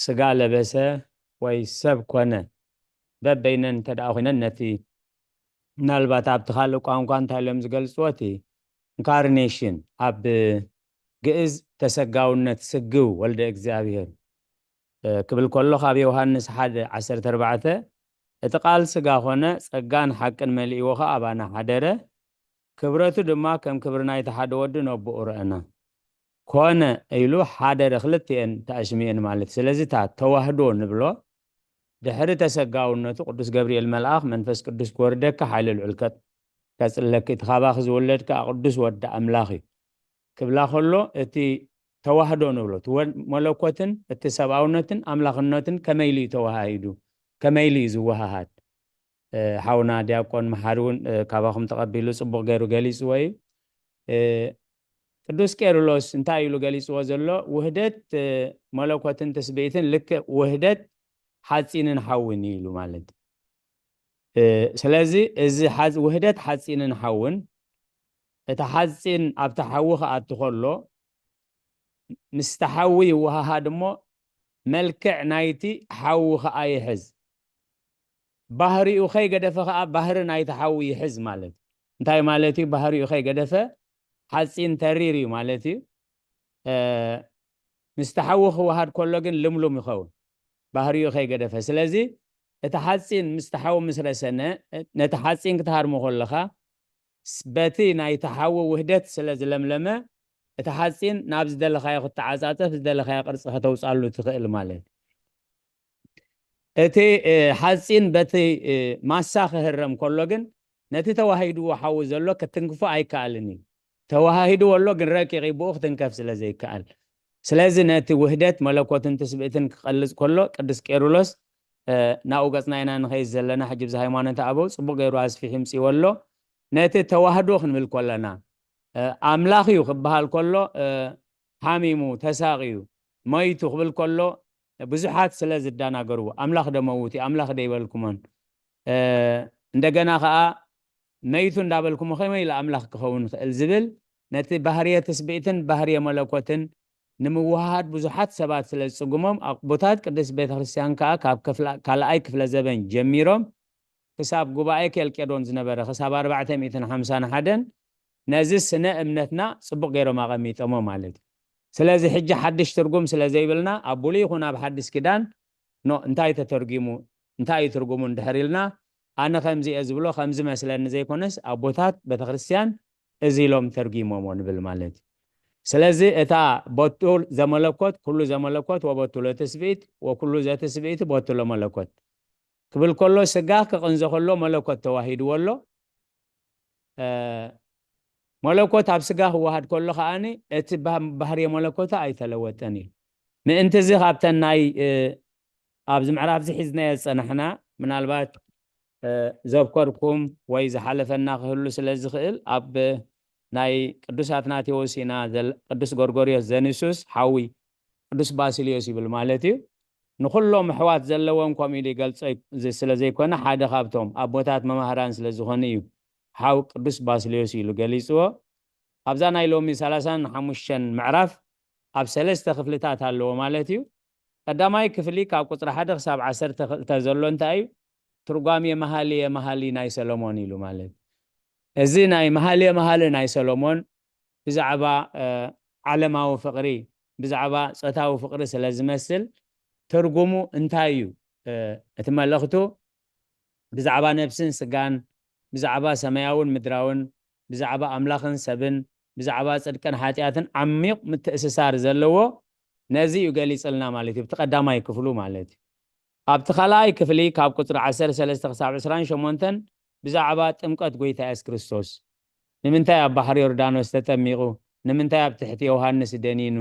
ስጋ ለበሰ ወይ ሰብ ኮነ በበይነን ተዳኺነን ነቲ ምናልባት ኣብ ተኻለ ቋንቋ እንታይ ኢሎም ዝገልጽዎ እቲ ኢንካርኔሽን ኣብ ግዕዝ ተሰጋውነት ስግው ወልደ እግዚአብሔር ክብል ከሎ ካብ ዮሐንስ 1:14 እቲ ቃል ስጋ ኾነ ጸጋን ሓቅን መሊእዎ ኣባና ሓደረ ክብረቱ ድማ ከም ክብርና የተሓደ ወዲ ነብኡ ረአና ኮነ ኢሉ ሓደረ ክልቲአን ተኣሽሚአን ማለት ስለዚ ታ ተዋህዶ ንብሎ ድሕሪ ተሰጋውነቱ ቅዱስ ገብርኤል መልአኽ መንፈስ ቅዱስ ክወርደካ ሓይለ ልዑልከት ከጽለክ እቲ ኻባኽ ዝወለድካ ቅዱስ ወዲ ኣምላኽ ክብላ ከሎ እቲ ተዋህዶ ንብሎ መለኮትን እቲ ሰብኣውነትን ኣምላኽነትን ከመይሉ ተዋሃሂዱ ከመይሉ ዝወሃሃድ ሓውና ዲያቆን መሓሪ እውን ካባኹም ተቐቢሉ ጽቡቕ ገይሩ ገሊጽዎ እዩ ቅዱስ ቄርሎስ እንታይ ኢሉ ገሊጽዎ ዘሎ ውህደት መለኮትን ተስቢትን ልክዕ ውህደት ሓፂንን ሓውን ኢሉ ማለት ስለዚ እዚ ውህደት ሓፂንን ሓውን እቲ ሓፂን ኣብቲ ሓዊ ከኣቱ ከሎ ምስ ተሓዊ ይወሃሃድ እሞ መልክዕ ናይቲ ሓዊ ከዓ ይሕዝ ባህሪኡ ከይገደፈ ከዓ ባህሪ ናይቲ ሓዊ ይሕዝ ማለት እንታይ ማለት እዩ ባህሪኡ ከይገደፈ ሓፂን ተሪር እዩ ማለት እዩ ምስ ተሓዊ ክወሃድ ከሎ ግን ልምሉም ይኸውን ባህሪኡ ከይገደፈ ስለዚ እቲ ሓፂን ምስ ተሓዊ ምስ ረሰነ ነቲ ሓፂን ክትሃርሞ ከለኻ በቲ ናይቲ ሓዊ ውህደት ስለ ዝለምለመ እቲ ሓፂን ናብ ዝደለኻዮ ክትዓፃፀፍ ዝደለኻዮ ቅርፂ ከተውፃሉ ትኽእል ማለት እቲ ሓፂን በቲ ማሳ ክህረም ከሎ ግን ነቲ ተዋሂድዎ ሓዊ ዘሎ ክትንክፎ ኣይከኣልን እዩ ተዋሂድዎ ኣሎ ግን ረቂቕ ይብኡ ክትንከፍ ስለ ዘይከኣል ስለዚ ነቲ ውህደት መለኮትን ትስብእትን ክቐልፅ ከሎ ቅዱስ ቄርሎስ ናብኡ ገፅና ኢና ንኸይድ ዘለና ሕጂ ብዚ ሃይማኖት ኣበው ፅቡቅ ገይሩ ኣስፊሕ ይምፅዎ ኣሎ ነቲ ተዋህዶ ክንብል ከለና ኣምላኽ እዩ ክበሃል ከሎ ሓሚሙ ተሳቂዩ ሞይቱ ክብል ከሎ ብዙሓት ስለ ዝዳናገርዎ ኣምላኽ ደመውት እዩ ኣምላኽ ደይበልኩሞን እንደገና ከዓ መይቱ እንዳበልኩሞ ከመይ ኢሉ ኣምላኽ ክኸውን ክእል ዝብል ነቲ ባህርየ ተስቢእትን ባህርየ መለኮትን ንምውሃሃድ ብዙሓት ሰባት ስለ ዝፅጉሞም ኣቦታት ቅዱስ ቤተክርስትያን ከዓ ካብ ካልኣይ ክፍለ ዘበን ጀሚሮም ክሳብ ጉባኤ ኬልቄዶን ዝነበረ ክሳብ 451 ነዚ ስነ እምነትና ፅቡቅ ገይሮም ኣቐሚጦሞ ማለት እዩ ስለዚ ሕጂ ሓድሽ ትርጉም ስለ ዘይብልና ኣብ ብሉይ ይኹን ኣብ ሓድሽ ኪዳን እንታይ ተተርጊሙ እንታይ እዩ ትርጉሙ እንድሕር ኢልና ኣነ ከምዚ እየ ዝብሎ ከምዚ መስለኒ ዘይኮነስ ኣቦታት ቤተክርስትያን እዚ ኢሎም ተርጊሞሞ ንብል ማለት እዩ ስለዚ እታ ቦቱ ዘመለኮት ኩሉ ዘመለኮት ወቦቱ ለተስቢት ወኩሉ ዘተስቢት ቦቱ ለመለኮት ክብል ከሎ ስጋ ክቕንዘ ከሎ መለኮት ተዋሂድዎ ኣሎ መለኮት ኣብ ስጋ ክወሃድ ከሎ ከዓኒ እቲ ባህርየ መለኮት ኣይተለወጠን እዩ ምእንቲ እዚ ካብተን ናይ ኣብዚ ምዕራፍ ዝሒዝናዮ ዝፀናሕና ምናልባት ዘብከርኩም ወይ ዝሓለፈና ክህሉ ስለ ዝኽእል ኣብ ናይ ቅዱስ አትናቴዎስ ኢና ቅዱስ ጎርጎርዮስ ዘኒሱስ ሓዊ ቅዱስ ባሲልዮስ ይብል ማለት እዩ ንኩሎም ኣሕዋት ዘለዎም ከምኡ ኢሉ ይገልጾ ስለ ዘይኮነ ሓደ ካብቶም ኣቦታት መማህራን ስለ ዝኾነ እዩ ሓዊ ቅዱስ ባሲልዮስ ኢሉ ገሊፅዎ ኣብዛ ናይ ሎሚ 35 ምዕራፍ ኣብ 3 ክፍልታት ኣለዎ ማለት እዩ ቀዳማይ ክፍሊ ካብ ቁፅሪ 1 ክሳብ 12 ዘሎ እንታይ እዩ ትርጓሜ መሃልየ መሃሊ ናይ ሰሎሞን ኢሉ ማለት እዚ ናይ መሃልየ መሃሊ ናይ ሰሎሞን ብዛዕባ ዓለማዊ ፍቅሪ ብዛዕባ ፆታዊ ፍቅሪ ስለ ዝመስል ትርጉሙ እንታይ እዩ እቲ መልእኽቱ ብዛዕባ ነፍስን ስጋን ብዛዕባ ሰማያውን ምድራውን ብዛዕባ ኣምላኽን ሰብን ብዛዕባ ጽድቅን ሓጢኣትን ዓሚቕ ምትእስሳር ዘለዎ ነዚ እዩ ገሊፅልና ማለት እዩ ብተቀዳማይ ክፍሉ ማለት እዩ ኣብቲ ካልኣይ ክፍሊ ካብ ቁፅሪ 13 ክሳብ 28 ብዛዕባ ጥምቀት ጎይታ ኢየሱስ ክርስቶስ ንምንታይ ኣብ ባሕሪ ዮርዳኖስ ተጠሚቑ ንምንታይ ኣብ ትሕቲ ዮሃንስ ደኒኑ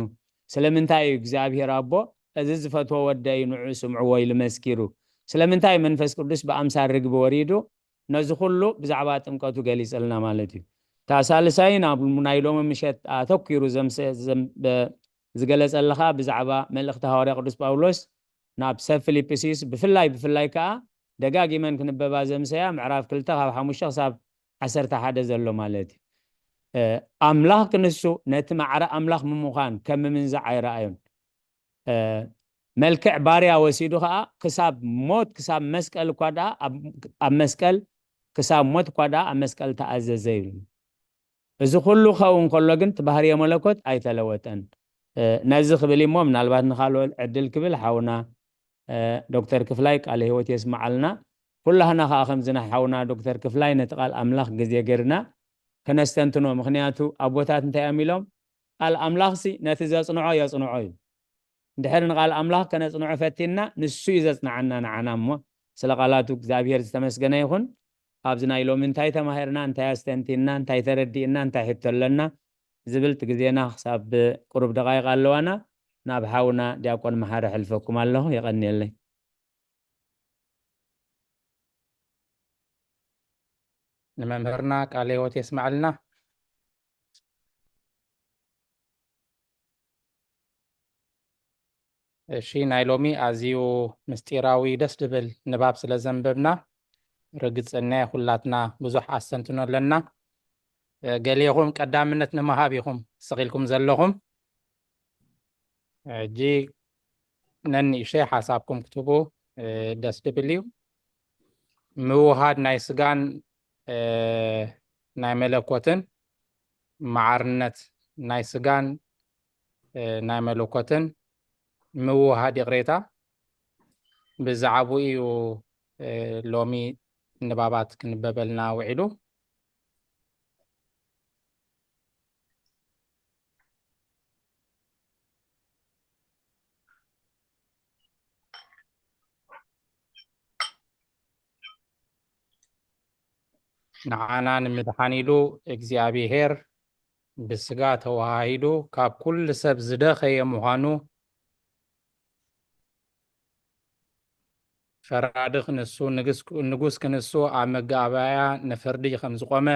ስለምንታይ እዩ እግዚኣብሔር ኣቦ እዚ ዝፈትዎ ወደይ ንዑ ስምዕዎ ኢሉ መስኪሩ ስለምንታይ መንፈስ ቅዱስ ብኣምሳል ርግቢ ወሪዱ ነዚ ኩሉ ብዛዕባ ጥምቀቱ ገሊፅልና ማለት እዩ እታ ሳልሳይ ናብ ናይ ሎሚ ምሸት ኣተኪሩ ዝገለፀለካ ብዛዕባ መልእኽቲ ሃዋርያ ቅዱስ ጳውሎስ ናብ ሰብ ፊልጵስዩስ ብፍላይ ከዓ ደጋጊመን ክንበባ ዘምሰያ ምዕራፍ 2 ካብ 5 ክሳብ 11 ዘሎ ማለት እዩ ኣምላኽ ክንሱ ነቲ ማዕረ ኣምላኽ ምሙኻን ከም ምንዛዕ ኣይረኣዩን መልክዕ ባርያ ወሲዱ ከዓ ክሳብ ሞት ክሳብ መስቀል እኳ ደኣ ኣብ መስቀል ክሳብ ሞት እኳ ደኣ ኣብ መስቀል ተኣዘዘ ይብል እዚ ኩሉ ከውን ከሎ ግን ባህርየ መለኮት ኣይተለወጠን ነዚ ክብል እሞ ምናልባት ንኻልኦት ዕድል ክብል ሓውና ዶክተር ክፍላይ ቃል ህይወት የስማዓልና ኩላህና ከዓ ከምዝና ሓውና ዶክተር ክፍላይ ነቲ ቃል ኣምላኽ ግዜ ገርና ከነስተንትኖ ምክንያቱ ኣቦታት እንታይ ኣሚሎም ቃል ኣምላኽሲ ነቲ ዘፅንዖ የፅንዖ እዩ ድሕሪ ንቃል ኣምላኽ ከነፅንዖ ፈቲና ንሱ እዩ ዘፅናዓና ንዓና እሞ ስለ ቃላቱ እግዚኣብሔር ዝተመስገነ ይኹን ኣብዚ ናይ ሎሚ እንታይ ተማሂርና እንታይ ኣስተንቲና እንታይ ተረዲእና እንታይ ሕቶ ኣለና زبلت جزينا حساب قرب دقائق اللوانا نابحاونا دياقون محارة حلفكم الله يغني لي ንመምህርና ቃለ ሕይወት የስማዕልና። እሺ ናይ ሎሚ ኣዝዩ ምስጢራዊ ደስ ድብል ንባብ ስለ ዘንበብና ርግፅና ኩላትና ብዙሕ ኣሰንትኖ ኣለና። ገሊኹም ቀዳምነት ንምሃብ ኢኹም ስቂልኩም ዘለኹም። ሕጂ ነንእሽተይ ሓሳብኩም ክትቡ ደስ ድብል እዩ። ምውሃድ ናይ ስጋን ናይ መለኮትን ማዓርነት ናይ ስጋን ናይ መለኮትን ምውሃድ ይቕሬታ ብዛዕባ እዩ ሎሚ ንባባት ክንበበልና ውዒሉ። ንዓና ንምድሓን ኢሉ እግዚኣብሔር ብስጋ ተዋሂዱ ካብ ኩሉ ሰብ ዝደኸየ ምዃኑ ፈራዲ ክንሱ ንጉስ ክንሱ ኣብ መጋባያ ንፍርዲ ከም ዝቆመ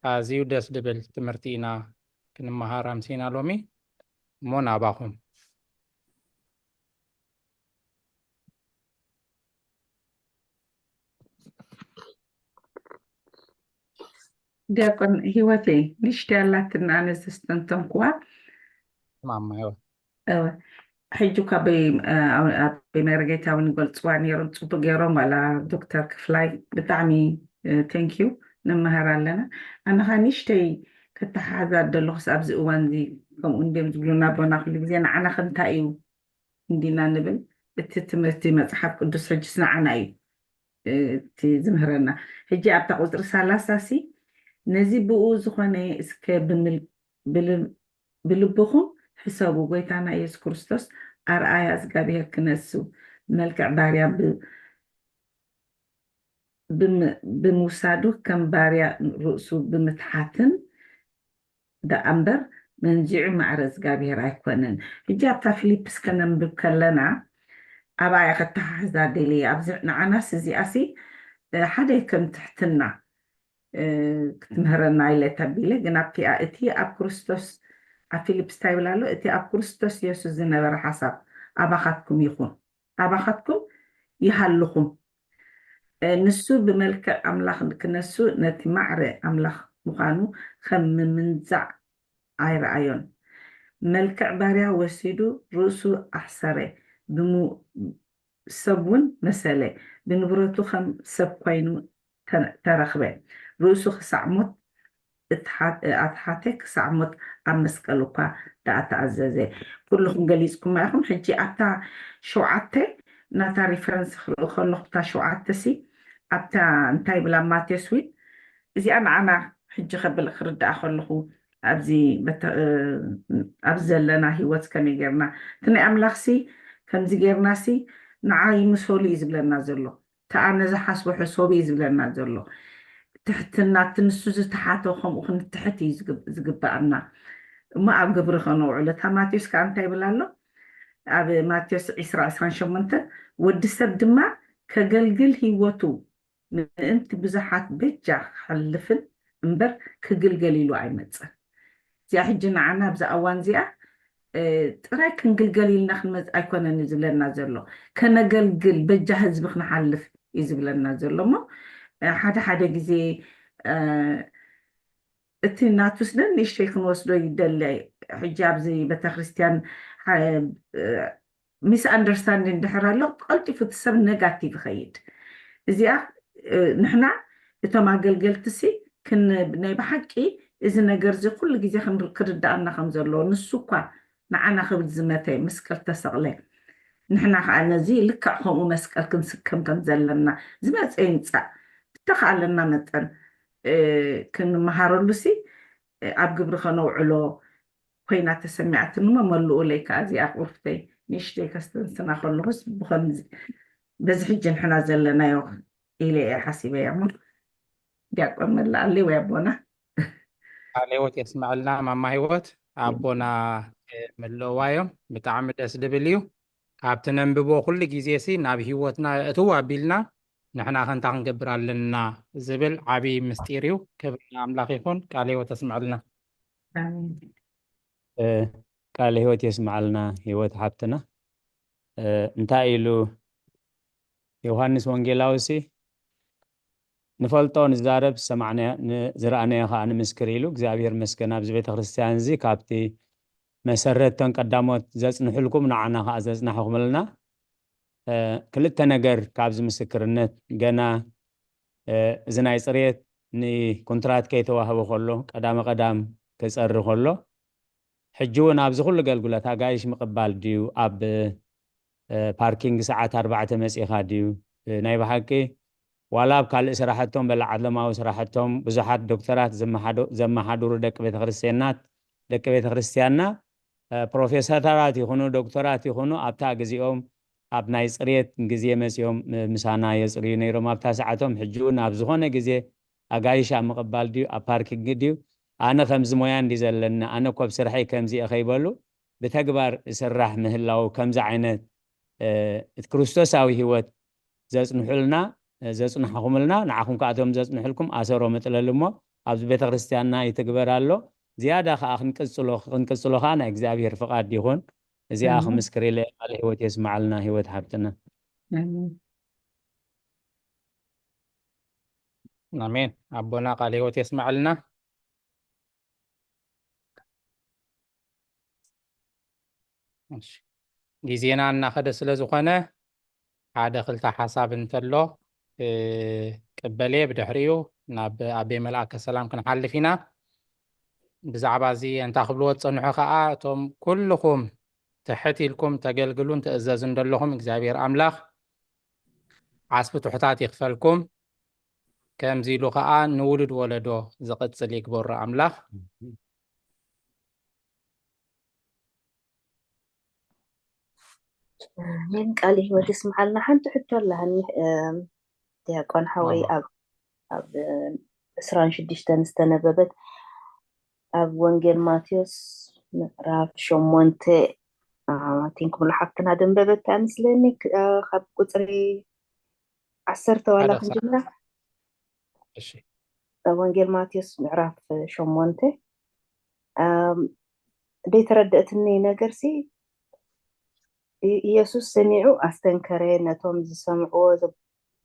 ኣዝዩ ደስ ድብል ትምህርቲ ኢና ክንመሃር ኣምሲና ሎሚ እሞ ናባኹም ዲያቆን ህይወተይ ንእሽተይ ኣላትና ኣነ ዘስተንተንኩዋ ማማ ህይወት ሕጂ ካ ኣብ መርጌታ እውን ገልፅዋ ነይሮም ፅቡቅ ገይሮም ዋላ ዶክተር ክፍላይ ብጣዕሚ ቴንኪዩ ንመሃር ኣለና። ኣነኻ ንእሽተይ ከተሓሓዛ ደለኹስ ኣብዚ እዋን እዚ ከምኡ እንድም ዝብሉና ቦና ኩሉ ግዜ ንዓና ክንታይ እዩ እንዲና ንብል እቲ ትምህርቲ መፅሓፍ ቅዱስ ሕጂስ ንዓና እዩ እቲ ዝምህረና። ሕጂ ኣብታ ቁፅሪ 30 ሲ ነዚ ብኡ ዝኾነ እስከ ብልብኹም ሕሰቡ ጎይታና ኢየሱስ ክርስቶስ ኣርኣያ እግዚኣብሔር ክነሱ መልክዕ ባርያ ብምውሳዱ ከም ባርያ ርእሱ ብምትሓትን ደኣ እምበር መንዚዑ ማዕረ እግዚኣብሔር ኣይኮነን። ሕጂ ኣብታ ፊልጵስ ከነንብብ ከለና ኣብኣያ ከተሓሕዛ ደልየ ኣብዚ ንዓናስ እዚኣሲ ሓደ ከም ትሕትና ክትምህረና ኢለ ተቢለ ግን እቲ ኣብ ክርስቶስ ኣብ ፊልጵስ እንታይ ይብላ ኣሎ? እቲ ኣብ ክርስቶስ ኢየሱስ ዝነበረ ሓሳብ ኣባኻትኩም ይኹን ኣባኻትኩም ይሃልኹም ንሱ ብመልክዕ ኣምላኽ ክነሱ ነቲ ማዕረ ኣምላኽ ምዃኑ ከም ምምንዛዕ ኣይረኣዮን። መልክዕ ባርያ ወሲዱ ርእሱ ኣሕሰረ ሰብ እውን መሰለ ብንብረቱ ከም ሰብ ኮይኑ ተረኽበ ርእሱ ክሳዕ ሞት ኣትሓተ ክሳዕ ሞት ኣብ መስቀል እኳ ደኣ ተኣዘዘ። ኩልኩም ገሊፅኩም ኢኹም። ሕጂ ኣብታ 7 ናታ ሪፈረንስ ክሪኡ ከለኹ እታ 7 ሲ ኣብታ እንታይ ብላ ማቴዎስ ዊት እዚኣ ንዓና ሕጂ ከብል ክርዳእ ከለኹ ኣብዚ ዘለና ሂወት ከመይ ጌርና እቲ ናይ ኣምላኽ ሲ ከምዚ ጌርና ሲ ንዓይ ምሰሉ እዩ ዝብለና ዘሎ ተኣነ ዝሓስቦ ሕሰቡ እዩ ዝብለና ዘሎ ትሕትና ትንሱ ዝተሓተ ከምኡ ክንትሕት እዩ ዝግባአና እሞ ኣብ ግብሪ ከነውዕሎ እታ ማቴዎስ ከዓ እንታይ ይብላ ኣሎ ኣብ ማቴዎስ 20:28 ወዲ ሰብ ድማ ከገልግል ሂወቱ ምእንቲ ብዙሓት በጃ ክሕልፍን እምበር ክግልገል ኢሉ ኣይመፅን። እዚኣ ሕጂ ንዓና ኣብዛ እዋን እዚኣ ጥራይ ክንግልገል ኢልና ክንመፅ ኣይኮነን እዩ ዝብለና ዘሎ ከነገልግል በጃ ህዝቢ ክንሓልፍ እዩ ዝብለና ዘሎ እሞ ሓደ ግዜ እቲ ናትውስደን ንእሽተይ ክንወስዶ ይደሊ ሕጂ ኣብዚ ቤተክርስትያን ሚስ ኣንደርስታንዲንግ ድሕር ኣሎ ቀልጢፉ እቲ ሰብ ነጋቲቭ ይኸይድ። እዚኣ ንሕና እቶም ኣገልገልቲ ሲ ናይ ብሓቂ እዚ ነገር እዚ ኩሉ ግዜ ክርዳእና ከም ዘለዎ ንሱ እኳ ንዓና ክብል ዝመተ መስቀል ተሰቕለ ንሕና ከዓ ነዚ ልክዕ ከምኡ መስቀል ክንስከም ከም ዘለና ዝመፀ ይምፃእ ብተኸኣለና መጠን ክንመሃረሉ ሲ ኣብ ግብሪ ከነውዕሎ ኮይና ተሰሚዓትን እሞ መልኡ ለይ ከዓ እዚኣ ቁርፍተይ ንእሽተይ ከስተንስና ከለኹስ ብከምዚ በዚ ሕጂ ንሕና ዘለናዮ ኢለ እየ ሓሲበ እያ እሞ ዲያቆን መላእ ኣለይ ወይ ኣቦና ቃለ ሕይወት የስማዕልና ማማ ሕይወት ኣቦና መለዋዮም ብጣዕሚ ደስ ዝብል እዩ ካብቲ ነንብቦ ኩሉ ግዜ ሲ ናብ ሂወትና እትው ኣቢልና ንሕና ከንታ ክንገብር ኣለና ዝብል ዓብይ ምስጢር እዩ ክብሪ ኣምላኽ ይኹን ቃለ ሕይወት ተስምዐልና ቃለ ሕይወት የስማዓልና ሕይወት ሓፍትና እንታይ ኢሉ ዮሃንስ ወንጌላዊ ሲ ንፈልጦ ንዛረብ ሰማዕና ዝረኣናዮ ከዓ ንምስክር ኢሉ እግዚኣብሔር መስገን ኣብዚ ቤተ ክርስቲያን እዚ ካብቲ መሰረተን ቀዳሞት ዘፅንሕልኩም ንዓና ከዓ ዘፅናሕኹምልና ክልተ ነገር ካብዚ ምስክርነት ገና እዚ ናይ ፅሬት ንኮንትራት ከይተዋህቦ ከሎ ቀዳም ክፀሪ ከሎ ሕጂ እውን ኣብዚ ኩሉ ገልግሎት ኣጋይሽ ምቕባል ድዩ ኣብ ፓርኪንግ ሰዓት 4 መፂኻ ድዩ ናይ ብሓቂ ዋላ ኣብ ካልእ ስራሕቶም በላ ዓለማዊ ስራሕቶም ብዙሓት ዶክተራት ዘመሓድሩ ደቂ ቤተ ክርስቲያንና ፕሮፌሰራት ይኹኑ ዶክተራት ይኹኑ ኣብታ ግዜኦም ኣብ ናይ ፅሬት ግዜ መፂኦም ምሳና የፅርዩ ነይሮም ኣብታ ሰዓቶም ሕጂ እውን ኣብ ዝኾነ ግዜ ኣጋይሽ ኣብ ምቕባል ድዩ ኣብ ፓርኪንግ ድዩ ኣነ ከምዚ ሞያ እንዲ ዘለና ኣነ ኮብ ስርሐይ ከምዚ እኸይበሉ ብተግባር ስራሕ ምህላው ከምዚ ዓይነት ክርስቶሳዊ ሂወት ዘፅንሑልና ዘፅንሐኹምልና ንዓኹም ከኣቶም ዘፅንሕልኩም ኣሰሮ መጥለል እሞ ኣብዚ ቤተ ክርስቲያንና ይትግበር ኣሎ ዝያዳ ከዓ ክንቅፅሎ ከዓ ናይ እግዚኣብሔር ፍቃድ ይኹን እዚኣ ክምስክር ኢለ ቃለ ሕይወት የስማዓልና ሕይወት ሓፍትና ኣሜን ኣቦና ቃለ ሕይወት የስማዓልና ግዜና እናኸደ ስለ ዝኾነ ሓደ ክልተ ሓሳብ እንተሎ ቅበሌ ብድሕሪኡ ናብ ኣቤ መልኣከ ሰላም ክንሓልፍ ኢና ብዛዕባ እዚ እንታይ ክብልዎ ፀንሑ ከዓ እቶም ኩልኩም ትሕት ኢልኩም ተገልግሉን ትእዘዙን ዘለኹም እግዚኣብሔር ኣምላኽ ዓስቢ ትሑታት ይክፈልኩም ከምዚ ኢሉ ከዓ ንውሉድ ወለዶ ዝቕፅል ይግበሮ ኣምላኽ من قال هو تسمع لنا حنت حتى لهن دياقون حوي أب إسران شديشتن استنببت أب وانجيل ماتيوس راف شومونت تينكم لحقتنا دنببت أمسلني خب قطري عسرت ولا خنجنا وانجيل ماتيوس راف شومونت دي تردأتني نقرسي ኢየሱስ ሰሚዑ ኣስተንከረ ነቶም ዝሰምዕዎ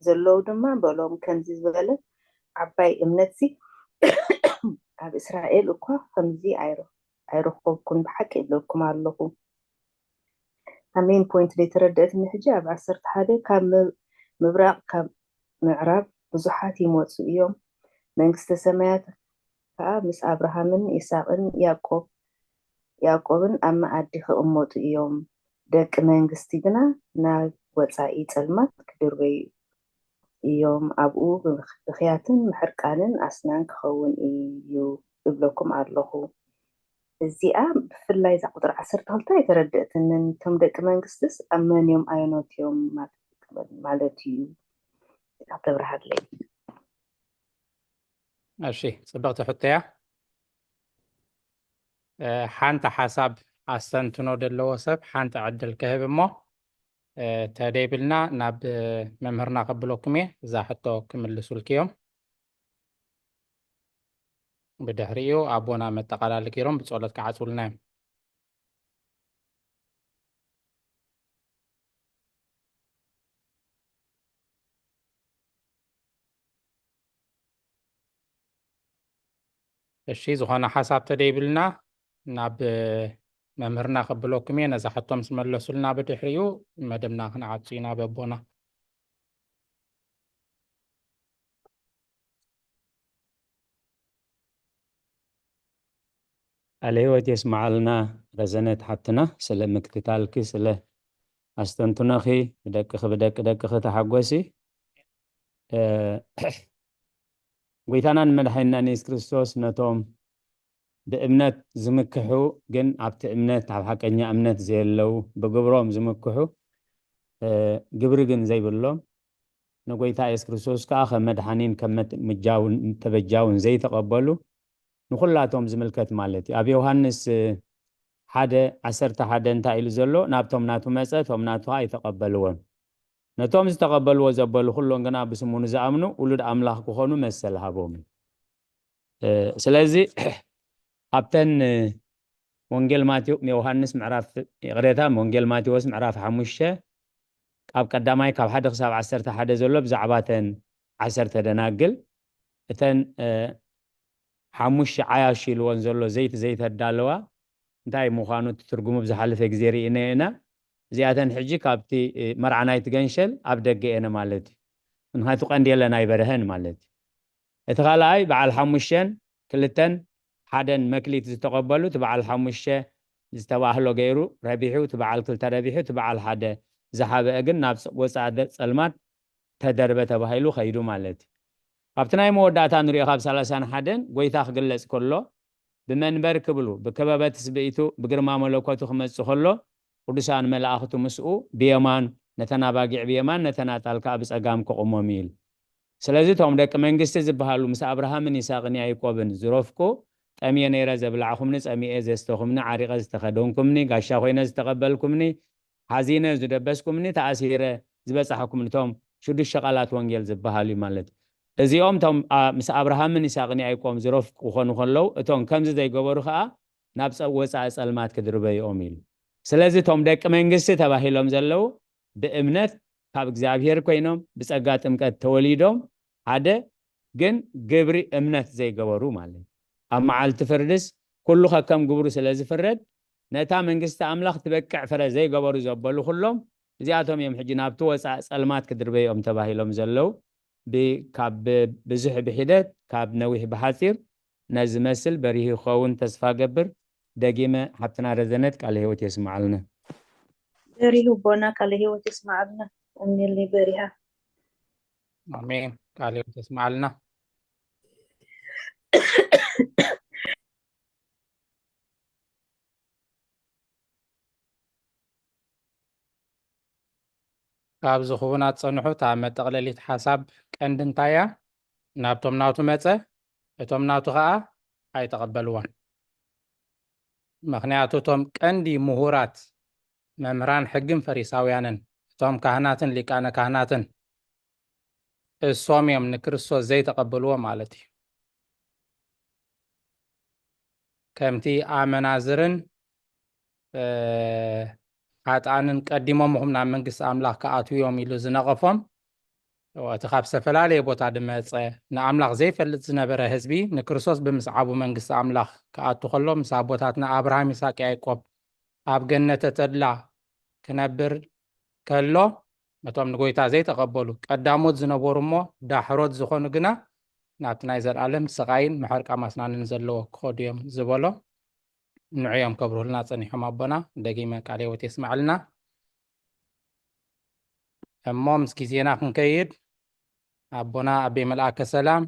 ዘለው ድማ በሎም ከምዚ ዝበለ ዓባይ እምነት ሲ ኣብ እስራኤል እኳ ከምዚ ኣይረኸብኩን ብሓቂ ይብለኩም ኣለኹ ኣሜን ፖይንት ላይ ተረድአትኒ ሕጂ ኣብ 11 ካብ ምብራቅ ካብ ምዕራብ ብዙሓት ይመፁ እዮም መንግስተ ሰማያት ከዓ ምስ አብርሃምን ይስሐቅን ያዕቆብን ኣብ መኣዲ ክቕመጡ እዮም ደቂ መንግስቲ ግና ናብ ወፃኢ ፀልማት ክድርበዩ እዮም ኣብኡ ብኽያትን ምሕርቃንን ኣስናን ክኸውን እዩ ይብለኩም ኣለኹ እዚኣ ብፍላይ ዛ ቁጥሪ 12 ኣይተረድአትኒ እቶም ደቂ መንግስትስ ኣብ መን እዮም ኣይኖት እዮም ማለት እዩ ተብርሃለይ እሺ ፅብቕቲ ሕቶያ ሓንቲ ሓሳብ ኣስተንትኖ ዘለዎ ሰብ ሓንቲ ዕድል ክህብ እሞ ተደይብልና ናብ መምህርና ከብለኩም እየ እዛ ሕቶ ክምልሱልክ እዮም ብድሕሪኡ ኣቦና መጠቃላሊ ገይሮም ብፀሎት ክዓፅውልና እዮም እሺ ዝኾነ ሓሳብ ተደይብልና ናብ መምህርና ከብለኩም እየ ነዛ ሕቶ ምስ መለሱልና ብድሕሪኡ መደብና ክንዓፁ ኢና በቦና ቃለ ሕይወት የስማዓልና ረዘነት ሓፍትና ስለ ምክትታልኪ ስለ ኣስተንትኖኺ ብደቅኺ ተሓጎሲ ጎይታናን መድሓኒናን ኢየሱስ ክርስቶስ ነቶም ብእምነት ዝምክሑ ግን ኣብቲ እምነት ኣብ ሓቀኛ እምነት ዘየለው ብግብሮም ዝምክሑ ግብሪ ግን ዘይብሎም ንጎይታ ኢየሱስ ክርስቶስ ከዓ ከም መድሓኒን ከም ምጃውን ተበጃውን ዘይተቐበሉ ንኩላቶም ዝምልከት ማለት እዩ ኣብ ዮሃንስ 1:11 እንታይ ኢሉ ዘሎ ናብቶም ናቱ መፀ ቶም ናቱ ኣይተቐበልዎን ነቶም ዝተቐበልዎ ዘበሉ ኩሎም ግና ብስሙ ንዝኣምኑ ውሉድ ኣምላኽ ክኾኑ መሰል ሃቦም ስለዚ ኣብተን ወንጌል ዮሃንስ ምዕራፍ ቅሬታ ወንጌል ማቴዎስ ምዕራፍ 5 ኣብ ቀዳማይ ካብ 1 ክሳብ 11 ዘሎ ብዛዕባተን 10 ደናግል እተን 5 ዓያሽ ኢልዎን ዘሎ ዘይተዳለዋ እንታይ ምዃኑ ትርጉሙ ብዝሓለፈ ግዜ ርኢና ኢና እዚኣተን ሕጂ ካብቲ መርዓናይ ትገንሸል ኣብ ደገ እየን ማለት እዩ ምክንያቱ ቀንዲ የለን ኣይበረህን ማለት እዩ እቲ ካልኣይ በዓል 5 ክልተን ሓደን መክሊት ዝተቐበሉ እቲ በዓል 5 ዝተባህሎ ገይሩ ረቢሑ እቲ በዓል 2 ረቢሑ እቲ በዓል 1 ዝሓበአ ግን ናብ ወፃኢ ፀልማት ተደርበ ተባሂሉ ኸይዱ ማለት እዩ ኣብቲ ናይ መወዳእታ ንሪኦ ካብ 31 ጎይታ ክግለጽ ከሎ ብመንበር ክብሉ ብከበበት ስብኢቱ ብግርማ መለኮቱ ክመጽእ ከሎ ቅዱሳን መላእኽቱ ምስኡ ብየማን ነተናባጊዕ ብየማን ነተናጣልካ ብፀጋም ከቆሞም ኢል ስለዚ ቶም ደቂ መንግስቲ ዝበሃሉ ምስ አብርሃምን ይስሐቅን ያዕቆብን ዝረፍቁ ጠምየ ነይረ ዘብላዕኹምኒ ፀሚኤ ዘስተኹምኒ ዓሪቀ ዝተኸደንኩምኒ ጋሻ ኮይነ ዝተቐበልኩምኒ ሓዚነ ዝደበስኩምኒ ተኣሲረ ዝበፅሐኩምኒ ቶም 6 ቃላት ወንጌል ዝበሃሉ ማለት እዚኦም ቶም ምስ አብርሃምን ይስሐቅን ያዕቆብን ዝረፍቁ ክኾኑ ከለው እቶም ከምዚ ዘይገበሩ ከዓ ናብ ወፃኢ ፀልማት ክድርበዮም ኢሉ ስለዚ ቶም ደቂ መንግስቲ ተባሂሎም ዘለው ብእምነት ካብ እግዚአብሔር ኮይኖም ብፀጋ ጥምቀት ተወሊዶም ሓደ ግን ግብሪ እምነት ዘይገበሩ ማለት ኣብ መዓልቲ ፍርድስ ኩሉ ከከም ግብሩ ስለዝፍረድ ነታ መንግስቲ ኣምላኽ ትበቅዕ ፍረ ዘይገበሩ ዘበሉ ኩሎም እዚኣቶም እዮም ሕጂ ናብቲ ወፃኢ ፀልማት ክድርበዮም ተባሂሎም ዘለው ካብ ብዙሕ ብሂደት ካብ ነዊሕ ብሓፂር ነዚ መስል በሪህ ይኸውን ተስፋ ገብር ደጊመ ሓብትና ረዘነት ቃል ህይወት የስማዓልና በሪሁ ቦና ቃል ህይወት የስማዓልና አሜን በሪሃ አሜን ቃል ህይወት የስማዓልና ካብ ዝኽቡናት ፀንሑት ኣብ መጠቕለሊት ሓሳብ ቀንዲ እንታይ እያ ናብቶም ናቱ መፀ እቶም ናቱ ከዓ ኣይተቐበልዎን ምክንያቱ እቶም ቀንዲ ምሁራት መምህራን ሕግን ፈሪሳውያንን እቶም ካህናትን ሊቃነ ካህናትን እሶም እዮም ንክርስቶስ ዘይተቐበልዎ ማለት እዩ ከምቲ ኣመናዝርን ኃጥኣንን ቀዲሞም ናብ መንግስቲ ኣምላኽ ከኣትውዮም ኢሉ ዝነቐፎም እቲ ካብ ዝተፈላለየ ቦታ ድመፀ ንኣምላኽ ዘይፈልጥ ዝነበረ ህዝቢ ንክርስቶስ ብምስዓቡ መንግስቲ ኣምላኽ ከኣቱ ከሎ ምስ ኣቦታትና አብርሃም ይስሐቅ ያዕቆብ ኣብ ገነተ ተድላ ክነብር ከሎ እቶም ንጎይታ ዘይተቐበሉ ቀዳሞት ዝነበሩ እሞ ዳሕሮት ዝኾኑ ግና ናብቲ ናይ ዘለኣለም ስቃይን ምሕርቃ ማስናንን ዘለዎ ክኸዱ እዮም ዝበሎ ንዕዮም ከብርሁልና ፀኒሖም ኣቦና ደጊመ ቃል ህይወት የስማዓልና እሞ ምስ ግዜና ክንከይድ ኣቦና ኣቤ መልአከ ሰላም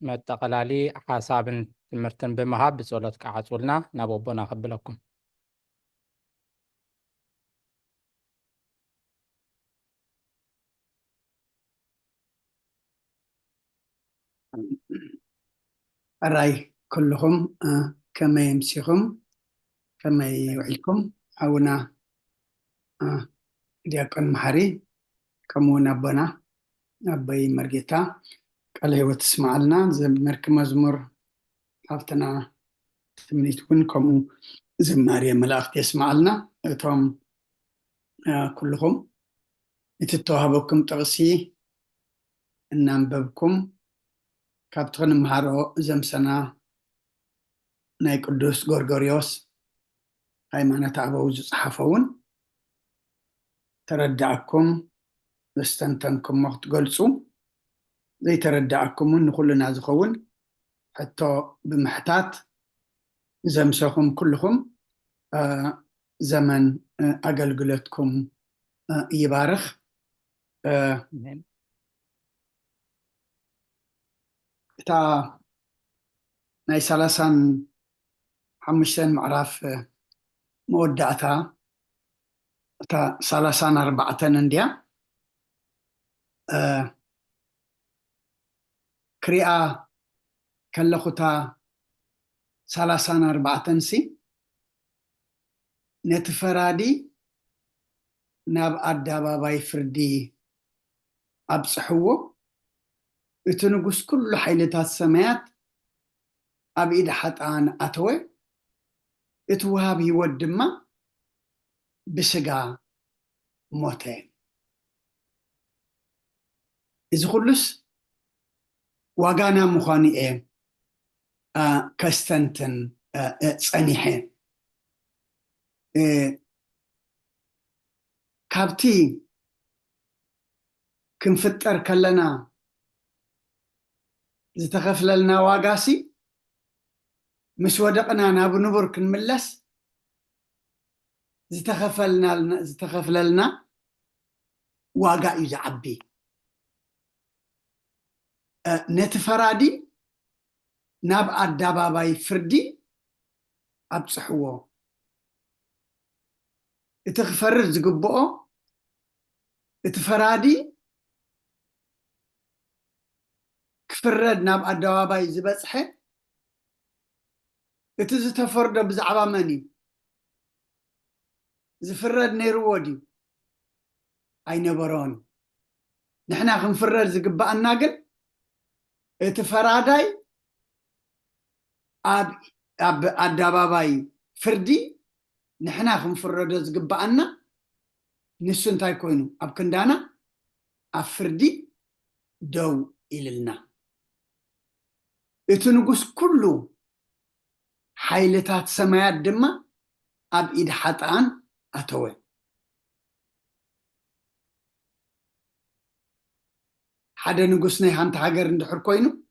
መጠቐላሊ ሓሳብን ትምህርትን ብምሃብ ብፀሎት ከዓፅውልና ናብ ኣቦና ከብለኩም ኣራይ ኩልኹም ከመይ ምሲኹም ከመይ ውዒልኩም ኣቡና ዲያቆን መሓሪ ከምኡውን ኣቦና ኣበይ መርጌታ ቃል ህይወት ስማዓልና ዘመርክ መዝሙር ካብትና ትምኒት እውን ከምኡ ዝማሬ መላእኽቲ የስማዓልና እቶም ኩልኹም እቲ ተዋህበኩም ጥቕሲ እናንበብኩም ካብቲ ክንምሃሮ ዘምሰና ናይ ቅዱስ ጎርጎርዮስ ሃይማኖት ኣበው ዝፀሓፈውን ተረዳእኩም ዘስተንተንኩሞ ክትገልፁ ዘይተረዳእኩምን ንኩልና ዝኸውን ሕቶ ብምሕታት ዘምሰኹም ኩልኹም ዘመን ኣገልግሎትኩም ይባርኽ እታ ናይ 35 ምዕራፍ መወዳእታ እታ 34 እንድያ ክሪኣ ከለኹታ 34 سي نتفرادي ناب أداباي فردي أبصحوه اتنقص كل حيلتات السمايات أبيد حتان أتوي اتوهاب يودما بسقا موتين إذا خلص واغانا مخاني إيه كستنتن صنيحين كابتي كنفتر كلنا زتخفل لنا واغاسي مش ودقنا ناب نبر كنملس زتخفل لنا واغا يعبي نتفرادي ناب أداباي فردي أبصحوه اتخفرر زقبؤه اتفرادي كفرد ناب أداباي زبصحه اتزتفرد بزعبا مني زفرد نيرودي أي نبرون نحنا خنفرد زقبأ الناقل اتفراداي أب أداباي فردي نحنا خنفرد زقبأنا نسو انتاي كوينو أب كندانا أفردي دو إللنا اتنقص كله حيلتات سمايات دما أب إيد حتان أتوي حدا نقصني هانت هاجر ندحر كوينو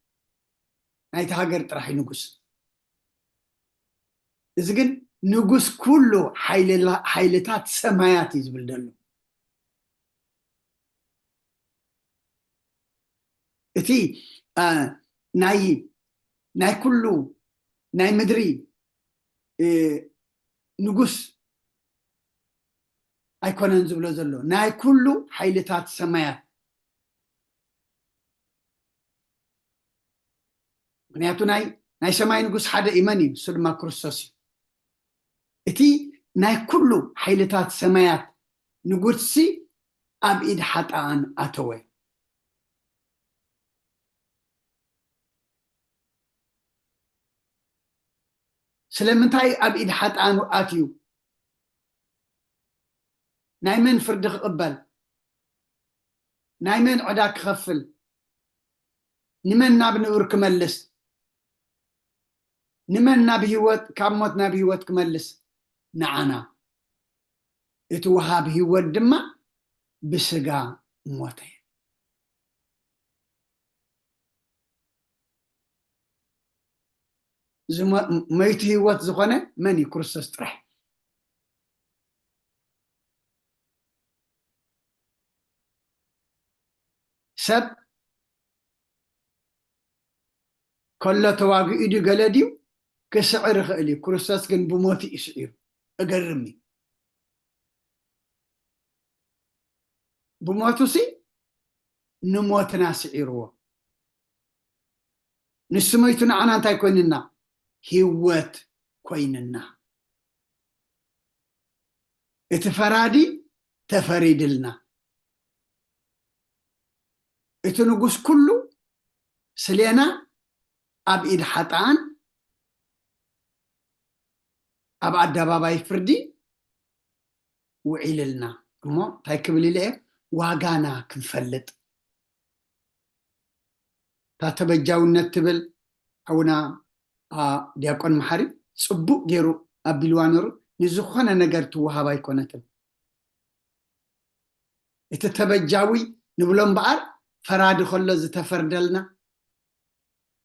نايت هاجر تراحي نقص إذن نقص كله حيلتات سمايات يزبل دلو إتي ناي كله ناي مدري نقص أيكونن زبلو زلو ناي كله حيلتات سمايات منياتو ناي سماي نقص حدا إيماني سلما كروسوسي إتي ناي كله حيلتات سمايات نقصي أب إيد حتان أتوي سلمنتاي أب إيد حتان أتيو ناي من فرد قبل ناي من عداك خفل نمن ناب نور كملس نمن ناب هيوت كاموت ناب هيوت كملس نعنا اتوهاب هيوت دما بسقا موتين ميت هيوت زغنة مني كرسس طرح سب كل تواقع إيدي قلديو كسعر خالي كرساس كن بموتي إسعير أقرمي بموتو سي نموتنا سعيرو نسميتنا عنا انتاي كويننا هيوات كويننا اتفرادي تفريد لنا اتنقص كله سلينا أب إيد حتان أب أداباي فردي وعيللنا مو تايكبلي ليه واغانا كنفلت تاتبجاو نتبل أونا دياقون محاري صبو جيرو أبيلوانرو نزخونا نغرتو وهاباي كونتل اتتبجاوي نبلون بقار فراد خلو زتفردلنا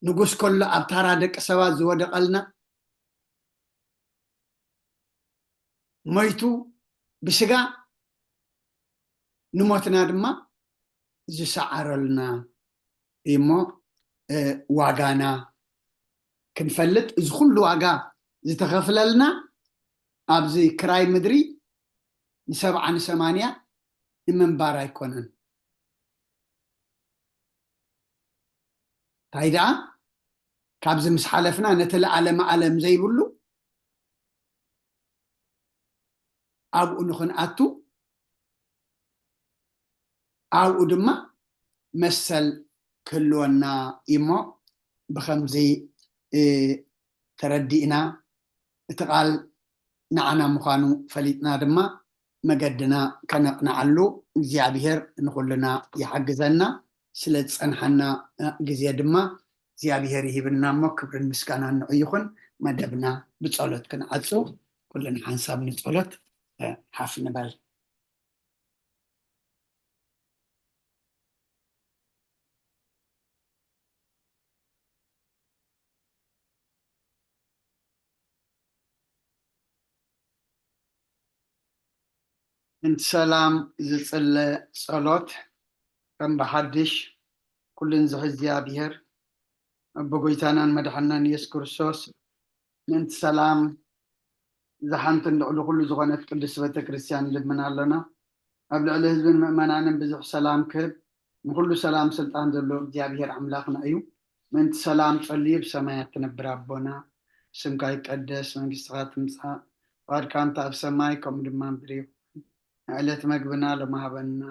نقص كله أبتارا دك سوا زود قلنا ميتو بسقا نموتنا دما زي سعرلنا إيمو واغانا كنفلت إذ كل واغا زي تغفللنا أبزي كراي مدري نسبعة نسمانية إمن بارا يكونن تايدا ካብዚ ምስ ሓለፍና ነቲ ለዓለመ ዓለም ዘይብሉ ኣብኡ ንኽንኣቱ ኣብኡ ድማ መሰል ክህልወና እሞ ብከምዚ ተረዲእና እቲ ቃል ንዓና ምዃኑ ፈሊጥና ድማ መገድና ከነቕንዓሉ እግዚኣብሔር ንኩልና ይሓግዘና ስለ ዝፀንሐና ግዜ ድማ እግዚኣብሔር ይሂብና እሞ ክብርን ምስጋናን ንዑ ይኹን መደብና ብፀሎት ክንዓፁ ኩልና ሓንሳብ ንፀሎት ሓፍ ንበል እንት ሰላም ዝፅለ ፀሎት ከም ብሓድሽ ኩልን ዝኽእል እግዚኣብሔር በጎይታናን መድሓናን ኢየሱስ ክርስቶስ ምእንቲ ሰላም ዝሓንትን ልዕሊ ኩሉ ዝኾነት ቅዱስ ቤተክርስትያን ንልምና ኣለና ኣብ ልዕሊ ህዝብን ምእመናንን ብዙሕ ሰላም ክህብ ንኩሉ ሰላም ስልጣን ዘለዎ እግዚኣብሔር ኣምላኽና እዩ ምእንቲ ሰላም ፀልዩ ብሰማያት ትነብር ኣቦና ስምካ ይቀደስ መንግስትኻ ትምፃእ ፈቃድካ እንተ ኣብ ሰማይ ከምኡ ድማ ምድሪ ዕለት መግብና ለማሃበና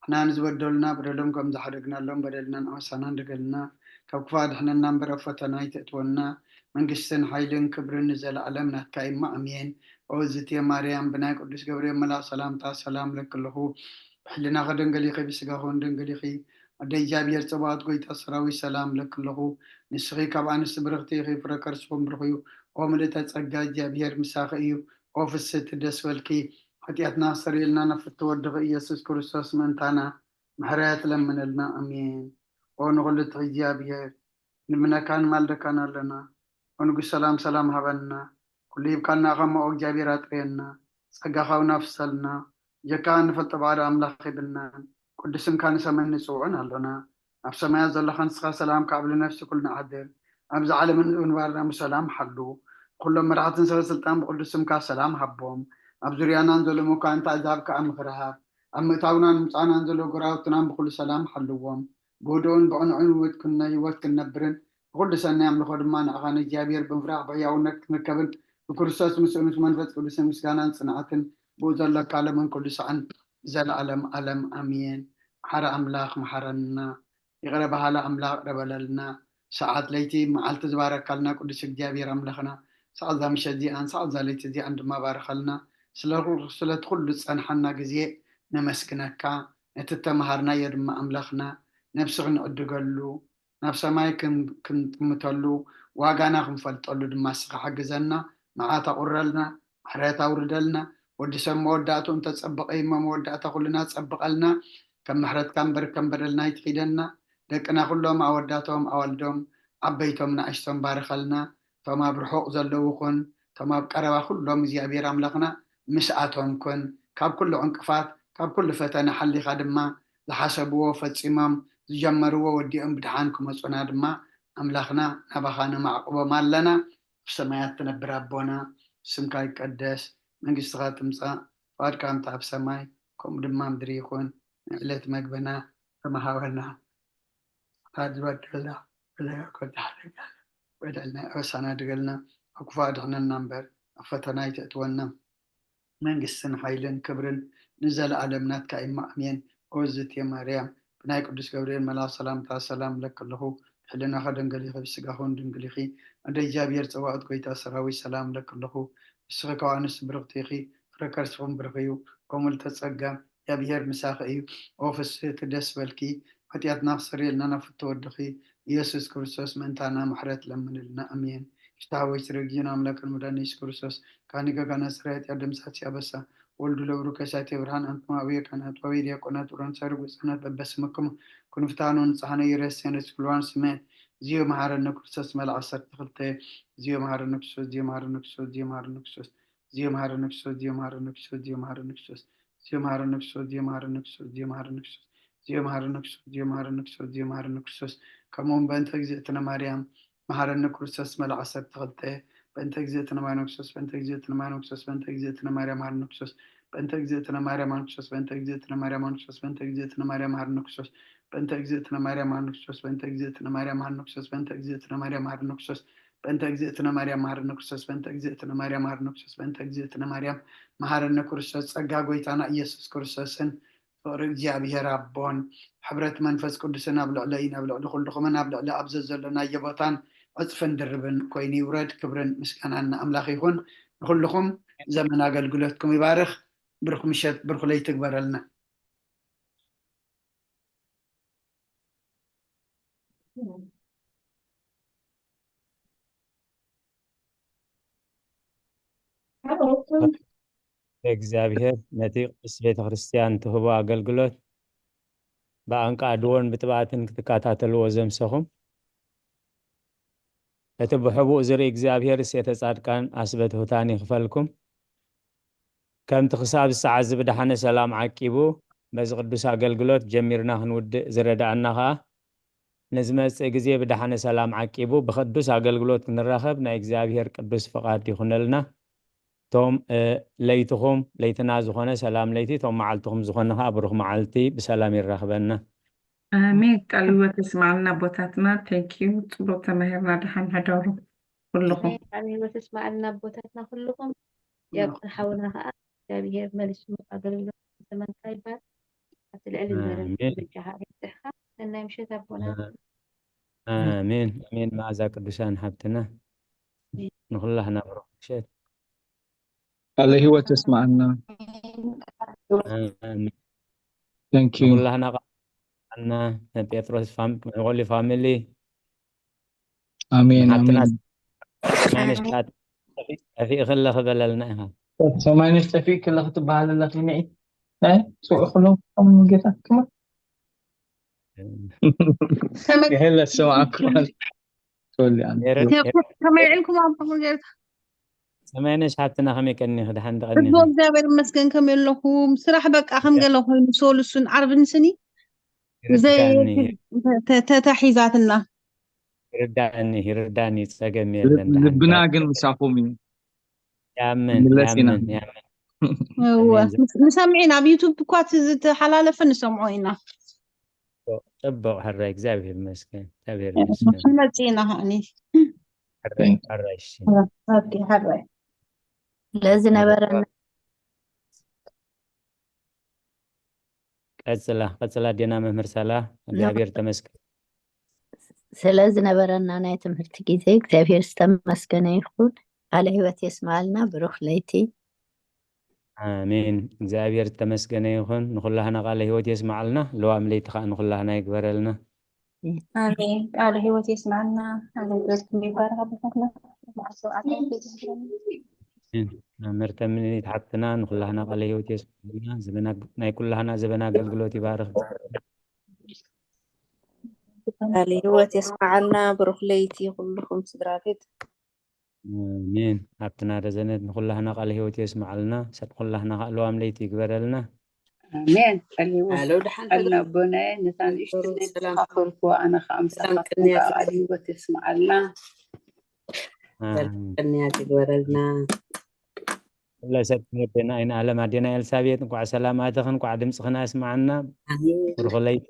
احنا نزودلنا بدلهم كم زحرقنا لهم بدلنا نعسنا ندقلنا كوكفا دحنا نمبر فتنا يتأتونا من قسن حيلن كبرن نزل علمنا كايما امين اوزتي مريم بناك قدس جبريل ملا سلام تا سلام لك له حلنا غدن قليقي بسقاهون دن قليقي ودي جابير صبات قويت أسراوي سلام لك له نسخي كبان السبرغتي غي فركر سفم برخيو وملتا تسقى جابير مساخيو وفست دسولكي حتياتنا سريلنا نفت ودغ إيسوس كريستوس منتانا محريات لمن لنا أمين ونغلط غيابير نمنا كان مالدكانا لنا ونقول سلام سلام هبنا كل يبقى غم أو جابيرات رينا سقا خونا فصلنا جكان فالطبعار أملاخي بنا كل اسم كان سمن نسوعنا لنا أفسا ما يزال خنسخة سلام كعبل نفسي كلنا عدل أبزع على من أنوارنا مسلام حلو كل مرات نسوي سلطان بقول اسم كا سلام حبهم أبزريانا نزلوا مكان تعذاب كأم خرها أما تاونا نمصانا نزلوا قراوتنا بكل سلام حلوهم بودون بعنعن ويتكنا يوتكنا برن كل سنة يعملوا خدمان أغاني جابير بنفراغ بياونك نكبل بكرساس مسؤولس منفت كل سنة مسكانا صناعة بوزل لك على من كل سعن زل علم أمين حر أملاخ محرنا يغرب على أملاخ ربللنا ساعات ليتي معلت زبارك لنا كل سنة جابير أملاخنا ساعات ذا مش دي أن ساعات ذا ليتي دي عندما بارك لنا سلت كل صنحنا جزيء نمسكنك نتتمهرنا يرم أملاخنا نفسغن أدقلو نفس ما كنت متلو واقانا خنفلتلو دماسك حقزنا معاتا قرلنا حريتا وردلنا ودي سم وداتو انت تسبق ايما موداتا كلنا تسبق لنا كم محرت كمبر لنا يتخيدنا لكنا كلهم أوداتهم أولدهم عبيتهم نعشتهم بارخلنا فما برحوق زلوخن فما بقربا كلهم زيابير أملاخنا مساعتهم كن كاب كل عنقفات كاب كل فتنة حلي خادما لحسبوا فتسمام زجمروا وديهم بدحانكم وصنا دما أملاخنا نبخانا معقوبة مالنا في سمايات تنبر أبونا سمكا يقدس من قصغات تمسا فاد كام تعب سماي كم دما مدري يكون علت مقبنا فما حاولنا هاد بدلنا بلا كنت حلقا بدلنا أوسانا دقلنا أكفاد احنا النمبر فتنا يتأتونا من قسن حيلن كبرن نزل علمنات كإما أمين أوزت يا مريم بناي قدس جبريل ملا سلام تا سلام لك له حلنا خدن قليخي بسقاهون دن قليخي أدي جابير تواعد قويتا سراوي سلام لك له السغيك وعنس برغتيخي فركر سفهم برغيو قومل تسقى يا بيهر مساخيو أوفس تدس بالكي حتيات ناخسري لنا نفت ودخي يسوس كريستوس منتانا محرات لمن لنا أمين اشتاوي سرقينا أملاك المدانيس كريستوس كانيكا كان سرعت يردم ساتي أبسا ولد لورو كساتي برهان أنتما أبيا كانت وويديا كونات وران سارق وسانات ببسمكم كن فتانون صحنا يرسين رسكلوان سمين زيو مهار النكسوس ملع عصر تخلطي زيو مهار النكسوس زيو مهار النكسوس زيو مهار النكسوس زيو مهار النكسوس زيو مهار النكسوس زيو مهار النكسوس زيو مهار النكسوس زيو مهار النكسوس زيو مهار النكسوس زيو مهار النكسوس زيو مهار النكسوس زيو مهار النكسوس كمون بنت جزئتنا مريم مهار النكسوس ملع عصر تخلطي بنت جزئتنا ما نكسوس بنت جزئتنا ما نكسوس بنت جزئتنا مريم مهار النكسوس بنت جزئتنا مريم مهار النكسوس بنت جزئتنا مريم مهار النكسوس بنت جزئتنا مريم مهار النكسوس በእንተ እግዝእትነ ማርያም መሐረነ ክርስቶስ በእንተ እግዝእትነ ማርያም መሐረነ ክርስቶስ በእንተ እግዝእትነ ማርያም መሐረነ ክርስቶስ በእንተ እግዝእትነ ማርያም መሐረነ ክርስቶስ በእንተ እግዝእትነ ማርያም መሐረነ ክርስቶስ በእንተ እግዝእትነ ማርያም መሐረነ ክርስቶስ ጸጋ ጎይታና ኢየሱስ ክርስቶስን ፍቅሪ እግዚአብሔር አቦን ሕብረት መንፈስ ቅዱስን ኣብ ልዕለይን ኣብ ልዕሊ ኩልኩምን ኣብ ልዕሊ ኣብዚ ዘለናዮ ቦታን ዕፅፍን ድርብን ኮይኑ ይውረድ ክብርን ምስጋናን ንኣምላኽ ይኹን ንኩልኩም ዘመን ኣገልግሎትኩም ይባርኽ ብሩኽ ምሸት ብሩኽ ለይቲ ትግበረልና እግዚአብሔር ነቲ ቅድስት ቤተክርስቲያን ትህቦ ኣገልግሎት ብኣንቃ ድዎን ብጥባትን ክትከታተልዎ ዘምሰኹም እቲ ብሕቡእ ዝርኢ እግዚአብሔር ሴተ ጻድቃን ኣስበተ ሁታን ይኽፈልኩም ከምቲ ክሳብ ሰዓት ዝብድሓነ ሰላም ዓቂቡ በዚ ቅዱስ ኣገልግሎት ጀሚርና ክንውድእ ዝረዳእና ከዓ ንዝመጽእ ግዜ ብድሓነ ሰላም ዓቂቡ ብቅዱስ ኣገልግሎት ክንራኸብ ናይ እግዚአብሔር ቅዱስ ፍቃድ ይኹነልና ቶም ለይትኹም ለይትና ዝኾነ ሰላም ለይቲ ቶም መዓልትኹም ዝኾነ ከዓ ብሩኽ መዓልቲ ብሰላም ይራኽበና አሜን ቃል ህይወት ይስማዕልና ቦታትና ቴንኪዩ ፅቡቅ ተማሂርና ድሓን ሕደሩ ኩልኩም ቃል ህይወት ይስማዕልና ቦታትና ኩልኩም ያብን ሓውና ከዓ እግዚአብሔር መልሱ ኣገልግሎት ዘመንካ ይባል ኣብቲ ልዕሊ ዝበለ ብጃሃ ይትሕካ ሰናይ ምሸት ኣቦና አሜን አሜን መዓዛ ቅዱሳን ሓብትና ንኩላህና ብሩኽ ምሸት ቃል ህይወት ይስማዕልና ቴንክ ዩ ኩላህና أنا بيتروس غولي فاميلي آمين آمين ما نشهد في خلا خبللناها ما نستفيد كل خطبة على الأخيني ها سوء خلوم من جهة كمان هلا سمعك تقول لي أنا كما يعلمكم عم جهة سمعناش حتى نخمي كني خد حند غني بوك دابر مسكن كم لهم صراحة بقى أخم قال لهم سولسون عرب نسني زي تحيزاتنا يرداني تساقم يلن لبنا قن مسافومين يامن هو مسامعين على يوتيوب كوات حلالة فنسمعونا طبق حراك زابير مسكين زابير مسكين نسينا هاني حراك اوكي حراك لازم نبرنا ቀጽላ ዴና መምህር ሰላ እግዚአብሔር ተመስገን ስለዚህ ነበረና ናይ ትምህርቲ ጊዜ እግዚአብሔር ዝተመስገነ ይኹን ቃለ ህይወት የስማዓልና ብሩኽ ለይቲ አሜን እግዚአብሔር ተመስገነ ይኹን ንኩላህና ቃለ ህይወት የስማዓልና ለዋም ለይቲ ከዓ ንኩላህና ይግበረልና አሜን ቃለ ህይወት የስማዓልና አለበልኩም ይባረክ አባታትና መምህር ተምኒ ተሓትና ንኩላህና ቃለ ህይወት የስማዓልና ዘበና ናይ ኩላህና ዘበና አገልግሎት ይባርክ ቃለ ህይወት የስማዓልና ብሩኽ ለይቲ ኩልኩም ስድራቤት አሜን ኣብትና ደዘነት ንኩላህና ቃለ ህይወት የስማዓልና ሰብ ኩላህና ለዋም ለይቲ ይግበረልና አሜን ቃለ ህይወት አልና ቦና ነታን እሽተን ሰላም ተፈልኩ አና ከአምሳካ ቃለ ህይወት የስማዓልና ቅንያ ትግበረልና الله سبحانه وتعالى إن علم عدنا إلسابيت نقع سلاماتك نقع دمسخنا اسمعنا برخليت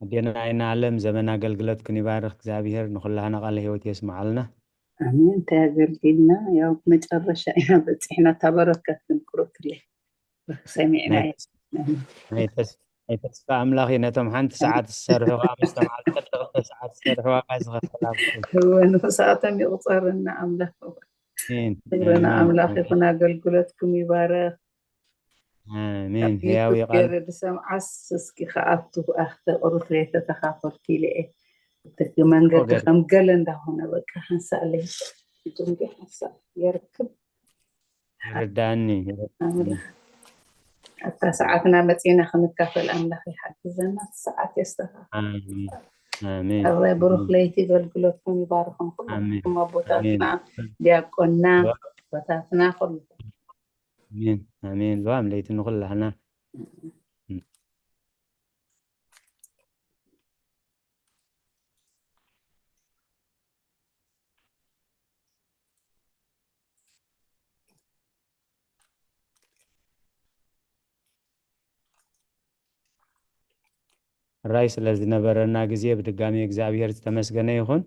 عدنا إن علم زمنا قلقلت كني بارك زابير نخلها نقال هيوت يسمع لنا آمين تاجرتنا يا متقرشة يا بس إحنا تبركت نكرت له سمعنا أي تسفى أملاخي نتم حنت ساعات السرح وقامت مع الكتغ ساعات السرح وقاسغ السلام هو نفساتهم يغصرنا أملاخ تقرنا أملاخ يكونا قلقلتكم يبارك آمين هياوي قال بسم عسس كي خاطو أخت أرثريتا تخافرتي لإيه تكمان قد خم قلن ده هنا بقى هنسأله جنبي هنسأل يركب يرداني حتى ساعتنا متينا خنتكافل أملاخي حفظنا ساعات يستفى آمين آمين الله يبارك ليتي قلقلتكم يباركم كلكم أبوتاتنا دياقنا بوتاتنا كلكم آمين آمين لوام ليتي نقول لنا ራይ ስለዝነበረና ጊዜ ብድጋሚ እግዚአብሔር ዝተመስገነ ይኹን